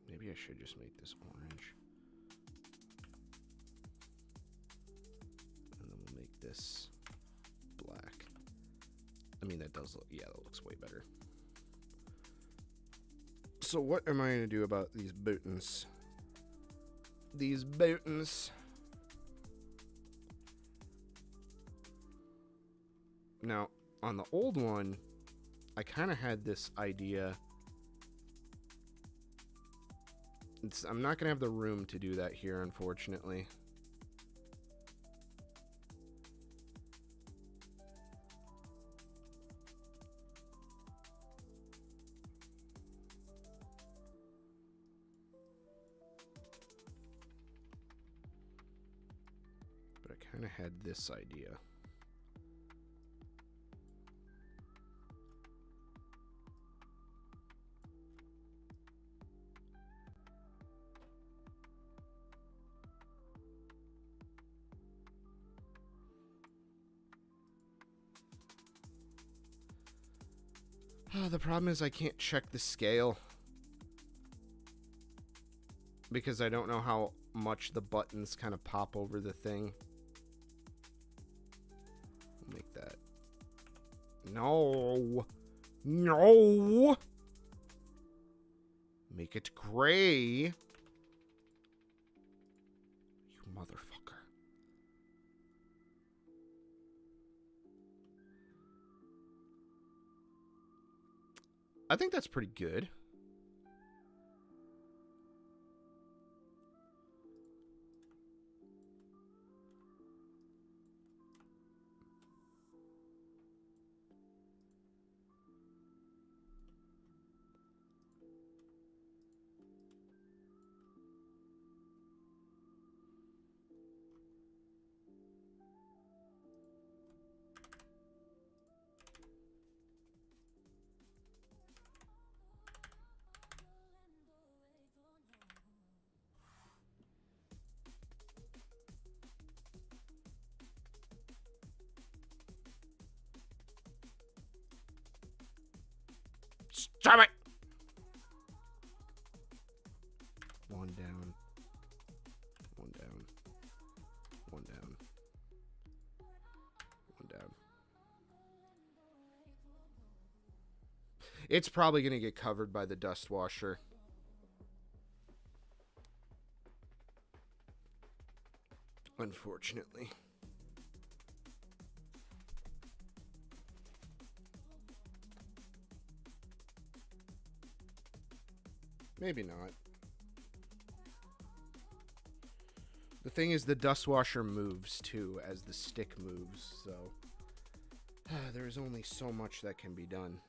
maybe I should just make this orange. And then we'll make this black. I mean, that does look, yeah, that looks way better. So what am I going to do about these buttons? These buttons. Now, on the old one, I kind of had this idea. I'm not going to have the room to do that here, unfortunately. But I kind of had this idea. The problem is I can't check the scale because I don't know how much the buttons kind of pop over the thing. Make that. No. No. Make it gray. You motherfucker. I think that's pretty good. Stop it! One down. One down. One down. One down. It's probably going to get covered by the dust washer. Unfortunately. Maybe not. The thing is, the dust washer moves too as the stick moves, so there's only so much that can be done.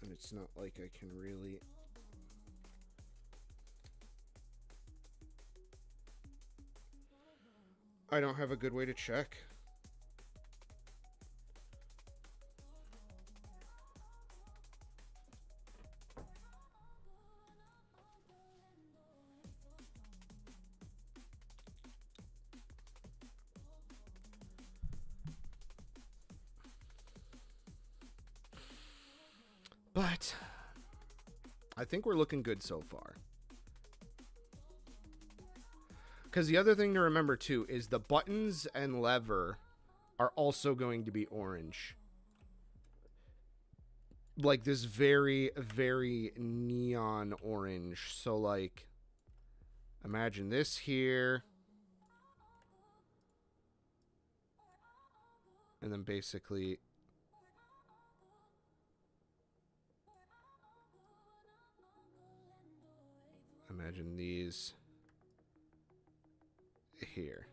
And it's not like I can really... I don't have a good way to check. But I think we're looking good so far. Because the other thing to remember too is the buttons and lever are also going to be orange. Like this very, very neon orange. So like, imagine this here. And then basically... imagine these here.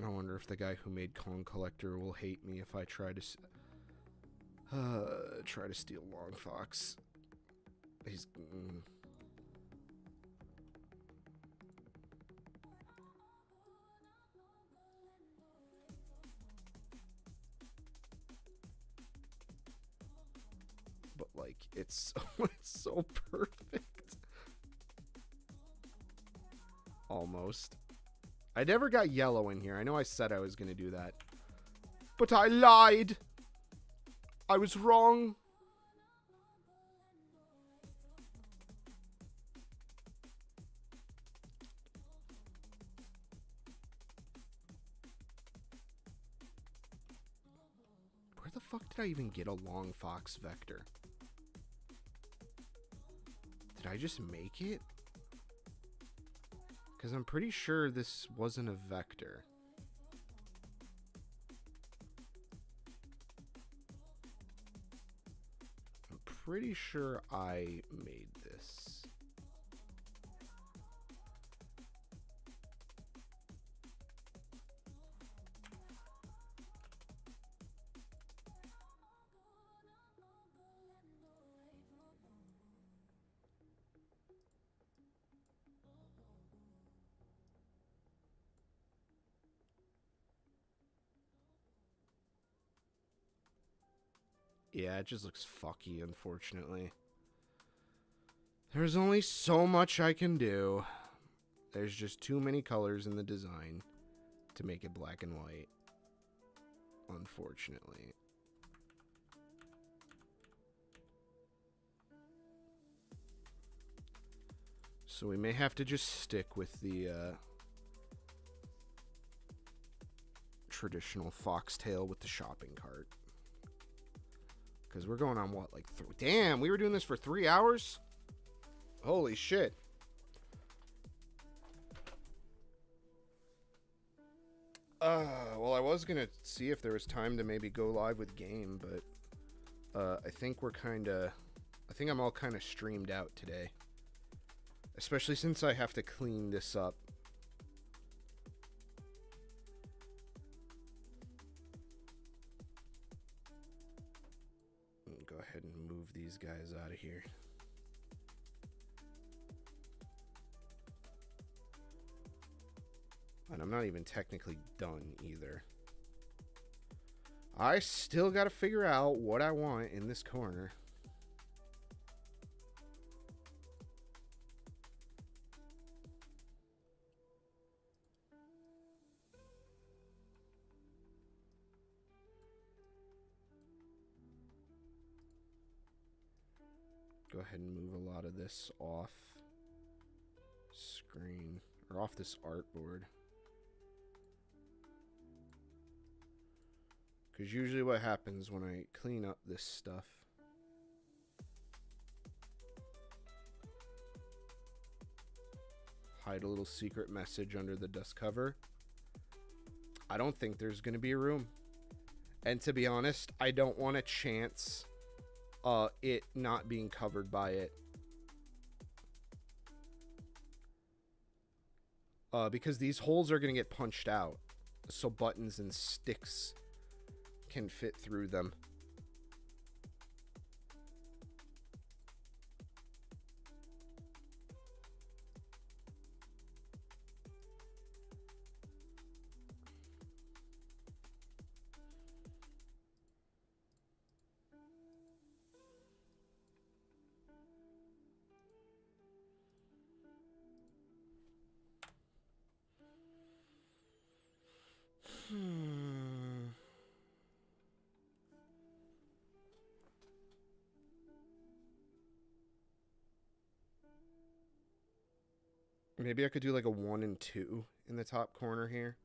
I wonder if the guy who made Kong Collector will hate me if I try to steal Long Fox. He's... But like, it's so perfect. Almost. I never got yellow in here. I know I said I was going to do that. But I lied. I was wrong. Where the fuck did I even get a Long Fox vector? Did I just make it? Because I'm pretty sure this wasn't a vector. I'm pretty sure I made this. Yeah, it just looks fucky, unfortunately. There's only so much I can do. There's just too many colors in the design to make it black and white, unfortunately. So we may have to just stick with the traditional foxtail with the shopping cart. Because we're going on what, like damn, we were doing this for 3 hours? Holy shit. Well, I was gonna see if there was time to maybe go live with game, but I think I'm all kind of streamed out today. Especially since I have to clean this up. Go ahead and move these guys out of here. And I'm not even technically done either. I still got to figure out what I want in this corner. Go ahead and move a lot of this off screen, or off this artboard. Because usually what happens when I clean up this stuff, hide a little secret message under the dust cover, I don't think there's going to be a room. And to be honest, I don't want a chance it not being covered by it. Because these holes are going to get punched out, so buttons and sticks can fit through them. Maybe I could do like a 1 and 2 in the top corner here.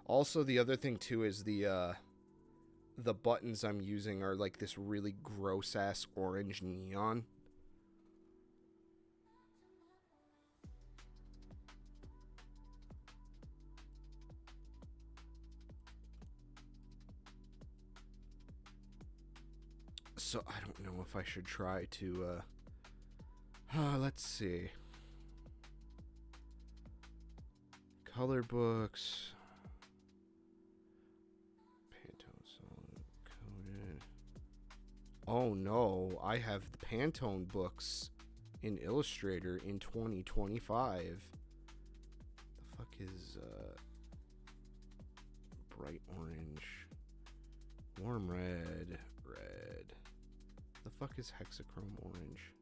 Also, the other thing too is the buttons I'm using are like this really gross ass orange neon. So I don't know if I should try to let's see. Color books. Pantone solid coded. Oh no, I have the Pantone books in Illustrator in 2025. The fuck is bright orange, warm red, red. The fuck is hexachrome orange?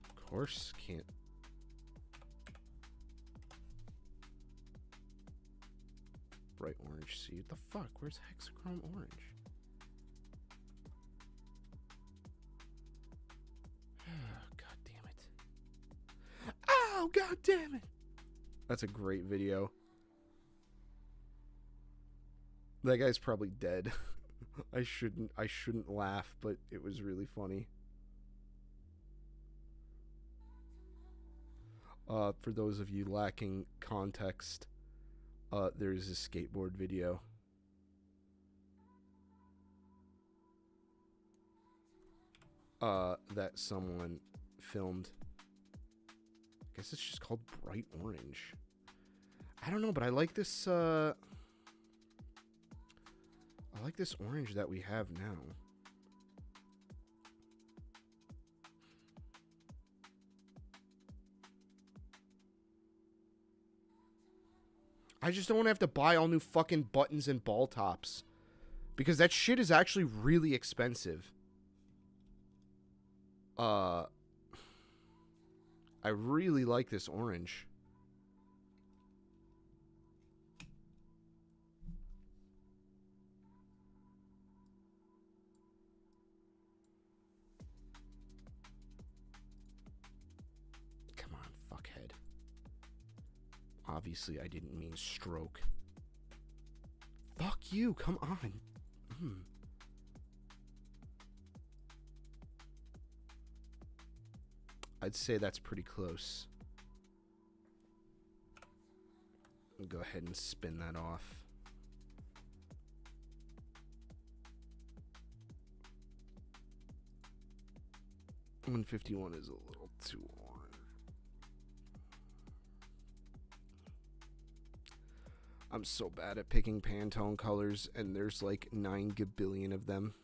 Of course, can't. Bright orange seed. The fuck? Where's hexachrome orange? God damn it. Oh, god damn it. That's a great video. That guy's probably dead. I shouldn't laugh, but it was really funny. For those of you lacking context, there's a skateboard video. That someone filmed. I guess it's just called Bright Orange. I don't know, but I like this, I like this orange that we have now. I just don't want to have to buy all new fucking buttons and ball tops. Because that shit is actually really expensive. I really like this orange. Come on, fuckhead. Obviously, I didn't mean stroke. Fuck you, come on. I'd say that's pretty close. I'll go ahead and spin that off. $151 is a little too orange. I'm so bad at picking Pantone colors, and there's like 9 gabillion of them.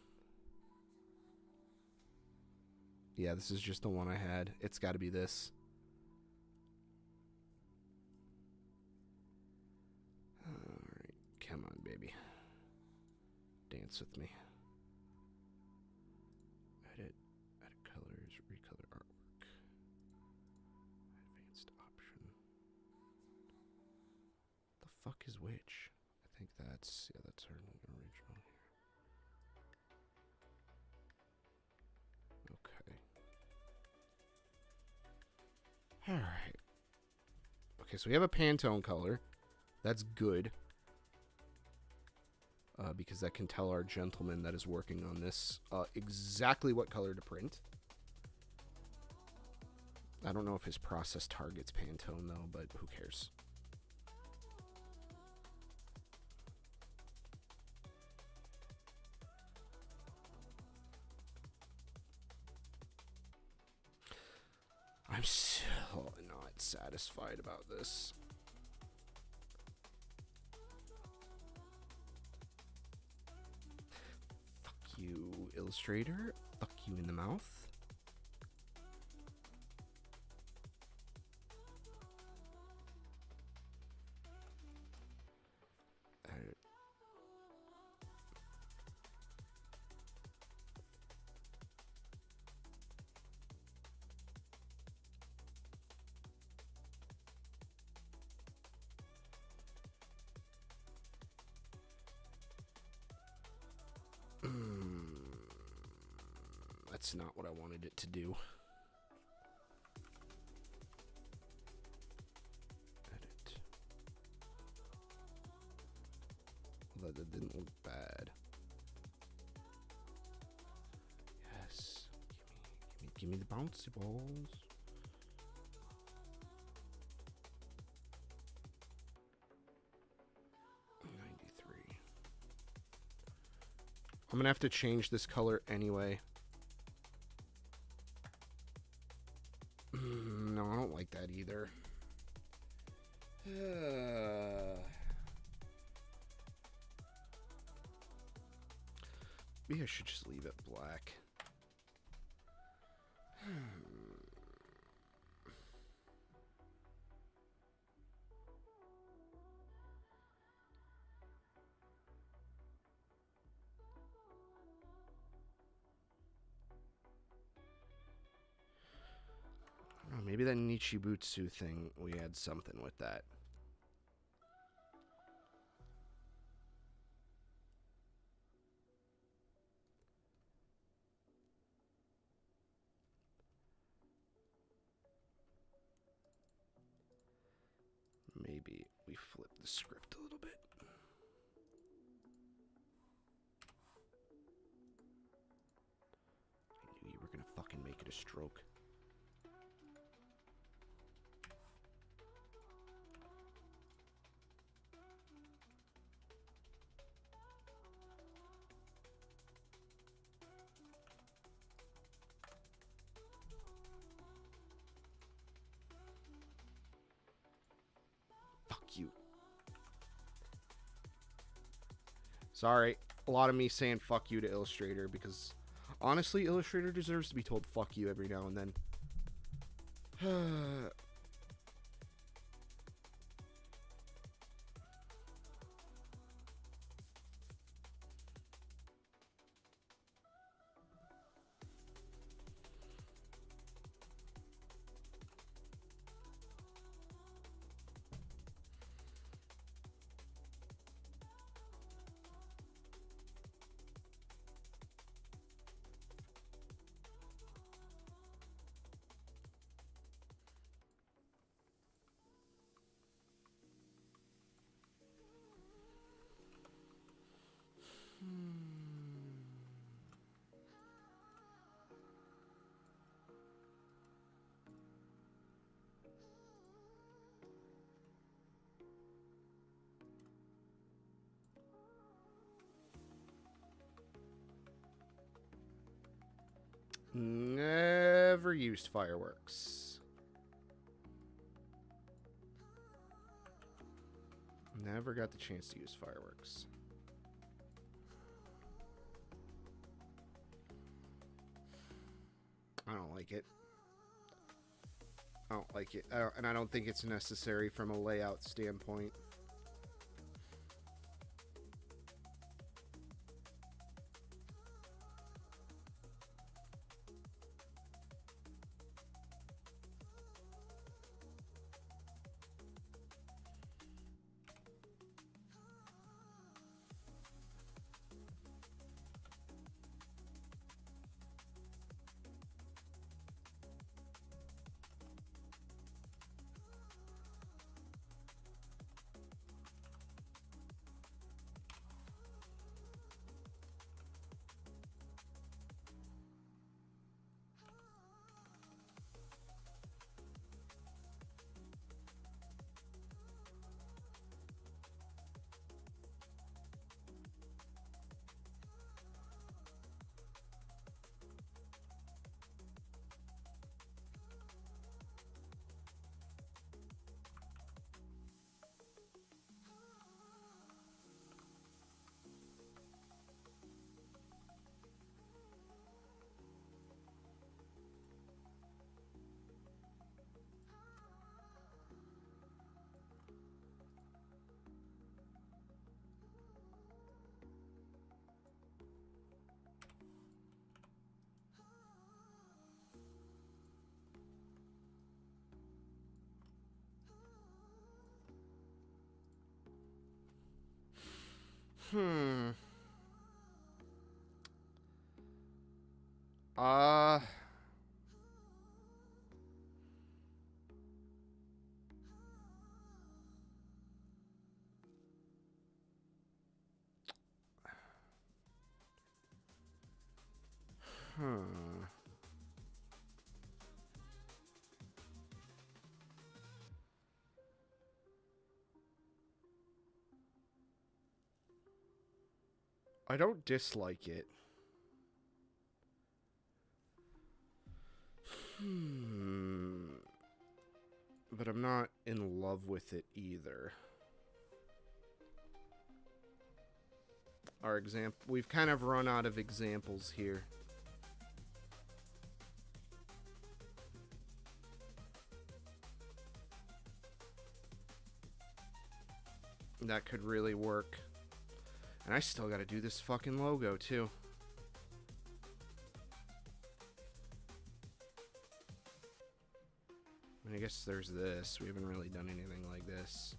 Yeah, this is just the one I had. It's got to be this. Alright, come on, baby. Dance with me. Edit colors, recolor artwork. Advanced option. The fuck is which? I think that's, yeah, that's our original here. Okay. Alright. Okay, so we have a Pantone color. That's good. Because that can tell our gentleman that is working on this exactly what color to print. I don't know if his process targets Pantone, though, but who cares? I'm still not satisfied about this. Fuck you, Illustrator. Fuck you in the mouth. That's not what I wanted it to do. Edit. Although that didn't look bad. Yes. Give me the bouncy balls. I'm gonna have to change this color anyway. No, I don't like that either. Maybe I should just leave it black. Maybe that Nichibutsu thing, we had something with that. Maybe we flip the script a little bit. I knew you were gonna fucking make it a stroke. You. Sorry, a lot of me saying fuck you to Illustrator because honestly, Illustrator deserves to be told fuck you every now and then. Never used fireworks. Never got the chance to use fireworks. I don't like it. I don't like it. And I don't think it's necessary from a layout standpoint. Hmm. Uh... Hmm. I don't dislike it. But I'm not in love with it either. Our example, we've kind of run out of examples here. That could really work. And I still got to do this fucking logo too. I guess there's this. We haven't really done anything like this.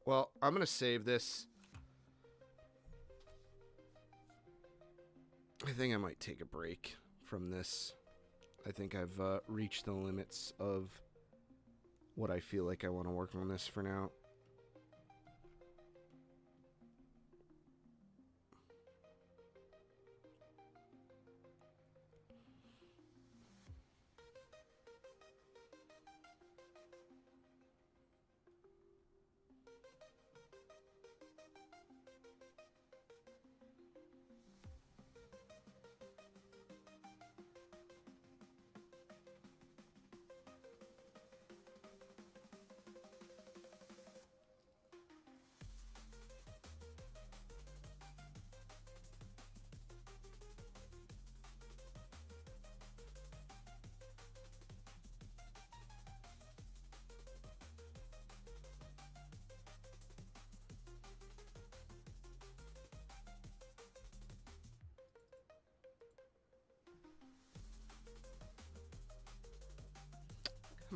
Well, I'm going to save this. I think I might take a break from this. I think I've reached the limits of what I feel like I want to work on this for now.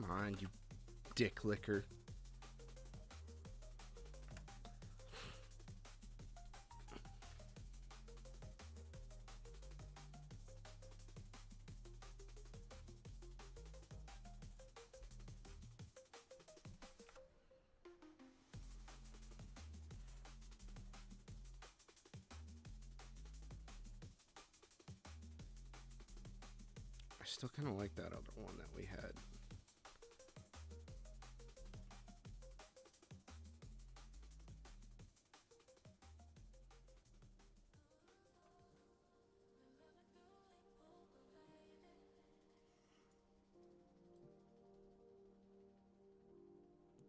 Come on, you dick licker. I still kind of like that other one that we had.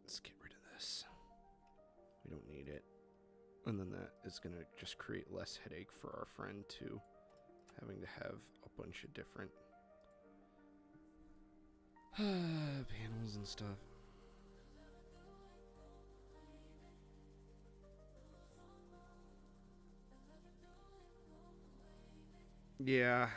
Let's get rid of this. We don't need it. And then that is going to just create less headache for our friend too. Having to have a bunch of different panels and stuff. Yeah.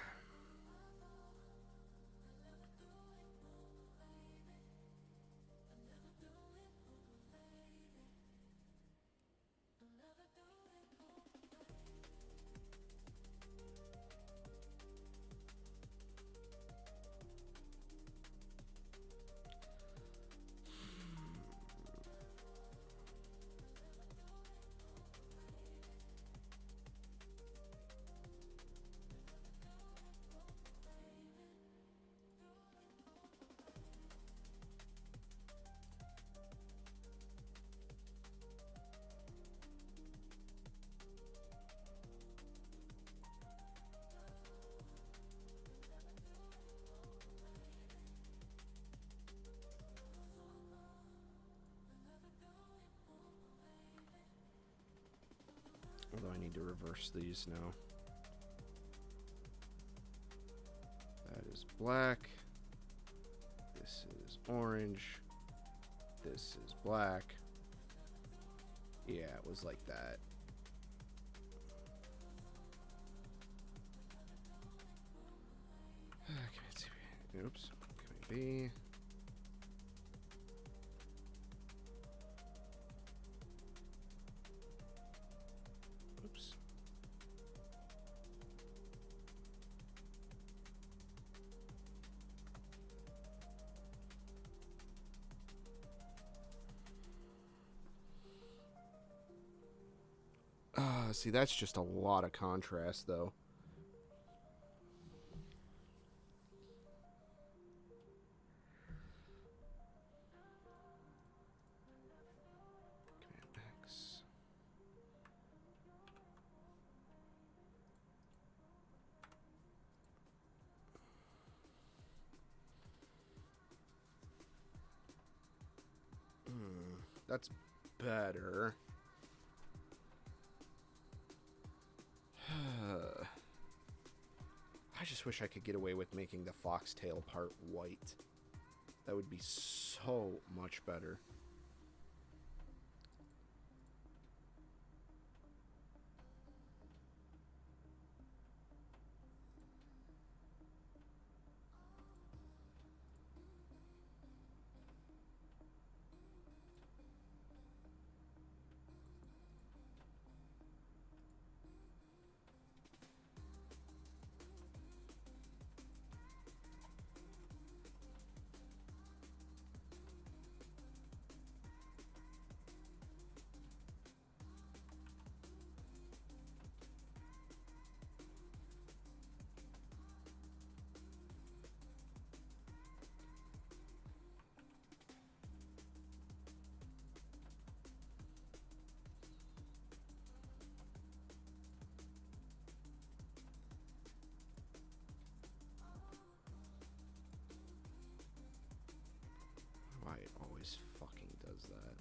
Although I need to reverse these now. That is black. This is orange. This is black. Yeah, it was like that. Oops. Can it be? Oops. See, that's just a lot of contrast, though. Command X. That's better. I just wish I could get away with making the foxtail part white. That would be so much better. Why it always fucking does that.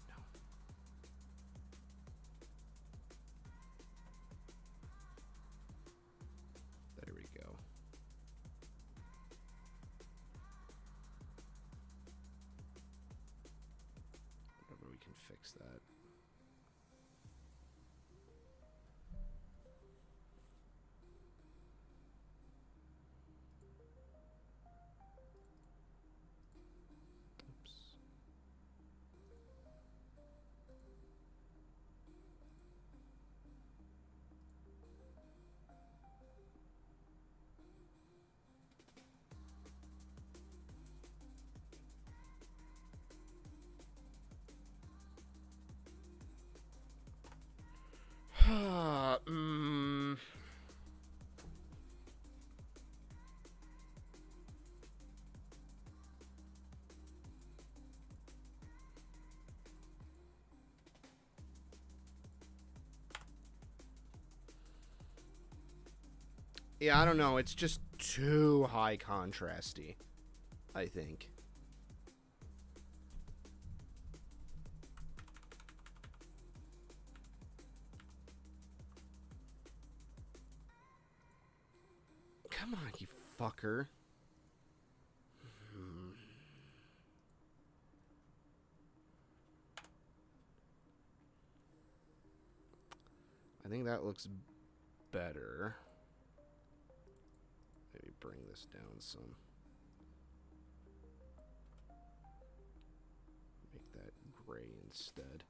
No. There we go. Whatever, we can fix that. Yeah, I don't know. It's just too high contrasty, I think. Come on, you fucker. I think that looks better. Maybe bring this down some. Make that gray instead.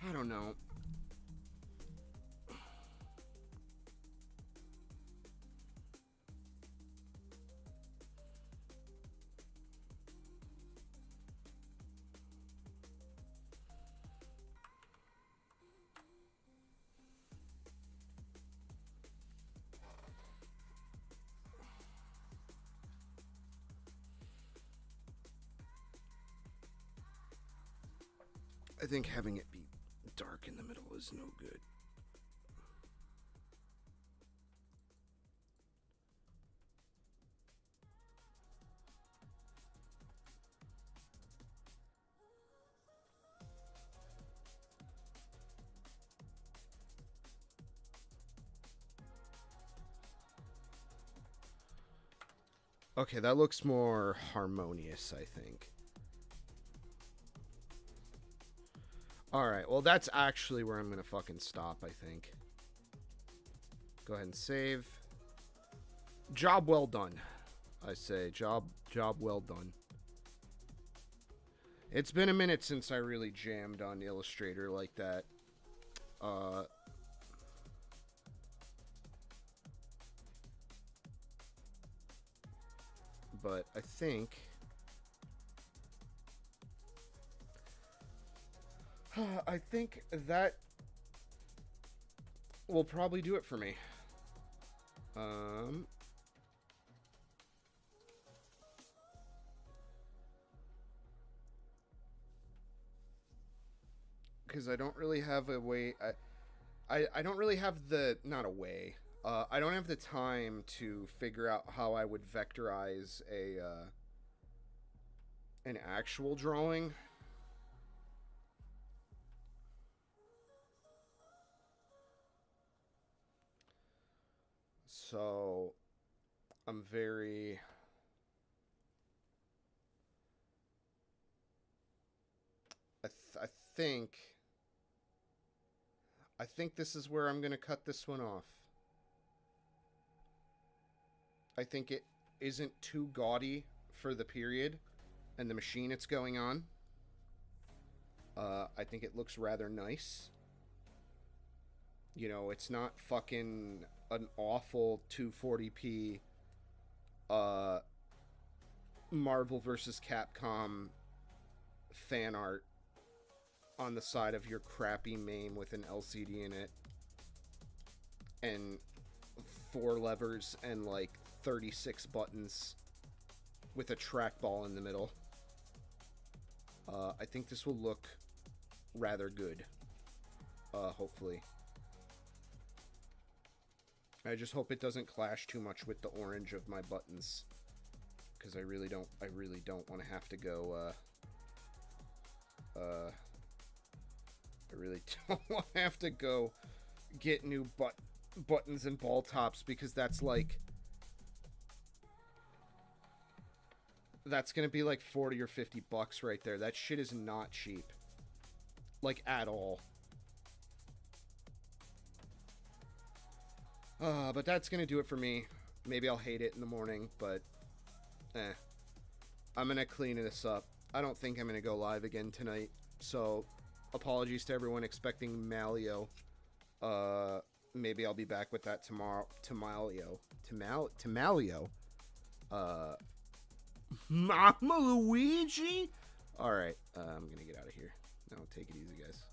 I don't know. I think having it be dark in the middle is no good. Okay, that looks more harmonious, I think. Alright, well that's actually where I'm gonna fucking stop, I think. Go ahead and save. Job well done, I say. Job well done. It's been a minute since I really jammed on Illustrator like that. But I think... I think that will probably do it for me. Because I don't really have a way... I don't really have the... Not a way. I don't have the time to figure out how I would vectorize an actual drawing. So, I'm very... I think this is where I'm going to cut this one off. I think it isn't too gaudy for the period and the machine it's going on. I think it looks rather nice. You know, it's not fucking an awful 240p Marvel vs. Capcom fan art on the side of your crappy MAME with an LCD in it and 4 levers and like 36 buttons with a trackball in the middle. I think this will look rather good, hopefully. I just hope it doesn't clash too much with the orange of my buttons, because I really don't want to have to go, I really don't want to have to go get new buttons and ball tops, because that's like, that's gonna be like 40 or 50 bucks right there. That shit is not cheap, like at all. But that's gonna do it for me. Maybe I'll hate it in the morning, but I'm gonna clean this up. I don't think I'm gonna go live again tonight, so apologies to everyone expecting Malio. Maybe I'll be back with that tomorrow. Tamalio. Mama Luigi? Alright, I'm gonna get out of here. No, take it easy, guys.